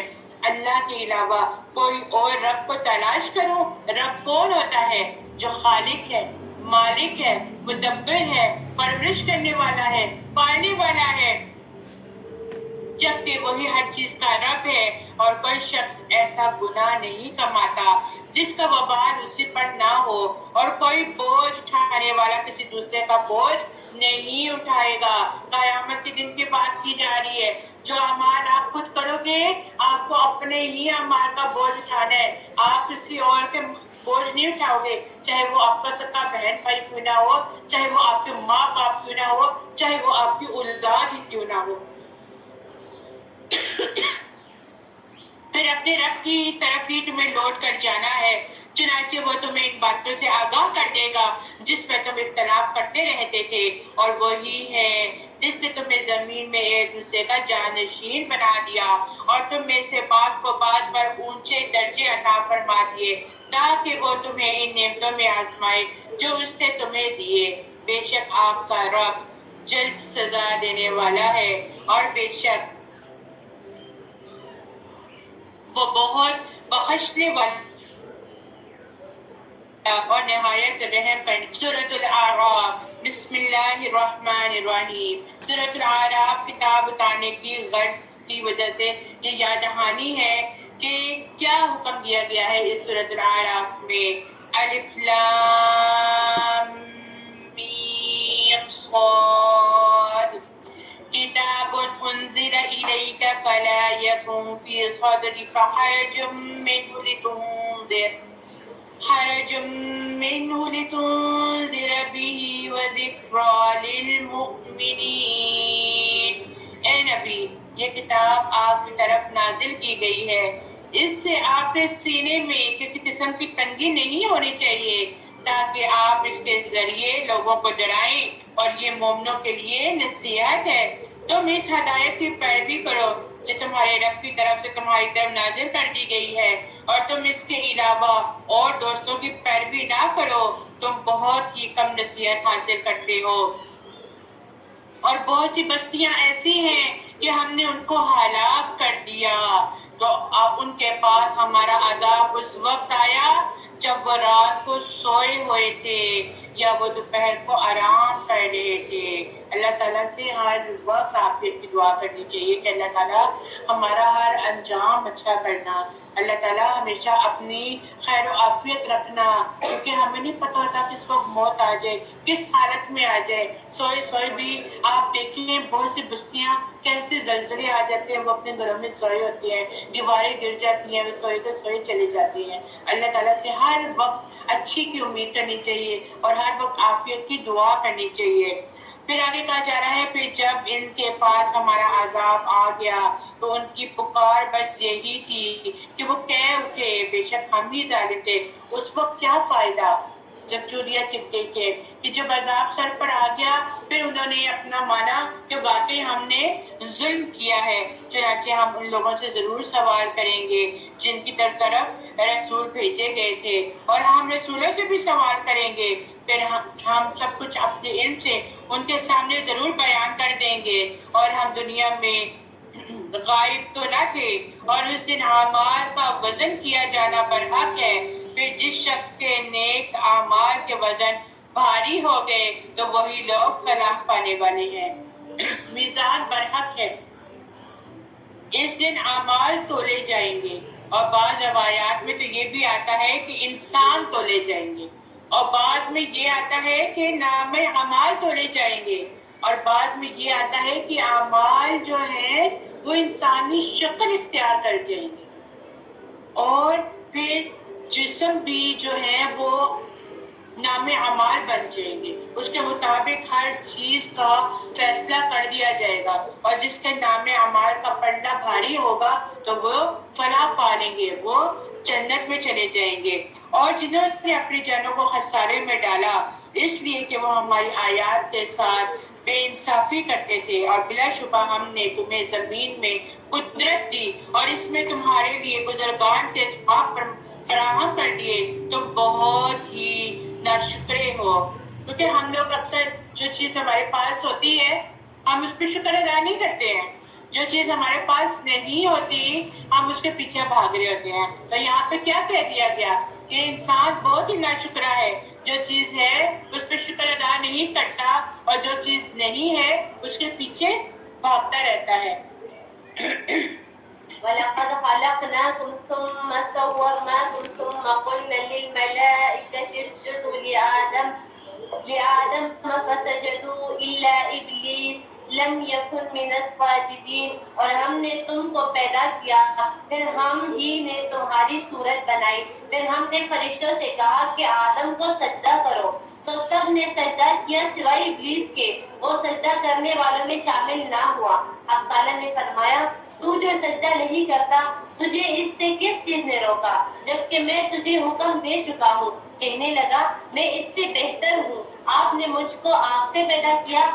اللہ کے علاوہ کوئی اور رب کو تلاش کروں؟ رب کون ہوتا ہے؟ جو خالق ہے، مالک ہے، مدبر ہے، پرورش کرنے والا ہے، پالنے والا ہے، جبکہ وہی ہر چیز کا رب ہے، اور کوئی شخص ایسا گناہ نہیں کماتا جس کا وبال اسی پر نہ ہو، اور کوئی بوجھ اٹھانے والا کسی دوسرے کا بوجھ نہیں اٹھائے گا۔ قیامت کے دن کی بات کی جا رہی ہے، جو اعمال آپ خود کرو گے آپ کو اپنے ہی اعمال کا بوجھ اٹھانا ہے، آپ کسی اور کے بوجھ نہیں اٹھاؤ گے، چاہے وہ آپ کا سکا بہن بھائی کیوں نہ ہو، چاہے وہ آپ کے ماں باپ کیوں نہ ہو، چاہے وہ آپ کی اولاد ہی کیوں نہ ہو۔ پھر اپنے رب کی طرف ہی تمہیں لوٹ کر جانا ہے، چنانچہ وہ تمہیں ان باتوں سے آگاہ کر دے گا جس میں تم اختلاف کرتے رہتے تھے، اور وہی ہے جس نے تمہیں زمین میں ایک دوسرے کا جانشین بنا دیا، اور تم میں سے بعض کو بعض پر اونچے درجے عطا فرما دیے، تاکہ وہ تمہیں ان نعمتوں میں آزمائے جو اس نے تمہیں دیے۔ بے شک آپ کا رب جلد سزا دینے والا ہے، اور بے شک وہ بہت بخشنے والا اور نہایت رحم کرنے۔ سورۃ الاعراف، بسم اللہ الرحمن الرحیم۔ سورۃ الاعراف کتاب اتارنے کی غرض کی وجہ سے یہ یاد دہانی ہے کہ کیا حکم دیا گیا ہے اس سورۃ الاعراف میں۔ الف لام میم صاد کتاب انزل الیک فلا یکن فی صدرک حرج منه لتنذر به وذکریٰ للمؤمنین۔ اے نبی، یہ کتاب آپ کی طرف نازل کی گئی ہے، اس سے آپ کے سینے میں کسی قسم کی تنگی نہیں ہونی چاہیے، تاکہ آپ اس کے ذریعے لوگوں کو ڈرائیں اور یہ مومنوں کے لیے نصیحت ہے۔ تم اس ہدایت کی پیروی کرو جو تمہارے رب کی طرف سے تمہاری طرف نازل کر دی گئی ہے، اور تم اس کے علاوہ اور دوستوں کی پیروی نہ کرو، تم بہت ہی کم نصیحت حاصل کرتے ہو۔ اور بہت سی بستیاں ایسی ہیں کہ ہم نے ان کو ہلاک کر دیا، تو اب ان کے پاس ہمارا عذاب اس وقت آیا جب وہ رات کو سوئے ہوئے تھے یا وہ دوپہر کو آرام کر رہے تھے۔ اللہ تعالیٰ سے ہر وقت عافیت کی دعا کرنی چاہیے کہ اللہ تعالیٰ ہمارا ہر انجام اچھا کرنا، اللہ تعالیٰ ہمیشہ اپنی خیر و عافیت رکھنا، کیونکہ ہمیں نہیں پتا ہوتا کس وقت موت آ جائے، کس حالت میں آ جائے۔ سوئے سوئے بھی آپ دیکھیں بہت سی بستیاں کیسے زلزلے آ جاتے ہیں، وہ اپنے گھروں میں سوئے ہوتے ہیں، دیواریں گر جاتی ہیں، وہ سوئے کے سوئے چلے جاتے ہیں۔ اللہ تعالیٰ سے ہر وقت اچھی کی امید کرنی چاہیے اور ہر وقت عافیت کی دعا کرنی چاہیے۔ پھر آگے کہا جا رہا ہے پھر جب ان کے پاس ہمارا عذاب آ گیا تو ان کی پکار بس یہی تھی کہ وہ کہہ اٹھے بے شک ہم ہی ظالم تھے۔ اس وقت کیا فائدہ جب چوریاں چگ گئی تھے کہ جب عذاب سر پر آ گیا پھر انہوں نے اپنا مانا کہ واقعی ہم نے ظلم کیا ہے۔ چنانچہ ہم ان لوگوں سے ضرور سوال کریں گے جن کی طرف رسول بھیجے گئے تھے، اور ہم رسولوں سے بھی سوال کریں گے، پھر ہم سب کچھ اپنے علم سے ان کے سامنے ضرور بیان کر دیں گے۔ اور ہم دنیا میں غائب تو نہ تھے، اور اس دن اعمال کا وزن کیا جانا برحق ہے۔ پھر جس شخص کے نیک اعمال کے وزن بھاری ہو گئے تو وہی لوگ فلاح پانے والے ہیں۔ میزان برحق ہے، اس دن اعمال تولے جائیں گے، اور بعض روایات میں تو یہ بھی آتا ہے کہ انسان تولے جائیں گے، اور بعد میں یہ آتا ہے کہ نام اعمال تولے جائیں گے، اور بعد میں یہ آتا ہے کہ اعمال جو ہیں وہ انسانی شکل اختیار کر جائیں گے، اور پھر جسم بھی جو ہے وہ نام اعمال بن جائیں گے۔ اس کے مطابق ہر چیز کا فیصلہ کر دیا جائے گا، اور جس کے نام اعمال کا پلڑا بھاری ہوگا تو وہ فلاح پا لیں گے، وہ جنت میں چلے جائیں گے۔ اور جنہوں نے اپنی جانوں کو خسارے میں ڈالا اس لیے کہ وہ ہماری آیات کے ساتھ بے انصافی کرتے تھے، اور بلا شبہ ہم نے تمہیں زمین میں قدرت دی اور اس میں تمہارے لیے بزرگان کے اسباب فراہم کر دیے، تم بہت ہی ناشکرے ہو۔ کیونکہ ہم لوگ اکثر جو چیز ہمارے پاس ہوتی ہے ہم اس پہ شکر ادا نہیں کرتے ہیں، جو چیز ہمارے پاس نہیں ہوتی ہم اس کے پیچھے بھاگ رہے ہوتے ہیں۔ تو یہاں پہ کیا کہہ دیا گیا کہ انسان بہت ہی ناشکرا ہے، جو چیز ہے اس پہ شکر ادا نہیں کرتا، اور جو چیز نہیں ہے اس کے پیچھے بھاگتا رہتا ہے۔ وَلَقَدْ خَلَقْنَاكُمْ ثُمَّ صَوَّرْنَاكُمْ ثُمَّ قُلْنَا لِلْمَلَائِكَةِ اسْجُدُوا لِآدَمَ فَسَجَدُوا إِلَّا إِبْلِيسَ لَمْ يَكُنْ مِنَ السَّاجِدِينَ۔ اور ہم نے تم کو پیدا کیا، پھر ہم ہی نے تمہاری صورت بنائی، پھر ہم نے فرشتوں سے کہا کہ آدم کو سجدہ کرو، تو سب نے سجدہ کیا سوائے ابلیس کے، وہ سجدہ کرنے والوں میں شامل نہ ہوا۔ اب تعالیٰ نے فرمایا تو جو سجدہ نہیں کرتا تجھے اس سے کس چیز نے روکا، جبکہ میں تجھے حکم دے چکا ہوں۔ کہنے لگا میں اس سے بہتر ہوں، آپ نے مجھ کو آگ سے پیدا کیا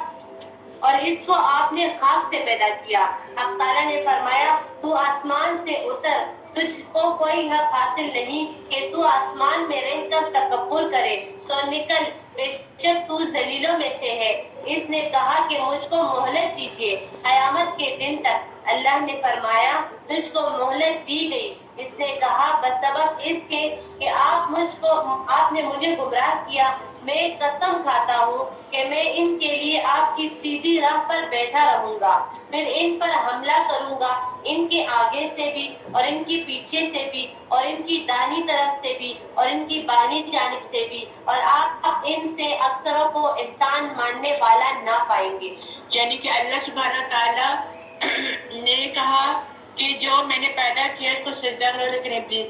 اور اس کو آپ نے خاک سے پیدا کیا۔ اب تعالیٰ نے فرمایا تو آسمان سے اتر، تجھ کو کوئی حق حاصل نہیں کہ تو آسمان میں رہ کر تکبر کرے، سو نکل، بے شک تو ذلیلوں میں سے ہے۔ اس نے کہا کہ مجھ کو مہلت دیجیے قیامت کے دن تک۔ اللہ نے فرمایا تجھ کو مہلت دی گئی۔ اس نے کہا بسبب اس کے کہ آپ نے مجھے گمراہ کیا، میں قسم کھاتا ہوں کہ میں ان کے لیے آپ کی سیدھی راہ پر بیٹھا رہوں گا، پھر ان پر حملہ کروں گا، ان کے آگے سے بھی اور ان کی پیچھے سے بھی اور ان کی دانی طرف سے بھی اور ان کی بائیں جانب سے بھی، اور آپ ان سے اکثروں کو احسان ماننے والا نہ پائیں گے۔ یعنی کہ اللہ سبحانہ تعالیٰ نے کہا کہ جو میں نے پیدا کیا اس کو سجدہ کرو، لیکن ابلیس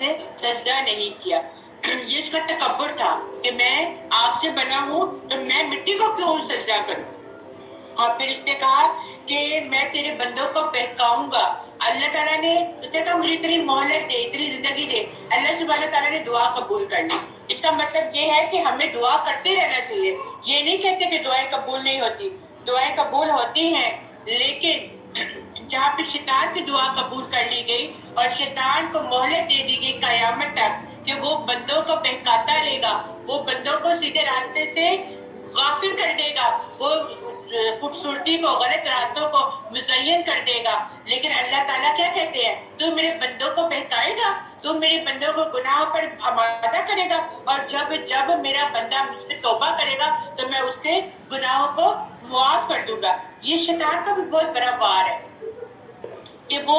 نے سجدہ نہیں کیا۔ یہ اس کا تکبر تھا کہ میں آگ سے بنا ہوں تو میں مٹی کو کیوں سجدہ کروں، اور پھر اس نے کہا کہ میں تیرے بندوں کو بہکاؤں گا۔ اللہ تعالیٰ نے اس نے کہا مجھے اتنی مہلت دے، اتنی زندگی دے۔ اللہ سبحانہ تعالیٰ نے دعا قبول کر لی، اس کا مطلب یہ ہے کہ ہمیں دعا کرتے رہنا چاہیے. یہ نہیں کہتے کہ دعائیں قبول نہیں ہوتی، دعائیں قبول ہوتی ہیں، لیکن جہاں پہ شیطان کی دعا قبول کر لی گئی اور شیطان کو مہلت دے دی گئی قیامت تک کہ وہ بندوں کو بہکاتا رہے گا، وہ بندوں کو سیدھے راستے سے غافل کر دے گا، وہ خوبصورتی کو، غلط راستوں کو مزین کر دے گا. لیکن اللہ تعالیٰ کیا کہتے ہیں؟ تو میرے بندوں کو بہکائے گا، تو میرے بندوں کو گناہ پر آمادہ کرے گا، اور جب میرا بندہ مجھ سے توبہ کرے گا تو میں اس کے گناہوں کو معاف کر دوں گا. یہ شیطان کا بھی بہت بڑا وار ہے کہ وہ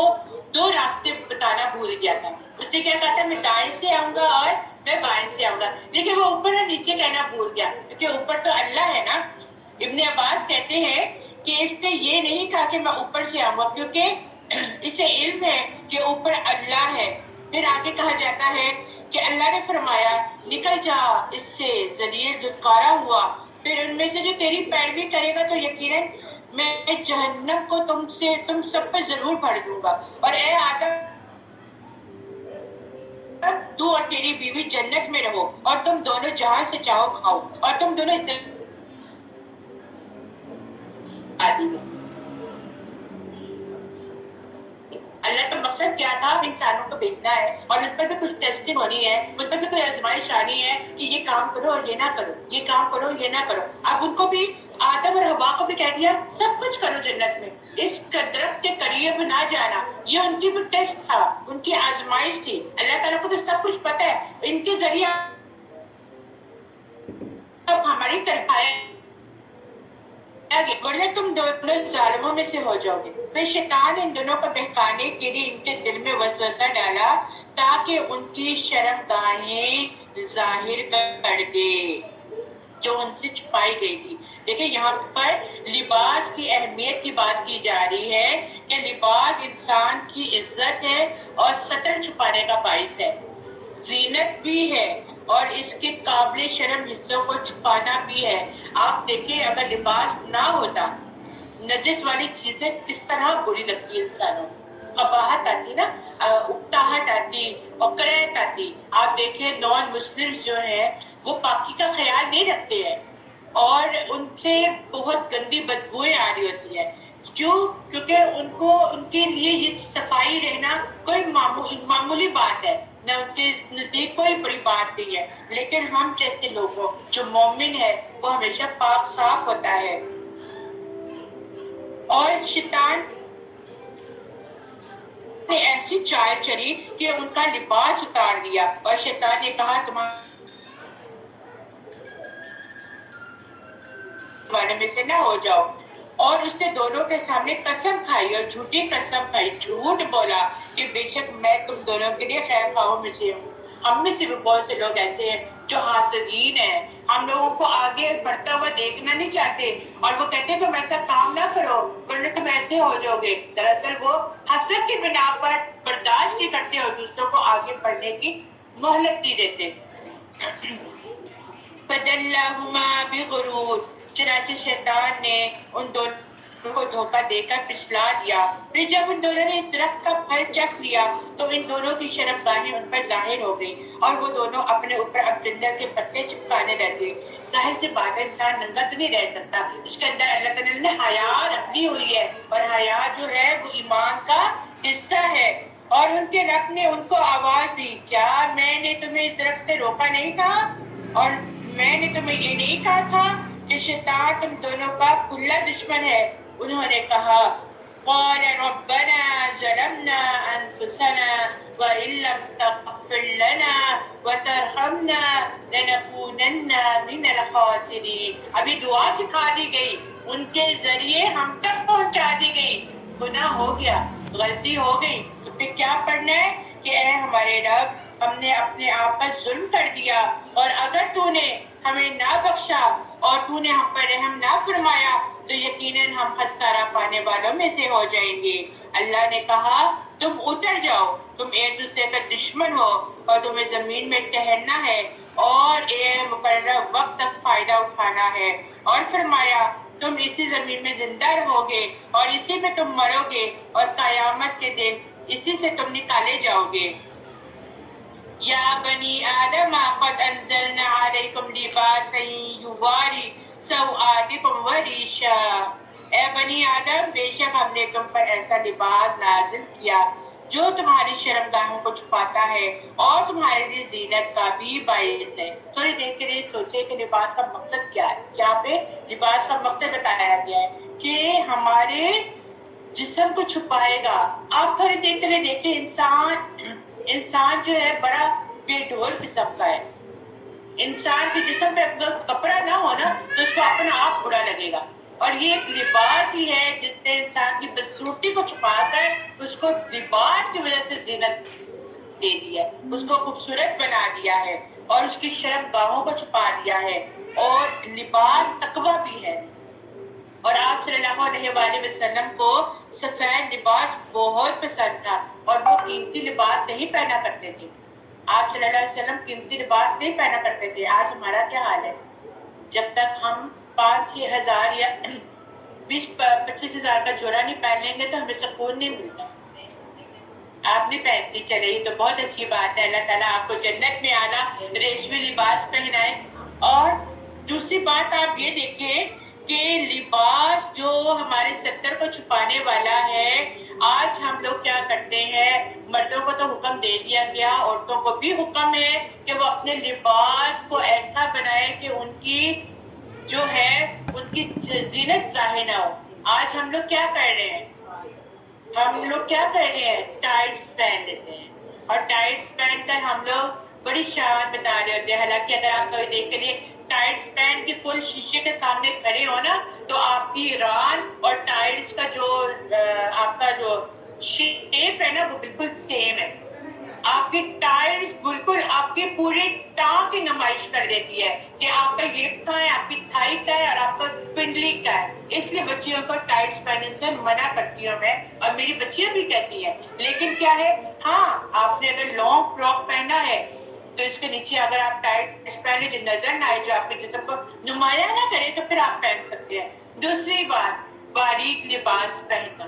دو راستے بتانا بھول گیا تھا. اس نے کیا کہا تھا؟ میں دائیں سے آؤں گا اور میں بائیں سے آؤں گا، لیکن وہ اوپر اور نیچے کہنا بھول گیا، کیونکہ اوپر تو اللہ ہے نا. ابن عباس کہتے ہیں کہ اس نے یہ نہیں کہا کہ میں اوپر سے آؤں گا، کیونکہ اسے علم ہے کہ اوپر اللہ ہے. پھر آگے کہا جاتا ہے کہ اللہ نے فرمایا نکل جا اس سے ذلیل دھتکارا ہوا، پھر ان میں سے جو تیری پیروی کرے گا تو یقیناً میں جہنم کو تم سب پر ضرور بھر دوں گا، اور اے آدم تو اور تیری بیوی جنت میں رہو، اور تم دونوں جہاں سے چاہو کھاؤ، اور تم دونوں اللہ کا مقصد کیا تھا؟ انسانوں کو بھیجنا ہے، اور ان پر بھی کچھ ٹیسٹنگ ہونی ہے، ان پر بھی کوئی آزمائش آنی ہے کہ یہ کام کرو اور یہ نہ کرو، یہ کام کرو یہ نہ کرو. اب ان کو بھی آدم اور حوا کو بھی کہہ دیا سب کچھ کرو جنت میں، اس درخت کے قریب نہ جانا. یہ ان کی بھی ٹیسٹ تھا، ان کی آزمائش تھی. اللہ تعالیٰ کو تو سب کچھ پتہ ہے، ان کے ذریعے اب ہماری طرف ورنہ تم دونوں ظالموں میں سے ہو جاؤ گے. پھر شیطان ان دونوں کو بہکانے کے لیے ان کے دل میں وسوسہ ڈالا تاکہ ان کی شرمگاہیں ظاہر کر دے جو ان سے چھپائی گئی تھی. دیکھیں یہاں پر لباس کی اہمیت کی بات کی جا رہی ہے کہ لباس انسان کی عزت ہے اور ستر چھپانے کا باعث ہے، زینت بھی ہے، اور اس کے قابل شرم حصوں کو چھپانا بھی ہے. آپ دیکھیں اگر لباس نہ ہوتا، نجس والی چیزیں کس طرح بری لگتی انسانوں، قباحت آتی نا، اکتاہٹ آتی اور کریت آتی. آپ دیکھیں نان مسلم جو ہیں وہ پاکی کا خیال نہیں رکھتے ہیں، اور ان سے بہت گندی بدبوئیں آ رہی ہوتی ہے. کیوں؟ کیونکہ ان کے لیے یہ صفائی رہنا کوئی معمولی بات ہے، نہ ان کے نزدیک کوئی بڑی بات نہیں ہے. لیکن ہم جیسے لوگوں جو مومن ہے وہ ہمیشہ پاک صاف ہوتا ہے. اور شیطان نے ایسی چال چلی کہ ان کا لباس اتار دیا، اور شیطان نے کہا تمہارے میں سے نہ ہو جاؤ. اور اس نے دونوں کے سامنے قسم کھائی اور جھوٹی قسم کھائی، جھوٹ بولا کہ بے شک میں تم دونوں کے لیے خیر خواہوں میں سے ہوں. ہم میں سے بھی بہت سے لوگ ایسے ہیں جو حاسدین ہیں، ہم لوگوں کو آگے بڑھتا ہوا دیکھنا نہیں چاہتے، اور وہ کہتے ہیں تم ایسا کام نہ کرو ورنہ تم ایسے ہو جاؤ گے. دراصل وہ حسد کی بنا پر برداشت نہیں کرتے اور دوسروں کو آگے بڑھنے کی مہلت نہیں دیتے. فَدَلَّهُمَا بِغُرُورٍ، چنانچہ شیطان نے ان دونوں کو دھوکہ دے کر پھسلا دیا. پھر جب ان دونوں نے اس درخت کا پھل چکھ لیا تو ان دونوں کی شرمگاہیں ان پر ظاہر ہو گئی، اور وہ دونوں اپنے اوپر اب جنگل کے پتے چپکانے لگے. ظاہر سی بات ہے انسان ننگا تو نہیں رہ سکتا، اس کے اندر اللہ تعالیٰ نے حیا رکھی ہوئی ہے، اور حیا جو ہے وہ ایمان کا حصہ ہے. اور ان کے رب نے ان کو آواز دی، کیا میں نے تمہیں اس درخت سے روکا نہیں تھا، اور میں نے تمہیں یہ نہیں کہا تھا کہ شیطان تم دونوں کا کھلا دشمن ہے؟ انہوں نے کہا قال ربنا ظلمنا انفسنا وان لم تغفر لنا وترحمنا لنكونن من الخاسرین. ابھی دعا سکھا دی گئی، ان کے ذریعے ہم تک پہنچا دی گئی. گناہ ہو گیا، غلطی ہو گئی، تو پھر کیا پڑھنا ہے کہ اے ہمارے رب ہم نے اپنے آپ پر ظلم کر دیا، اور اگر تو نے ہمیں نہ بخشا اور تو نے ہم پر رحم نہ فرمایا تو یقیناً ہم خسارہ پانے والوں میں سے ہو جائیں گے. اللہ نے کہا تم اتر جاؤ، تم ایک دوسرے کا دشمن ہو اور تمہیں زمین میں ٹہلنا ہے اور ایک مقررہ وقت تک فائدہ اٹھانا ہے. اور فرمایا تم اسی زمین میں زندہ رہو گے اور اسی میں تم مرو گے، اور قیامت کے دن اسی سے تم نکالے جاؤ گے. یا بنی آدم قد انزلنا علیکم لباسا یواری سوآتکم وریشا، اے بنی آدم بے شک ہم نے تم پر ایسا لباس نازل کیا جو تمہاری شرمگاہوں کو چھپاتا ہے اور تمہارے لیے زینت کا بھی باعث ہے۔ تھوڑی دیر کے لیے سوچے کہ لباس کا مقصد کیا ہے۔ یہاں پہ لباس کا مقصد بتایا گیا ہے کہ ہمارے جسم کو چھپائے گا۔ آپ تھوڑی دیر کے لیے دیکھیں، انسان جو ہے بڑا بے ڈھول قسم کا ہے۔ انسان کے جسم پہ اگر کپڑا نہ ہو نا تو اس کو اپنا آپ برا لگے گا، اور یہ ایک لباس ہی ہے جس نے انسان کی بدصورتی کو چھپا کر اس کو لباس کی وجہ سے زینت دے دی ہے، اس کو خوبصورت بنا دیا ہے اور اس کی شرم گاہوں کو چھپا دیا ہے، اور لباس تقویٰ بھی ہے۔ اور آپ صلی اللہ علیہ وآلہ وسلم کو سفید لباس بہت پسند تھا اور وہ قیمتی لباس نہیں پہنا کرتے تھے۔ آپ صلی اللہ علیہ وسلم قیمتی لباس نہیں پہنا کرتے تھے۔ آج ہمارا کیا حال ہے؟ جب تک ہم 5-6 ہزار یا 20-25 ہزار کا جوڑا نہیں پہن لیں گے تو ہمیں سکون نہیں ملتا۔ آپ نے پہنتی چلے، یہ تو بہت اچھی بات ہے، اللہ تعالیٰ آپ کو جنت میں اعلیٰ ریشمی لباس پہنائے۔ اور دوسری بات آپ یہ دیکھیں کہ لباس جو ہمارے ستر کو چھپانے والا ہے، آج ہم لوگ کیا کرتے ہیں، مردوں کو تو حکم دے دیا گیا، عورتوں کو بھی حکم ہے کہ وہ اپنے لباس کو ایسا بنائے کہ ان کی جو ہے ان کی زینت ظاہر نہ ہو۔ آج ہم لوگ کیا کر رہے ہیں، ہم لوگ کیا کر رہے ہیں، ٹائٹس پہن لیتے ہیں، اور ٹائٹس پہن کر ہم لوگ بڑی شان بتا رہے ہوتے ہیں۔ حالانکہ اگر آپ تھوڑی دیر کے لیے ٹائٹس پہن کے فل شیشے کے سامنے کھڑے ہو نا تو آپ کی ران اور ٹائٹس کا جو آپ کا جو شیپ ہے نا وہ بالکل سیم ہے۔ آپ کی ٹائٹس بالکل آپ کی پوری ٹانگ کی نمائش کر دیتی ہے کہ آپ کا یہ کہاں ہے، آپ کی تھائی کا ہے اور آپ کا پنڈلی کا ہے۔ اس لیے بچیوں کو ٹائٹس پہننے سے منع کرتی ہوں میں، اور میری بچیاں بھی کہتی ہیں۔ لیکن کیا ہے، ہاں آپ نے اگر لانگ فراک پہنا ہے تو اس کے نیچے اگر آپ ٹائٹس پہنے جو نظر نہ آئے، جو آپ کے جسم کو نمایاں نہ کرے، تو پھر آپ پہن سکتے ہیں۔ دوسری بات، باریک لباس پہننا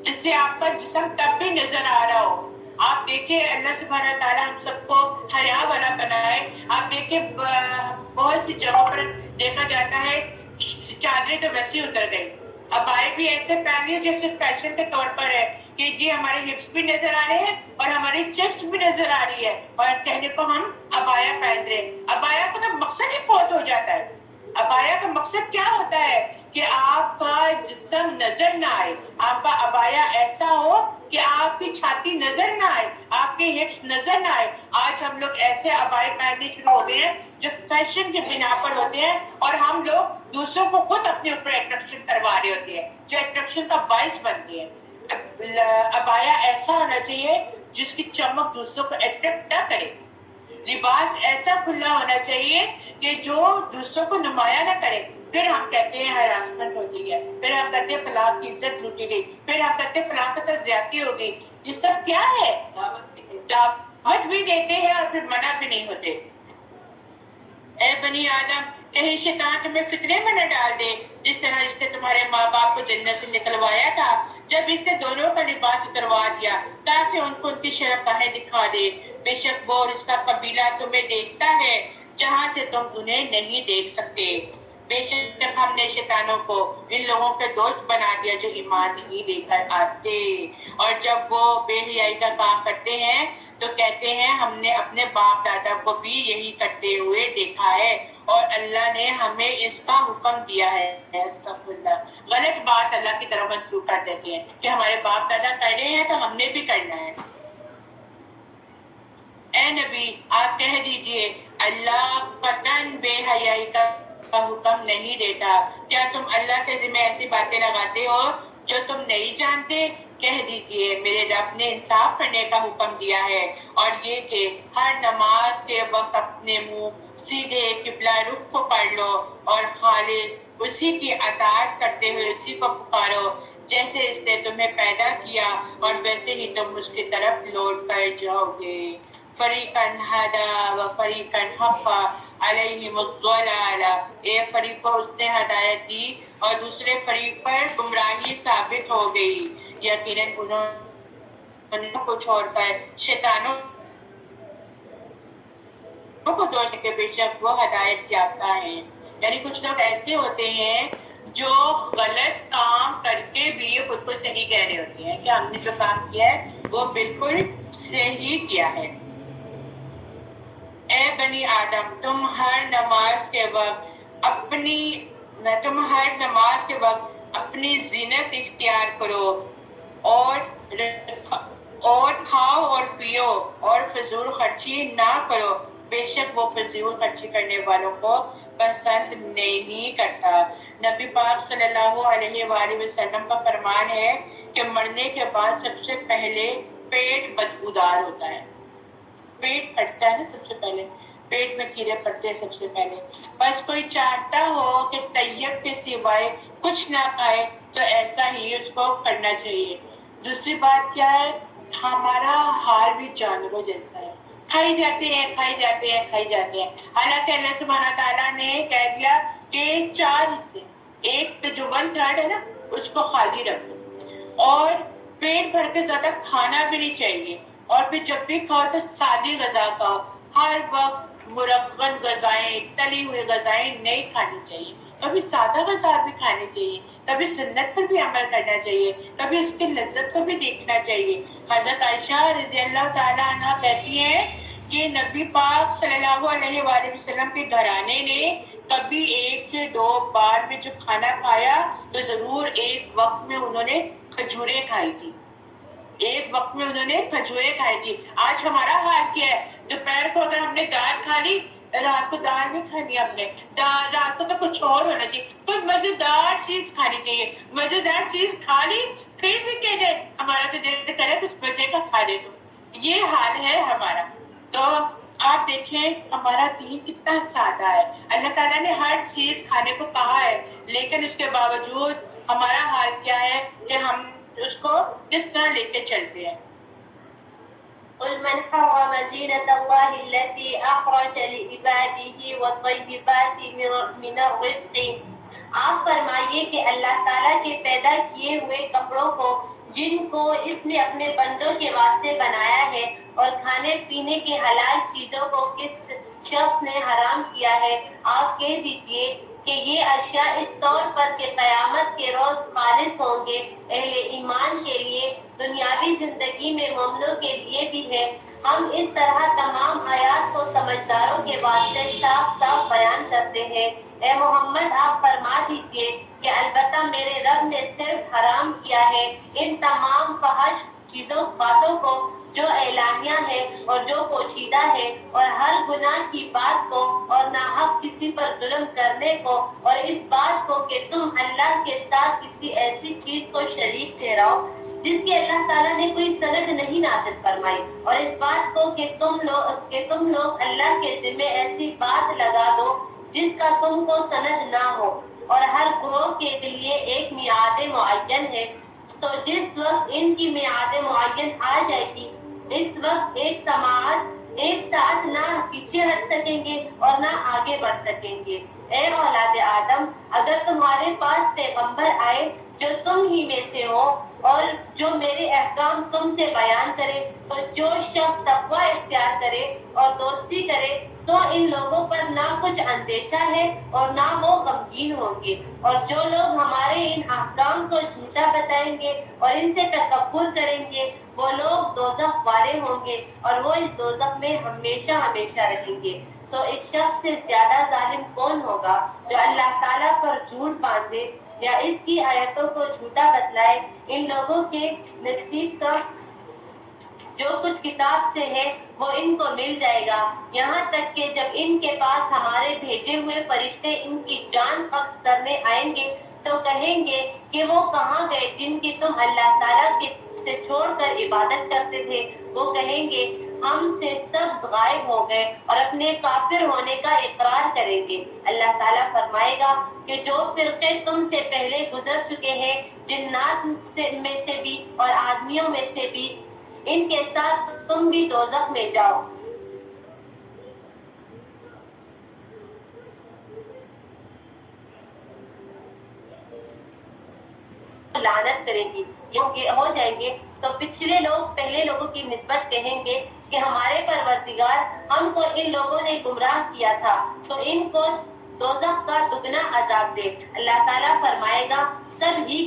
جس سے آپ کا جسم تب بھی نظر آ رہا ہو۔ آپ دیکھیں اللہ سبحانہ تعالیٰ ہم سب کو حیا والا بنائے۔ آپ دیکھیں بہت سی جگہوں پر دیکھا جاتا ہے چادریں تو ویسے اتر گئی، ابائے بھی ایسے پہن لی جیسے فیشن کے طور پر ہے کہ جی ہمارے ہپس بھی نظر آ رہے ہیں اور ہماری چیسٹ بھی نظر آ رہی ہے، اور کہنے کو ہم ابایا پہن رہے ہیں۔ ابایا کا تو مقصد ہی فوت ہو جاتا ہے۔ ابایا کا مقصد کیا ہوتا ہے کہ آپ کا جسم نظر نہ آئے، آپ کا ابایا ایسا ہو کہ آپ کی چھاتی نظر نہ آئے، آپ کے ہپس نظر نہ آئے۔ آج ہم لوگ ایسے ابائے پہننے شروع ہو گئے ہیں جو فیشن کے بنا پر ہوتے ہیں، اور ہم لوگ دوسروں کو خود اپنے اوپر اٹریکشن کروا رہے ہوتے ہیں جو اٹریکشن کا باعث بنتے ہیں۔ ابایا ایسا ہونا چاہیے جس کی چمک دوسروں کو اٹریکٹ نہ کرے۔ لباس ایسا کھلا ہونا چاہیے کہ جو دوسروں کو نمایاں نہ کرے۔ پھر ہم کہتے ہیں ہراسمنٹ ہوتی ہے، پھر ہم کہتے ہیں فلاں کی عزت لوٹی گئی، پھر ہم کہتے ہیں فلاں کے ساتھ زیادتی ہو گئی۔ یہ سب کیا ہے؟ دعوت بھی دیتے ہیں اور پھر منع بھی نہیں ہوتے۔ اے بنی آدم، کہیں شیطان تمہیں فتنے میں نہ ڈال دے جس طرح اس نے تمہارے ماں باپ کو جنت سے نکلوایا تھا، جب اس نے دونوں کا لباس اتروا دیا تاکہ ان کو ان کی شرمگاہیں دکھا دے۔ بے شک وہ اور اس کا قبیلہ تمہیں دیکھتا ہے جہاں سے تم انہیں نہیں دیکھ سکتے۔ بے شک ہم نے شیطانوں کو ان لوگوں کے دوست بنا دیا جو ایمان نہیں لے کر آتے، اور جب وہ بے حیائی کا کام کرتے ہیں تو کہتے ہیں ہم نے اپنے باپ دادا کو بھی یہی کرتے ہوئے دیکھا ہے اور اللہ نے ہمیں اس کا حکم دیا ہے۔ استغفر اللہ، غلط بات اللہ کی طرف منسوخ کر دیتے ہیں کہ ہمارے باپ دادا کر رہے ہیں تو ہم نے بھی کرنا ہے۔ اے نبی آپ کہہ دیجئے اللہ قطعاً بے حیائی کا حکم نہیں دیتا۔ کیا تم اللہ کے ذمہ ایسی باتیں لگاتے ہو جو تم نہیں جانتے؟ کہہ دیجئے میرے رب نے انصاف کرنے کا حکم دیا ہے، اور یہ کہ ہر نماز کے وقت اپنے منہ سیدھے قبلہ رخ کو پڑھ لو اور خالص اسی کی اطاعت کرتے ہوئے اسی کو پکارو جیسے اس نے تمہیں پیدا کیا، اور ویسے ہی تم اس کی طرف لوٹ کر جاؤ گے۔ فریقاً ہدا و فریقاً حق علیہم الضلالہ، ایک فریق کو اس نے ہدایت دی اور دوسرے فریق پر گمراہی ثابت ہو گئی۔ یقیناً انہوں نے کو چھوڑ کر شیطانوں کو دوش کے بے شک وہ ہدایت یافتہ ہیں. یعنی کچھ لوگ ایسے ہوتے ہیں جو غلط کام کر کے بھی خود کو صحیح کہہ رہے ہوتے ہیں کہ ہم نے جو کام کیا ہے وہ بالکل صحیح کیا ہے. اے بنی آدم تم ہر نماز کے وقت اپنی زینت اختیار کرو اور کھاؤ اور پیو اور فضول خرچی نہ کرو. بے شک وہ فضول خرچی کرنے والوں کو پسند نہیں کرتا. نبی پاک صلی اللہ علیہ وآلہ وسلم کا فرمان ہے کہ مرنے کے بعد سب سے پہلے پیٹ بدبودار ہوتا ہے. پیٹ پھٹتا ہے نا سب سے پہلے, پیٹ میں کیڑے پڑتے ہیں سب سے پہلے. بس کوئی چاہتا ہو کہ طیب کے سوائے کچھ نہ کھائے تو ایسا ہی اس کو کرنا چاہیے. دوسری بات کیا ہے, ہمارا حال بھی جانوروں جیسا ہے, کھائی جاتے ہیں. حالانکہ اللہ سبحانہ تعالیٰ نے کہہ دیا کہ 4 حصے, ایک تو جو 1/3 ہے نا اس کو خالی رکھو اور پیٹ بھر کے زیادہ کھانا بھی نہیں چاہیے. اور پھر جب بھی کھاؤ تو سادی غذا کھاؤ. ہر وقت مرغن غذائیں, تلی ہوئی غذائیں نہیں کھانی چاہیے. کبھی سادہ غذا بھی کھانی چاہیے, کبھی سنت پر بھی عمل کرنا چاہیے, کبھی اس کی لذت کو بھی دیکھنا چاہیے. حضرت عائشہ رضی اللہ تعالیٰ عنہ کہتی ہیں کہ نبی پاک صلی اللہ علیہ وآلہ وسلم کے گھرانے نے کبھی 1 سے 2 بار میں جو کھانا کھایا تو ضرور ایک وقت میں انہوں نے کھجوریں کھائی تھی. آج ہمارا حال کیا ہے, دوپہر کو اگر ہم نے دال کھا لی, رات کو دال نہیں کھانی, ہم نے رات کو تو کچھ اور ہونا چاہیے, کوئی مزیدار چیز کھانی چاہیے. مزیدار چیز کھا لی پھر بھی کہہ دے ہمارا تو دل کرے کچھ بچے کا کھا لے. تو یہ حال ہے ہمارا. تو آپ دیکھیں ہمارا دین کتنا سادہ ہے. اللہ تعالیٰ نے ہر چیز کھانے کو کہا ہے, لیکن اس کے باوجود ہمارا حال کیا ہے کہ ہم اس کو کس طرح لے کے چلتے ہیں. قل من حرم زینة الله التي أخرج لعباده والطيبات من الرزق. آپ فرمائیے کہ اللہ تعالیٰ کے پیدا کیے ہوئے کپڑوں کو جن کو اس نے اپنے بندوں کے واسطے بنایا ہے اور کھانے پینے کے حلال چیزوں کو کس شخص نے حرام کیا ہے, آپ کہہ دیجئے کہ یہ اشیاء اس طور پر کہ قیامت کے روز خالص ہوں گے اہل ایمان کے لیے, دنیاوی زندگی میں مومنوں کے لیے بھی ہے. ہم اس طرح تمام آیات کو سمجھداروں کے واسطے صاف صاف بیان کرتے ہیں. اے محمد آپ فرما دیجئے کہ البتہ میرے رب نے صرف حرام کیا ہے ان تمام فحش باتوں کو جو اعلانیہ ہے اور جو پوشیدہ ہے, اور ہر گناہ کی بات کو اور ناحق کسی پر ظلم کرنے کو, اور اس بات کو کہ تم اللہ کے ساتھ کسی ایسی چیز کو شریک ٹھہراؤ جس کی اللہ تعالیٰ نے کوئی سند نہیں نازل فرمائی, اور اس بات کو کہ تم لوگ اللہ کے ذمے ایسی بات لگا دو جس کا تم کو سند نہ ہو, اور ہر گروہ کے لیے ایک میعاد معین ہے. تو جس وقت ان کی میعاد معین آ جائے گی اس وقت ایک ساتھ نہ پیچھے ہٹ سکیں گے اور نہ آگے بڑھ سکیں گے. اے اولاد آدم, اگر تمہارے پاس پیغمبر آئے جو تم ہی میں سے ہو اور جو میرے احکام تم سے بیان کرے, تو جو شخص تقوی اختیار کرے اور دوستی کرے تو ان لوگوں پر نہ کچھ اندیشہ ہے اور نہ وہ غمگین ہوں گے. اور جو لوگ ہمارے ان احکام کو جھوٹا بتائیں گے اور ان سے تکبر کریں گے وہ لوگ دوزخ والے ہوں گے اور وہ اس دوزخ میں ہمیشہ ہمیشہ رہیں گے. سو اس شخص سے زیادہ ظالم کون ہوگا جو اللہ تعالیٰ پر جھوٹ باندھے یا اس کی آیتوں کو جھوٹا بتلائے. ان لوگوں کے نصیب کا جو کچھ کتاب سے ہے وہ ان کو مل جائے گا, یہاں تک کہ جب ان کے پاس ہمارے بھیجے ہوئے فرشتے ان کی جان قبض کرنے آئیں گے تو کہیں گے کہ وہ کہاں گئے جن کی تم اللہ تعالیٰ سے چھوڑ کر عبادت کرتے تھے. وہ کہیں گے ہم سے سب غائب ہو گئے اور اپنے کافر ہونے کا اقرار کریں گے. اللہ تعالیٰ فرمائے گا کہ جو فرقے تم سے پہلے گزر چکے ہیں جنات میں سے بھی اور آدمیوں میں سے بھی, ان کے ساتھ تم بھی دوزخ میں جاؤ. لعنت کریں گی ہو جائیں گے تو پچھلے لوگ پہلے لوگوں کی نسبت کہیں گے کہ ہمارے پروردگار ہم کو ان لوگوں نے گمراہ کیا تھا تو ان کو دوزخ کا دگنا عذاب دے. اللہ تعالیٰ فرمائے گا سب ہی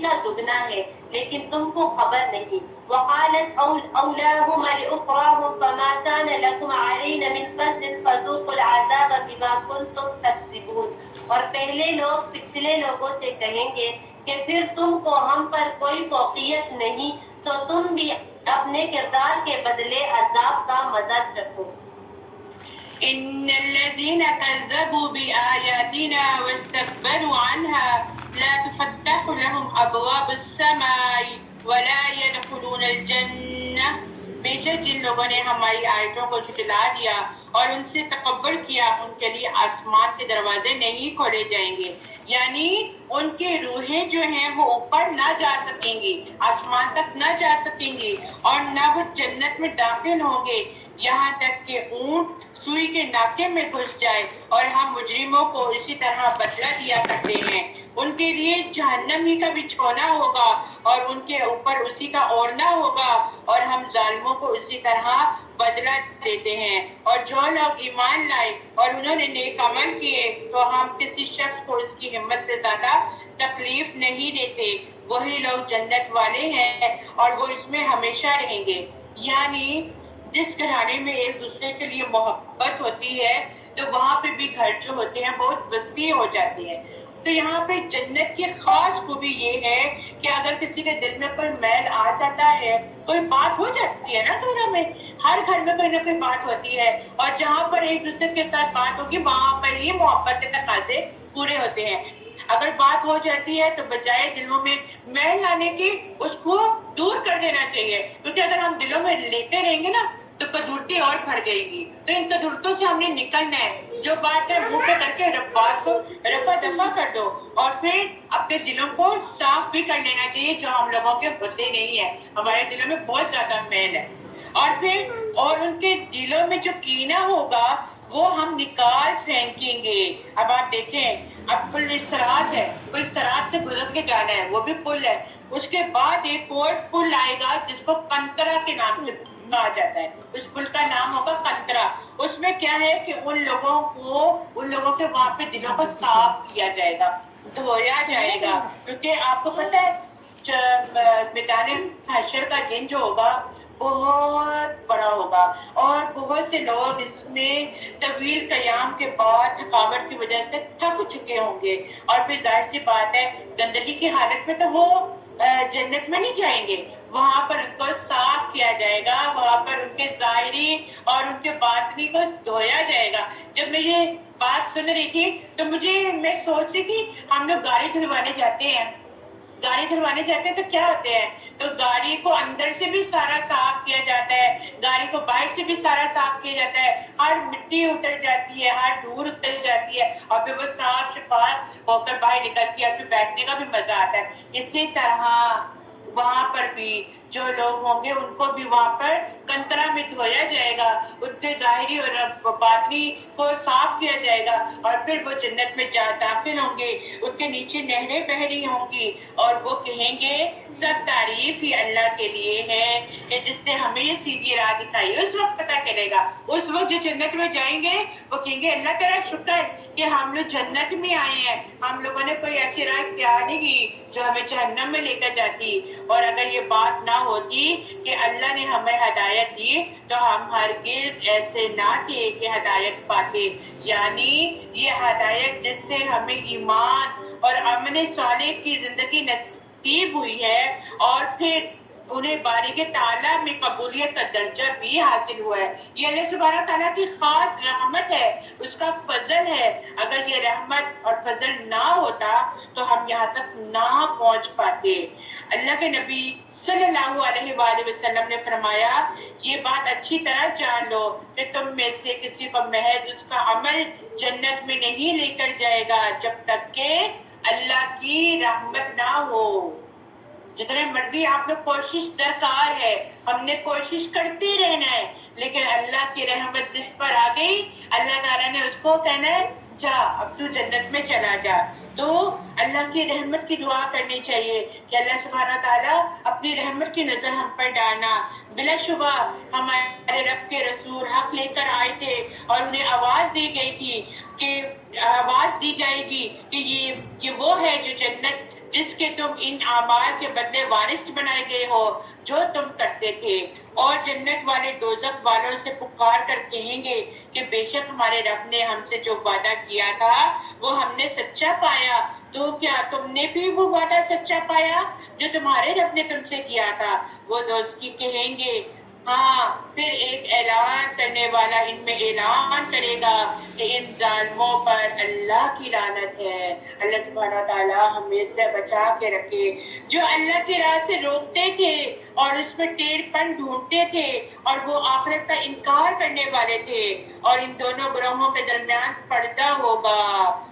کا دگنا ہے لیکن تم کو خبر نہیں. وقالت اولاهما لأخراهم فما كان لكم علينا من فضل فذوقوا العذاب بما كنتم تكسبون. اور پہلے لوگ پچھلے لوگوں سے کہیں گے کہ پھر تم کو ہم پر کوئی فوقیت نہیں تو تم بھی اپنے کردار کے بدلے عذاب کا مزہ چکھو. إن الذين كذبوا بآياتنا واستكبروا عنها لا تفتح لهم أبواب السماء ولا يدخلون الجنة. بے شک جن لوگوں نے ہماری آیتوں کو جھٹلا دیا اور ان سے تکبر کیا ان کے لیے آسمان کے دروازے نہیں کھولے جائیں گے. یعنی ان کی روحیں جو ہیں وہ اوپر نہ جا سکیں گی, آسمان تک نہ جا سکیں گی اور نہ وہ جنت میں داخل ہوں گے یہاں تک کہ اونٹ سوئی کے ناکے میں گھس جائے. اور ہم مجرموں کو اسی طرح بدلہ دیا کرتے ہیں. ان کے لیے جہنم ہی کا بچھونا ہوگا اور ان کے اوپر اسی کا اوڑھنا ہوگا اور ہم ظالموں کو اسی طرح بدلہ دیتے ہیں. اور جو لوگ ایمان لائے اور انہوں نے نیک عمل کیے تو ہم کسی شخص کو اس کی ہمت سے زیادہ تکلیف نہیں دیتے. وہی لوگ جنت والے ہیں اور وہ اس میں ہمیشہ رہیں گے. یعنی جس گھرانے میں ایک دوسرے کے لیے محبت ہوتی ہے تو وہاں پہ بھی گھر جو ہوتے ہیں بہت وسیع ہو جاتے ہیں. تو یہاں پہ جنت کی خاص خوبی یہ ہے کہ اگر کسی کے دل میں کوئی میل آ جاتا ہے, کوئی بات ہو جاتی ہے نا گھروں میں, ہر گھر میں کوئی نہ کوئی بات ہوتی ہے اور جہاں پر ایک دوسرے کے ساتھ بات ہوگی وہاں پر ہی محبت کے تقاضے پورے ہوتے ہیں. اگر بات ہو جاتی ہے تو بجائے دلوں میں میل لانے کی اس کو دور کر دینا چاہیے, کیونکہ اگر ہم دلوں میں لیتے رہیں گے نا تو قدورتی اور بڑھ جائے گی. تو ان قدورتوں سے ہم نے نکلنا ہے. جو بات ہے منہ پہ کر کے بات کو رفع دفع کر دو اور پھر اپنے دلوں کو صاف بھی کر لینا چاہیے جو ہم لوگوں کے ہوتے نہیں ہے. ہمارے دلوں میں بہت زیادہ میل ہے اور ان کے دلوں میں جو کینہ ہوگا وہ ہم نکال پھینکیں گے. اب آپ دیکھیں, اب پل اسرات ہے, پل اسرات سے گزر کے جانا ہے, وہ بھی پل ہے. اس کے بعد ایک اور پل آئے گا جس کو کنترا کے نام سے کہا جاتا ہے. اس پل کا نام ہوگا کنترا. اس میں کیا ہے کہ ان لوگوں کے وہاں پہ دلوں کو صاف کیا جائے گا, دھویا جائے گا. کیونکہ آپ کو پتہ ہے میدان حشر کا دن جو ہوگا بہت بڑا ہوگا اور بہت سے لوگ اس میں طویل قیام کے بعد تھکاوٹ کی وجہ سے تھک چکے ہوں گے اور پھر ظاہر سی بات ہے گندگی کی حالت میں تو وہ جنت میں نہیں جائیں گے. وہاں پر ان کو صاف کیا جائے گا, وہاں پر ان کے ظاہری اور ان کے باطنی کو دھویا جائے گا. جب میں یہ بات سن رہی تھی تو میں سوچ رہی تھی ہم لوگ گاڑی دھلوانے جاتے ہیں تو کیا ہوتے ہیں, تو گاڑی کو اندر سے بھی سارا صاف کیا جاتا ہے, گاڑی کو باہر سے بھی سارا صاف کیا جاتا ہے. ہر مٹی اتر جاتی ہے, ہر دھول اتر جاتی ہے اور پھر وہ صاف شفاف ہو کر باہر نکلتی ہے, پھر بیٹھنے کا بھی مزہ آتا ہے. اسی طرح وہاں پر بھی جو لوگ ہوں گے ان کو بھی وہاں پر کنترا میں دھویا جائے گا, ان کے ظاہری اور باطنی کو صاف کیا جائے گا اور پھر وہ جنت میں داخل ہوں گے. ان کے نیچے نہریں بہ رہی ہوں گی اور وہ کہیں گے سب تعریف ہی اللہ کے لیے ہے کہ جس نے ہمیں یہ سیدھی راہ دکھائی. اس وقت پتہ چلے گا, اس وقت جو جنت میں جائیں گے وہ کہیں گے اللہ تعالیٰ شکر کہ ہم لوگ جنت میں آئے ہیں, ہم لوگوں نے کوئی ایسی راہ اختیار نہیں کی جو ہمیں جہنم میں لے کر جاتی. اور اگر یہ بات نہ ہوتی کہ اللہ نے ہمیں ہدایت دی تو ہم ہرگز ایسے نہ تھے کہ ہدایت پاتے. یعنی یہ ہدایت جس سے ہمیں ایمان اور عمل صالح کی زندگی نصیب ہوئی ہے اور پھر انہیں باری تعالیٰ میں قبولیت کا درجہ بھی حاصل ہوا ہے. یہ اللہ سبحانہ تعالیٰ کی خاص رحمت ہے, اس کا فضل ہے. اگر یہ رحمت اور فضل نہ ہوتا تو ہم یہاں تک نہ پہنچ پاتے. اللہ کے نبی صلی اللہ علیہ وآلہ وسلم نے فرمایا یہ بات اچھی طرح جان لو کہ تم میں سے کسی کو محض اس کا عمل جنت میں نہیں لے کر جائے گا جب تک کہ اللہ کی رحمت نہ ہو. جتنے مرضی آپ لوگ کوشش درکار ہے, ہم نے کوشش کرتے رہنا ہے, لیکن اللہ کی رحمت جس پر آ گئی اللہ تعالیٰ نے اس کو کہنا ہے جا اب تو جنت میں چلا جا. تو اللہ کی رحمت کی دعا کرنی چاہیے کہ اللہ سبحانہ تعالیٰ اپنی رحمت کی نظر ہم پر ڈالنا. بلا شبہ ہمارے رب کے رسول حق لے کر آئے تھے اور انہیں آواز دی گئی تھی کہ آواز دی جائے گی کہ یہ وہ ہے جو جنت جس کے تم ان اعمال کے بدلے وارث بنائے گئے ہو جو تم کرتے تھے. اور جنت والے دوزخ والوں سے پکار کر کہیں گے کہ بے شک ہمارے رب نے ہم سے جو وعدہ کیا تھا وہ ہم نے سچا پایا. تو کیا تم نے بھی وہ وعدہ سچا پایا جو تمہارے رب نے تم سے کیا تھا؟ وہ دوزخی کہیں گے ہاں. پھر ایک اعلان کرنے والا ان میں اعلان کرے گا کہ ان ظالموں پر اللہ کی لعنت ہے. اللہ سبحانہ تعالیٰ ہمیں سے بچا کے رکھے. جو اللہ کی راہ سے روکتے تھے اور اس میں ٹیڑھ پن ڈھونڈتے تھے اور وہ آخرت کا انکار کرنے والے تھے، اور ان دونوں گروہوں کے درمیان پردہ ہوگا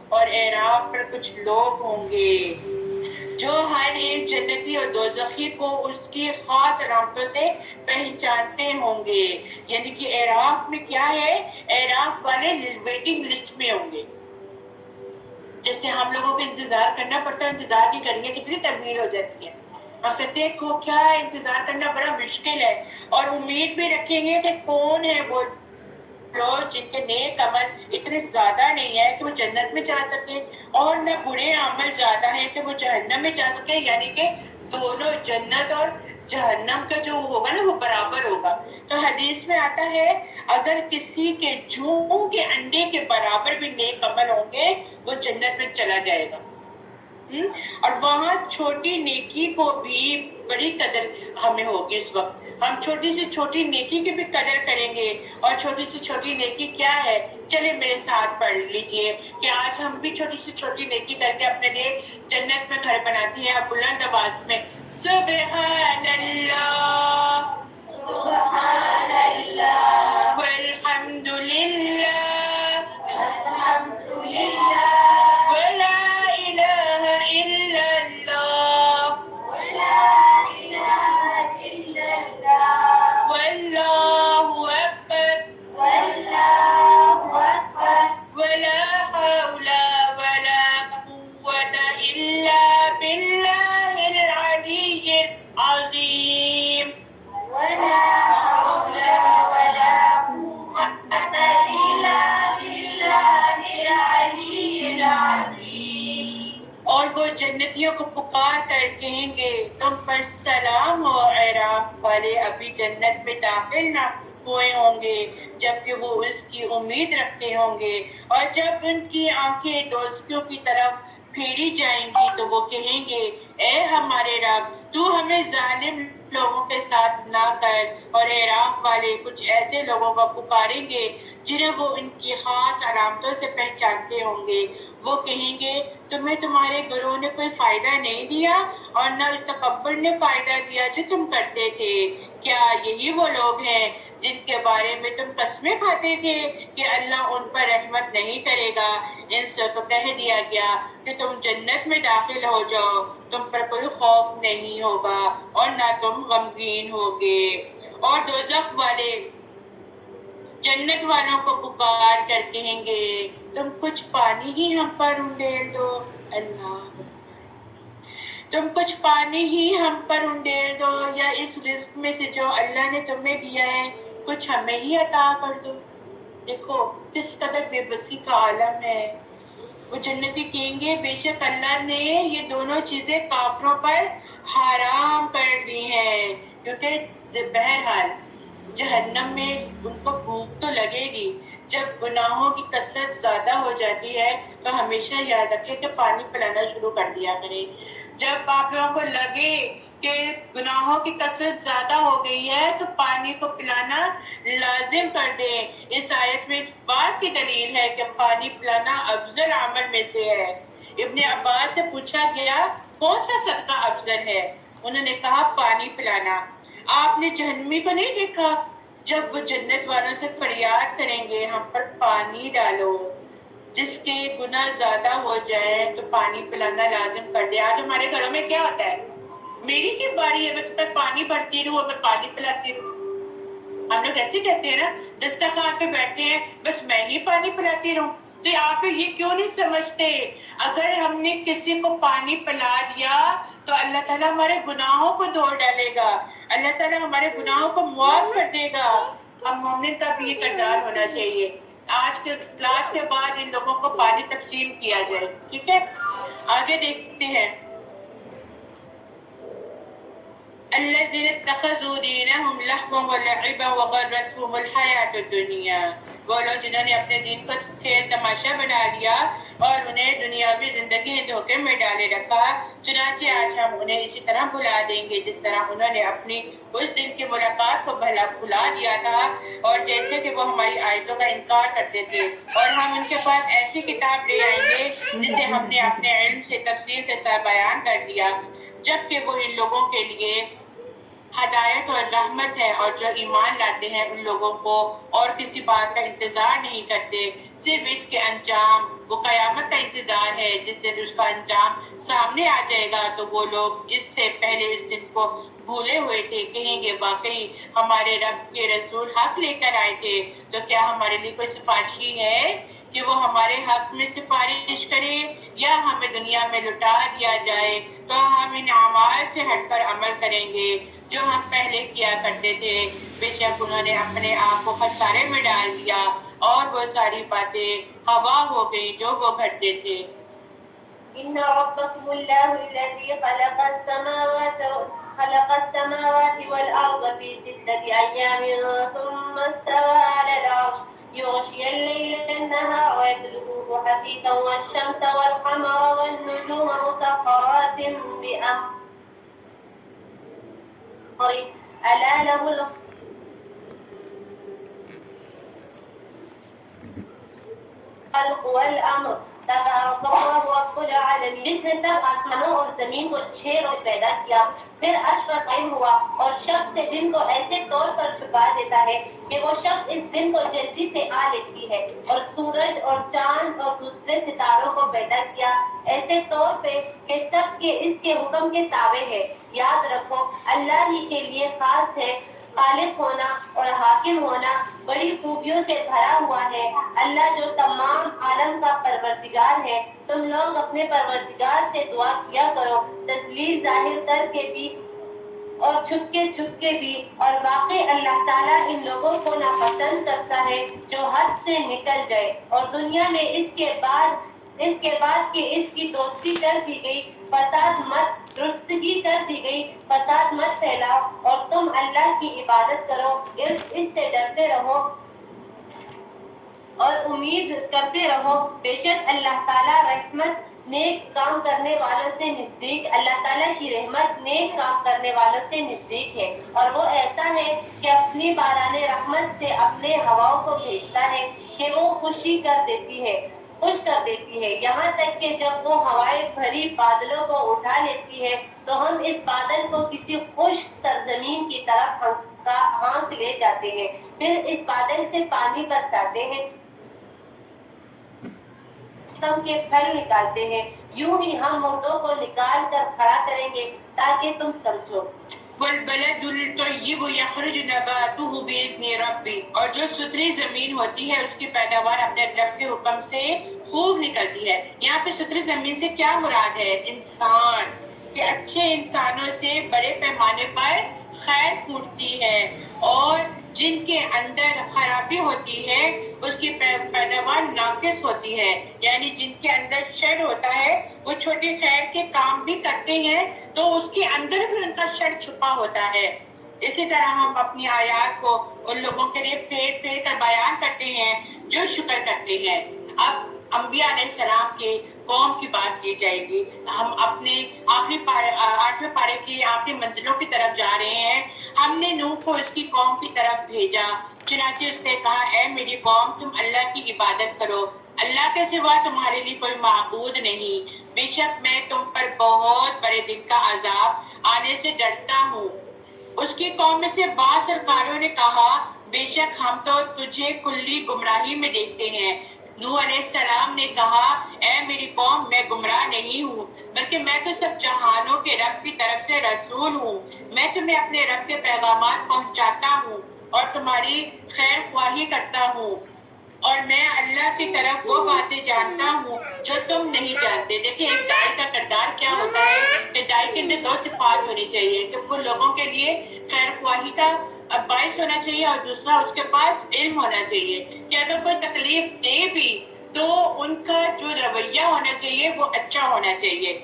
اور اعراف پر کچھ لوگ ہوں گے جو ہر ایک جنتی اور دوزخی کو اس کی خاص علامتوں سے پہچانتے ہوں گے. یعنی کہ اعراف میں کیا ہے، اعراف والے ویٹنگ لسٹ میں ہوں گے. جیسے ہم لوگوں کو انتظار کرنا پڑتا ہے، انتظار کی گھڑیاں کتنی طویل ہو جاتی ہیں. ہم کہتے ہیں کو کیا ہے، انتظار کرنا بڑا مشکل ہے، اور امید بھی رکھیں گے کہ کون ہے وہ لوگ جن کے نیک عمل اتنے زیادہ نہیں ہے کہ وہ جنت میں جا سکے اور نہ برے عمل زیادہ ہیں کہ وہ جہنم میں جا سکے. یعنی کہ دونوں جنت اور جہنم کا جو ہوگا نا وہ برابر ہوگا. تو حدیث میں آتا ہے اگر کسی کے جوں کے انڈے کے برابر بھی نیک عمل ہوں گے وہ جنت میں چلا جائے گا. اور وہاں چھوٹی نیکی کو بھی بڑی قدر ہمیں ہوگی. اس وقت ہم چھوٹی سے چھوٹی نیکی کی بھی قدر کریں گے. اور چھوٹی سے چھوٹی نیکی کیا ہے، چلے میرے ساتھ پڑھ لیجئے کہ آج ہم بھی چھوٹی سے چھوٹی نیکی کر کے اپنے لیے جنت میں گھر بناتے ہیں. بلند آواز میں سبحان اللہ سبحان اللہ والحمد للہ الحمد للہ ولا الہ الا اللہ ولا الہ الا اللہ واللہ اکبر واللہ اکبر ولا حول ولا قوة الا باللہ العلی العظیم. ولا حول ولا قوة إلا بالله العلي العظيم. اور وہ جنتیوں کو پکار کر کہیں گے تم پر سلام ہو، اعراف والے ابھی جنت میں داخل نہ ہوئے ہوں گے جبکہ وہ اس کی امید رکھتے ہوں گے. اور جب ان کی آنکھیں دوزخیوں کی طرف پھیری جائیں گی تو وہ کہیں گے اے ہمارے رب تو ہمیں ظالم لوگوں کے ساتھ نہ کر. اور اعراف والے کچھ ایسے لوگوں کو پکاریں گے جنہیں وہ ان کی خاص علامتوں سے پہچانتے ہوں گے. وہ کہیں گے تمہیں تمہارے گروہ نے کوئی فائدہ نہیں دیا اور نہ تکبر نے فائدہ دیا جو تم کرتے تھے. کیا یہی وہ لوگ ہیں جن کے بارے میں تم قسمیں کھاتے تھے کہ اللہ ان پر رحمت نہیں کرے گا؟ ان سے تو کہہ دیا گیا کہ تم جنت میں داخل ہو جاؤ، تم پر کوئی خوف نہیں ہوگا اور نہ تم غمگین ہوگے. اور دوزخ والے جنت والوں کو پکار کر کہیں گے تم کچھ پانی ہی ہم پر انڈیل دو. اللہ، تم کچھ پانی ہی ہم پر انڈیل دو یا اس رزق میں سے جو اللہ نے تمہیں دیا ہے کچھ ہمیں ہی عطا کر دو. دیکھو کس قدر بے بسی کا عالم ہے. وہ جنتی کہیں گے بے شک اللہ نے یہ دونوں چیزیں کافروں پر حرام کر دی ہیں، کیونکہ بہرحال جہنم میں ان کو بھوک تو لگے گی. جب گناہوں کی کثرت زیادہ ہو جاتی ہے تو ہمیشہ یاد رکھے کہ پانی پلانا شروع کر دیا کرے. جب آپ لوگوں کو لگے کہ گناہوں کی کثرت زیادہ ہو گئی ہے تو پانی کو پلانا لازم کر دیں. اس آیت میں اس بات کی دلیل ہے کہ پانی پلانا افضل عمل میں سے ہے. ابن عباس سے پوچھا گیا کون سا صدقہ افضل ہے؟ انہوں نے کہا پانی پلانا. آپ نے جہنمی کو نہیں دیکھا جب وہ جنت والوں سے فریاد کریں گے ہم پر پانی ڈالو، جس کے گناہ زیادہ ہو جائے تو پانی پلانا لازم کر دے. آج ہمارے گھروں میں کیا ہوتا ہے، میری کی باری ہے بس میں پانی بھرتی رہوں اور میں پانی پلاتی رہوں. ہم لوگ ایسے کہتے ہیں نا، دسترخوان پہ بیٹھتے ہیں بس میں ہی پانی پلاتی رہوں. تو آپ یہ کیوں نہیں سمجھتے اگر ہم نے کسی کو پانی پلا دیا تو اللہ تعالیٰ ہمارے گناہوں کو دھو ڈالے گا، اللہ تعالیٰ ہمارے گناہوں کو معاف کر دے گا۔ ہم مومن کا بھی یہ کردار ہونا چاہیے۔ آج کے کلاس کے بعد ان لوگوں کو پانی تقسیم کیا جائے، ٹھیک ہے؟ آگے دیکھتے ہیں۔ الذين اتخذوا دينهم لهوا ولعبا وغرتهم الحياة الدنيا، وہ لوگ جنہوں نے اپنے دین کو کھیل تماشا بنا لیا اور انہیں دنیاوی زندگی نے دھوکے میں ڈالے رکھا، چنانچہ آج ہم انہیں اسی طرح بھلا دیں گے جس طرح انہوں نے اپنی اس دن کی ملاقات کو بھلا دیا تھا، اور جیسے کہ وہ ہماری آیتوں کا انکار کرتے تھے، اور ہم ان کے پاس ایسی کتاب لے آئیں گے جسے ہم نے اپنے علم سے تفصیل کے ساتھ بیان کر دیا، جبکہ وہ ان لوگوں کے لیے ہدایت اور رحمت ہے، اور جو ایمان لاتے ہیں ان لوگوں کو اور کسی بات کا انتظار نہیں کرتے، صرف اس کے انجام، وہ قیامت کا انتظار ہے جس دن اس کا انجام سامنے آ جائے گا تو وہ لوگ اس سے پہلے اس دن کو بھولے ہوئے تھے، کہیں گے واقعی ہمارے رب کے رسول حق لے کر آئے تھے، تو کیا ہمارے لیے کوئی سفارشی ہے کہ وہ ہمارے حق میں سفارش کرے یا ہمیں دنیا میں لٹا دیا جائے تو ہم ان اعمال سے ہٹ کر عمل کریں گے جو ہم پہلے کیا کرتے تھے، بے شک انہوں نے اپنے آپ کو خسارے میں ڈال دیا اور وہ ساری باتیں ہوا ہو گئی جو وہ گھڑتے تھے۔ إن ربكم الله الذي خلق السماوات والأرض في 6 أيام ثم استوى على العرش يغشي الليل النهار ويطلبه حثيثا والشمس والقمر والنجوم مسخرات بأمره ألا له الخلق والأمر تبارك الله رب العالمین، جس نے سب آسمانوں اور زمین کو 6 روز پیدا کیا، پھر عرش پر قائم ہوا اور شب سے دن کو ایسے طور پر چھپا دیتا ہے کہ وہ شب اس دن کو جلدی سے آ لیتی ہے، اور سورج اور چاند اور دوسرے ستاروں کو پیدا کیا ایسے طور پہ کہ سب کے اس کے حکم کے تابع ہے۔ یاد رکھو اللہ ہی کے لیے خاص ہے خالق ہونا اور حاکم ہونا، بڑی خوبیوں سے بھرا ہوا ہے۔ اللہ جو تمام عالم کا پروردگار ہے، تم لوگ اپنے پروردگار سے دعا کیا کرو، تسلیل ظاہر کر کے بھی اور چھپ کے بھی، اور واقعی اللہ تعالیٰ ان لوگوں کو ناپسند کرتا ہے جو حد سے نکل جائے، اور دنیا میں اس کے بعد کہ اس کی دوستی کر دی گئی، درستگی کر دی گئی، فساد مت پھیلاؤ، اور تم اللہ کی عبادت کرو، اس سے ڈرتے رہو اور امید کرتے رہو، بے شک اللہ تعالیٰ نیک کام کرنے والوں سے نزدیک، اللہ تعالیٰ کی رحمت نیک کام کرنے والوں سے نزدیک ہے، اور وہ ایسا ہے کہ اپنی باران رحمت سے اپنے ہواؤں کو بھیجتا ہے کہ وہ خوش کر دیتی ہے، یہاں تک کہ جب وہ ہوائیں بھری بادلوں کو اٹھا لیتی ہے تو ہم اس بادل کو کسی خشک سرزمین کی طرف ہانک لے جاتے ہیں، پھر اس بادل سے پانی برساتے ہیں، قسم کے پھل نکالتے ہیں، یوں ہی ہم مردوں کو نکال کر کھڑا کریں گے تاکہ تم سمجھو۔ والبلد الطیب یخرج نباتہ بإذن ربی، اور جو ستھری زمین ہوتی ہے اس کی پیداوار اپنے رب کے حکم سے خوب نکلتی ہے۔ یہاں پہ ستھری زمین سے کیا مراد ہے؟ انسان، کہ اچھے انسانوں سے بڑے پیمانے پر خیر پھوٹتی ہے، اور جن کے اندر خرابی ہوتی ہے اس کی پیداوار ناقص ہوتی ہے، یعنی جن کے اندر شر ہوتا ہے وہ چھوٹی خیر کے کام بھی کرتے ہیں تو اس کے اندر بھی ان کا شر چھپا ہوتا ہے۔ اسی طرح ہم اپنی آیات کو ان لوگوں کے لیے پھیر کر بیان کرتے ہیں جو شکر کرتے ہیں۔ اب انبیاء علیہ السلام کے قوم کی بات کی جائے گی۔ ہم اپنے 8ویں پارے کی آخری منزلوں کی طرف جا رہے ہیں۔ ہم نے نوح کو اس کی قوم کی طرف بھیجا، چنانچہ اس نے کہا اے میری قوم تم اللہ کی عبادت کرو، اللہ کے سوا تمہارے لیے کوئی معبود نہیں، بے شک میں تم پر بہت بڑے دن کا عذاب آنے سے ڈرتا ہوں۔ اس کی قوم میں سے بعض سرکاروں نے کہا بے شک ہم تو تجھے کلی گمراہی میں دیکھتے ہیں۔ نوح علیہ السلام نے کہا اے میری قوم میں گمراہ نہیں ہوں، بلکہ میں تو سب جہانوں کے رب کی طرف سے رسول ہوں، میں تمہیں اپنے رب کے پیغامات پہنچاتا ہوں اور تمہاری خیر خواہی کرتا ہوں۔ اور میں اللہ کی طرف وہ باتیں جانتا ہوں جو تم نہیں جانتے. دیکھیں ایک دائی کا کردار کیا ہوتا ہے کہ دائی کے اندر 2 صفات ہونی چاہیے کہ وہ لوگوں کے لیے خیر خواہی کا باعث ہونا چاہیے اور دوسرا اس کے پاس علم ہونا چاہیے کہ اگر کوئی تکلیف دے بھی تو ان کا جو رویہ ہونا چاہیے وہ اچھا ہونا چاہیے.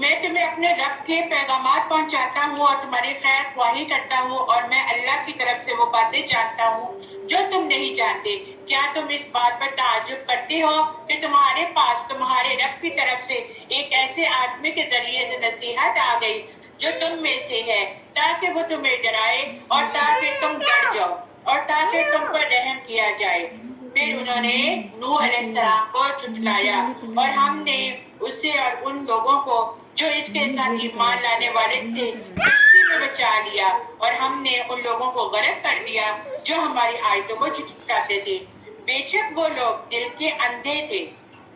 میں تمہیں اپنے رب کے پیغامات پہنچاتا ہوں اور تمہاری خیر خواہی کرتا ہوں اور میں اللہ کی طرف سے وہ باتیں جانتا ہوں جو تم نہیں جانتے. کیا تم اس بات پر تعجب کرتے ہو کہ تمہارے پاس تمہارے رب کی طرف سے ایک ایسے آدمی کے ذریعے سے نصیحت آ گئی جو تم میں سے ہے تاکہ وہ تمہیں ڈرائے اور تاکہ تم ڈر جاؤ اور تاکہ تم پر رحم کیا جائے. پھر انہوں نے نوح علیہ السلام کو جھٹلایا اور ہم نے اسے اور ان لوگوں کو جو اس کے ساتھ ایمان لانے والے تھے کشتی میں بچا لیا اور ہم نے ان لوگوں کو غرق کر دیا جو ہماری آیتوں کو جھٹلاتے تھے. بے شک وہ لوگ دل کے اندھے تھے.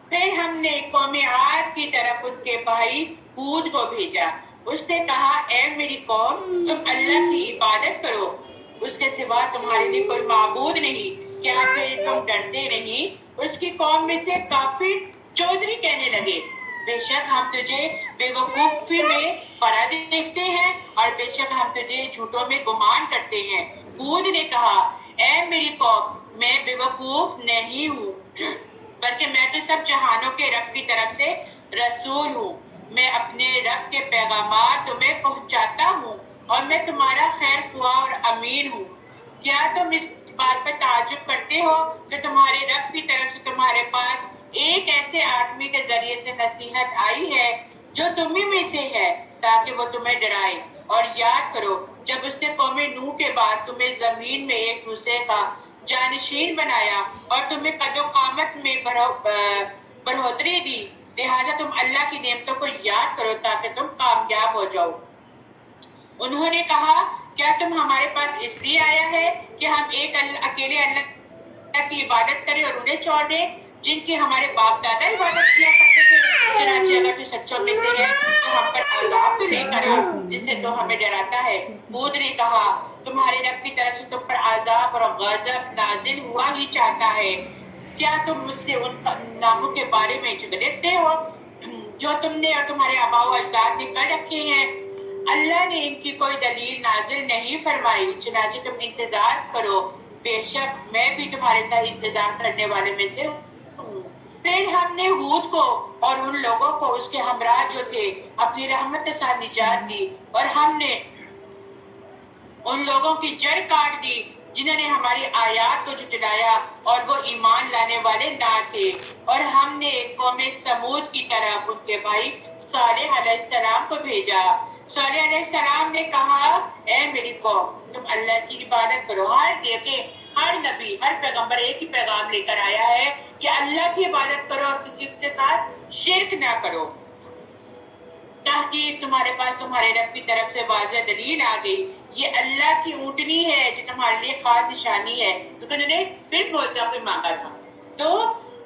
پھر ہم نے قوم عاد کی طرف ان کے بھائی ہود کو بھیجا. اس نے کہا اے میری قوم تم اللہ کی عبادت کرو اس کے سوا تمہارے لیے کوئی معبود نہیں. کیا پھر تم ڈرتے نہیں؟ اس کی قوم میں سے کافر چودھری کہنے لگے بے شک ہم تجھے بے وقوفی میں پڑا دیکھتے ہیں اور بے شک ہم تجھے جھوٹوں میں گمان کرتے ہیں. ہود نے کہا اے میری قوم میں بے وقوف نہیں ہوں بلکہ میں تو سب جہانوں کے رب کی طرف سے رسول ہوں. میں اپنے رب کے پیغامات تمہیں پہنچاتا ہوں اور میں تمہارا خیر خواہ اور امین ہوں. کیا تم اس بات پر تعجب کرتے ہو کہ تمہارے رب کی طرف سے تمہارے پاس ایک ایسے آدمی کے ذریعے سے نصیحت آئی ہے جو تمہیں میں سے ہے تاکہ وہ تمہیں ڈرائے. اور یاد کرو جب اس نے قوم نوح کے بعد تمہیں زمین میں ایک دوسرے کا جانشین بنایا اور تمہیں قد و قامت میں بڑھوتری دی لہٰذا تم اللہ کی نعمتوں کو یاد کرو تاکہ تم کامیاب ہو جاؤ. انہوں نے کہا کیا تم ہمارے پاس اس لیے آیا ہے کہ ہم ایک اکیلے اللہ کی عبادت کریں اور انہیں چھوڑ دیں جن کی ہمارے باپ دادا عبادت کیا کرتے تھے. چنانچہ اگر تو سچوں میں سے ہے تو ہم پر عذاب تو لے کر آ جس سے تو ہمیں ڈراتا ہے. ہود نے کہا تمہارے رب کی طرف سے تم پر عذاب اور غضب نازل ہوا ہی چاہتا ہے. کیا تم مجھ سے ان ناموں کے بارے میں جھگڑتے ہو جو تم نے اور تمہارے آباء و اجداد نے کر رکھے ہیں؟ اللہ نے ان کی کوئی دلیل نازل نہیں فرمائی. چنانچہ تم انتظار کرو بے شک میں بھی تمہارے ساتھ انتظار کرنے والے میں سے ہوں. پھر ہم نے ہود کو اور ان لوگوں کو اس کے ہمراہ جو تھے اپنی رحمت کے ساتھ نجات دی اور ہم نے ان لوگوں کی جڑ کاٹ دی جنہوں نے ہماری آیات کو جھٹلایا اور وہ ایمان لانے والے نہ تھے. اور ہم نے قوم سمود کی طرف ان کے بھائی صالح علیہ السلام کو بھیجا. صالح علیہ السلام نے کہا اے میری قوم تم اللہ کی عبادت کرو. ہر نبی ہر پیغمبر ایک ہی پیغام لے کر آیا ہے کہ اللہ کی عبادت کرو اور کسی کے ساتھ شرک نہ کرو. تحقیق تمہارے پاس تمہارے رب کی طرف سے واضح دلیل آ گئی. یہ اللہ کی اونٹنی ہے جو تمہارے لیے خاص نشانی ہے. تو انہوں نے پھر بہت کوئی مانگا تھا تو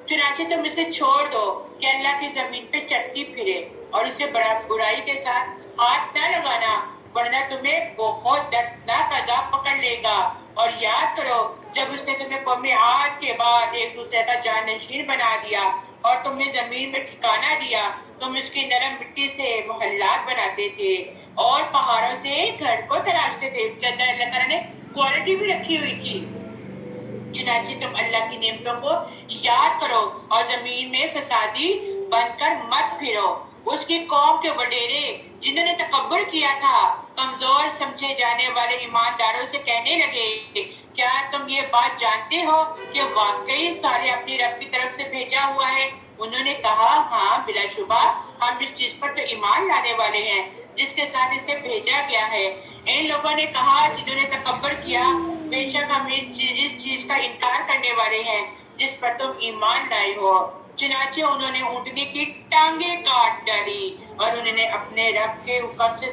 چنانچہ تم اسے چھوڑ دو کہ اللہ کی زمین پہ چلتی پھرے اور اسے برائی کے ساتھ ہاتھ نہ لگانا ورنہ تمہیں بہت دردناک عذاب پکڑ لے گا. اور یاد کرو جب اس نے تمہیں قوم عاد کے بعد ایک دوسرے کا جانشین بنا دیا اور تمہیں زمین میں ٹھکانہ دیا تم اس کی نرم مٹی سے محلات بناتے تھے اور پہاڑوں سے گھر کو تراشتے تھے. اس کے اندر اللہ تعالیٰ نے کوالٹی بھی رکھی ہوئی تھی. چنانچہ تم اللہ کی نعمتوں کو یاد کرو اور زمین میں فسادی بن کر مت پھرو. اس کی قوم کے وڈیرے جنہوں نے تکبر کیا تھا کمزور سمجھے جانے والے ایمانداروں سے کہنے لگے کیا تم یہ بات جانتے ہو کہ واقعی صالح اپنی رب کی طرف سے بھیجا ہوا ہے؟ انہوں نے کہا ہاں بلا شبہ ہم اس چیز پر تو ایمان لانے والے ہیں جس کے ساتھ اسے بھیجا گیا ہے. ان لوگوں نے کہا جنہوں نے تکبر کیا بے شک ہم اس چیز کا انکار کرنے والے ہیں جس پر تم ایمان لائے ہو. چنانچہ انہوں نے اونٹنی کی ٹانگیں کاٹ ڈالی اور انہوں نے اپنے رب کے حکم سے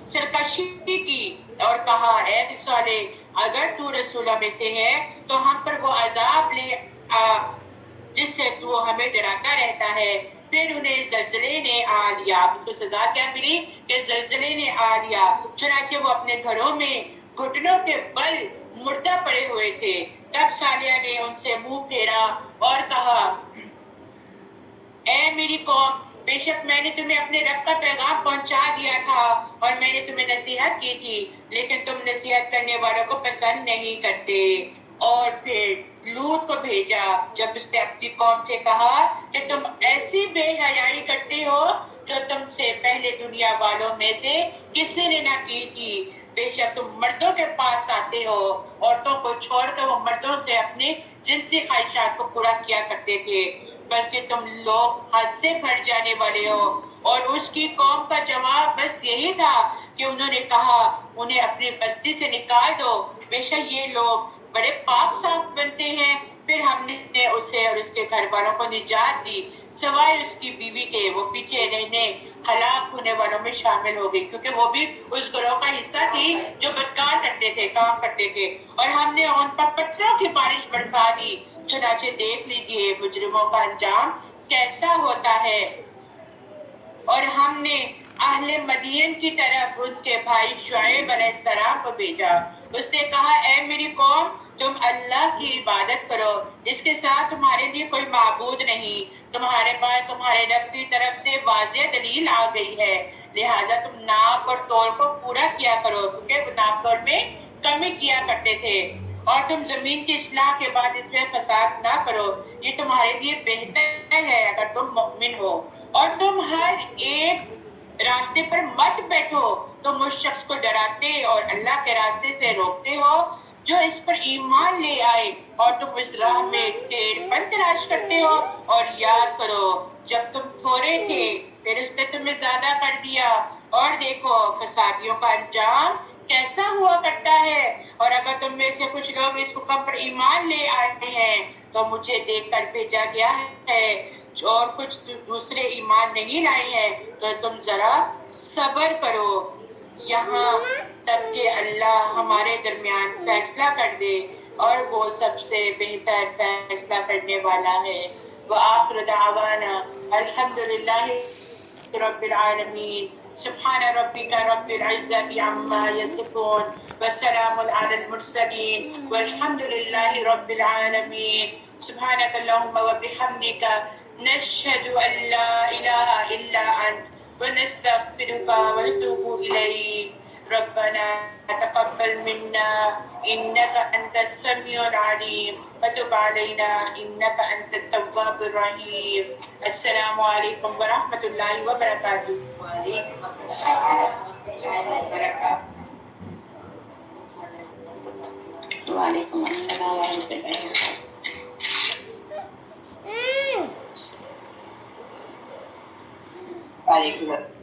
سرکشی کی اور کہا اے صالح اگر تو رسولوں میں سے ہے تو ہم پر وہ عذاب لے جس سے تو ہمیں ڈراتا رہتا ہے. پھر انہیں زلزلے نے آ لیا. ان کو سزا کیا ملی کہ زلزلے نے آ لیا. چنانچہ وہ اپنے گھروں میں گھٹنوں کے بل مردہ پڑے ہوئے تھے. تب صالحہ نے ان سے منہ پھیرا اور کہا اے میری قوم، بے شک میں نے تمہیں اپنے رب کا پیغام پہنچا دیا تھا اور میں نے تمہیں نصیحت کی تھی، لیکن تم نصیحت کرنے والوں کو پسند نہیں کرتے۔ اور پھر لوط کو بھیجا جب اس نے اپنی قوم سے کہا کہ تم ایسی بے حیائی کرتے ہو جو تم سے پہلے دنیا والوں میں سے کسی نے نہ کی تھی۔ بے شک تم مردوں کے پاس آتے ہو، عورتوں کو چھوڑ کر وہ مردوں سے اپنی جنسی خواہشات کو پورا کیا کرتے تھے، بلکہ تم لوگ حد سے بڑھ جانے والے ہو۔ اور اس کی قوم کا جواب بس یہی تھا کہ انہوں نے کہا انہیں اپنی بستی سے نکال دو، بے شک یہ لوگ بڑے پاک صاف بنتے ہیں۔ پھر ہم نے اسے اور اس کے گھر والوں کو نجات دی سوائے اس کی بیوی کے، وہ پیچھے رہنے ہلاک ہونے والوں میں شامل ہو گئی، کیونکہ وہ بھی اس گروہ کا حصہ تھی جو بدکار کرتے تھے، کام کرتے تھے۔ اور ہم نے ان پر پتھروں کی بارش برسا دی، چنانچہ دیکھ لیجئے مجرموں کا انجام کیسا ہوتا ہے۔ اور ہم نے اہل مدین کی طرف ان کے بھائی شعیب علیہ السلام کو بھیجا۔ اس نے کہا اے میری قوم، تم اللہ کی عبادت کرو، اس کے ساتھ تمہارے لیے کوئی معبود نہیں، تمہارے پاس تمہارے رب کی طرف سے واضح دلیل آ گئی ہے، لہٰذا تم ناپ اور تول کو پورا کیا کرو، کیونکہ ناپ تول میں کمی کیا کرتے تھے، اور تم زمین کی اصلاح کے بعد اس میں فساد نہ کرو، یہ تمہارے لیے بہتر ہے اگر تم مؤمن ہو۔ اور تم ہر ایک راستے پر مت بیٹھو، تم اس شخص کو ڈراتے اور اللہ کے راستے سے روکتے ہو جو اس پر ایمان لے آئے، اور تم اس راہ میں ٹیڑھ پن تلاش کرتے ہو۔ اور یاد کرو جب تم تھوڑے تھے پھر اس نے تمہیں زیادہ کر دیا، اور دیکھو فسادیوں کا انجام کیسا ہوا کرتا ہے۔ اور اگر تم میں سے کچھ لوگ اس حکم پر ایمان لے آئے ہیں تو مجھے دیکھ کر بھیجا گیا ہے، اور کچھ دوسرے ایمان نہیں لائے ہیں، تو تم ذرا صبر کرو یہاں تک کہ اللہ ہمارے درمیان فیصلہ کر دے، اور وہ سب سے بہتر فیصلہ کرنے والا ہے۔ وآخر دعوانا الحمدللہ رب العالمین، سبحان ربک رب العزت عما یصفون وسلام علی المرسلین والحمد للہ رب العالمین۔ سبحانک اللہم وبحمدک، نشہد ان لا الہ الا انت ونستغفرک ونتوب الیک۔ ربنا تقبل منا انك انت السميع العليم وتب علينا انك انت التواب الرحيم۔ السلام علیکم ورحمۃ اللہ وبرکاتہ۔ وعلیکم السلام وبرکاتہ۔ وعلیکم السلام ورحمۃ اللہ وبرکاتہ۔ وعلیکم السلام۔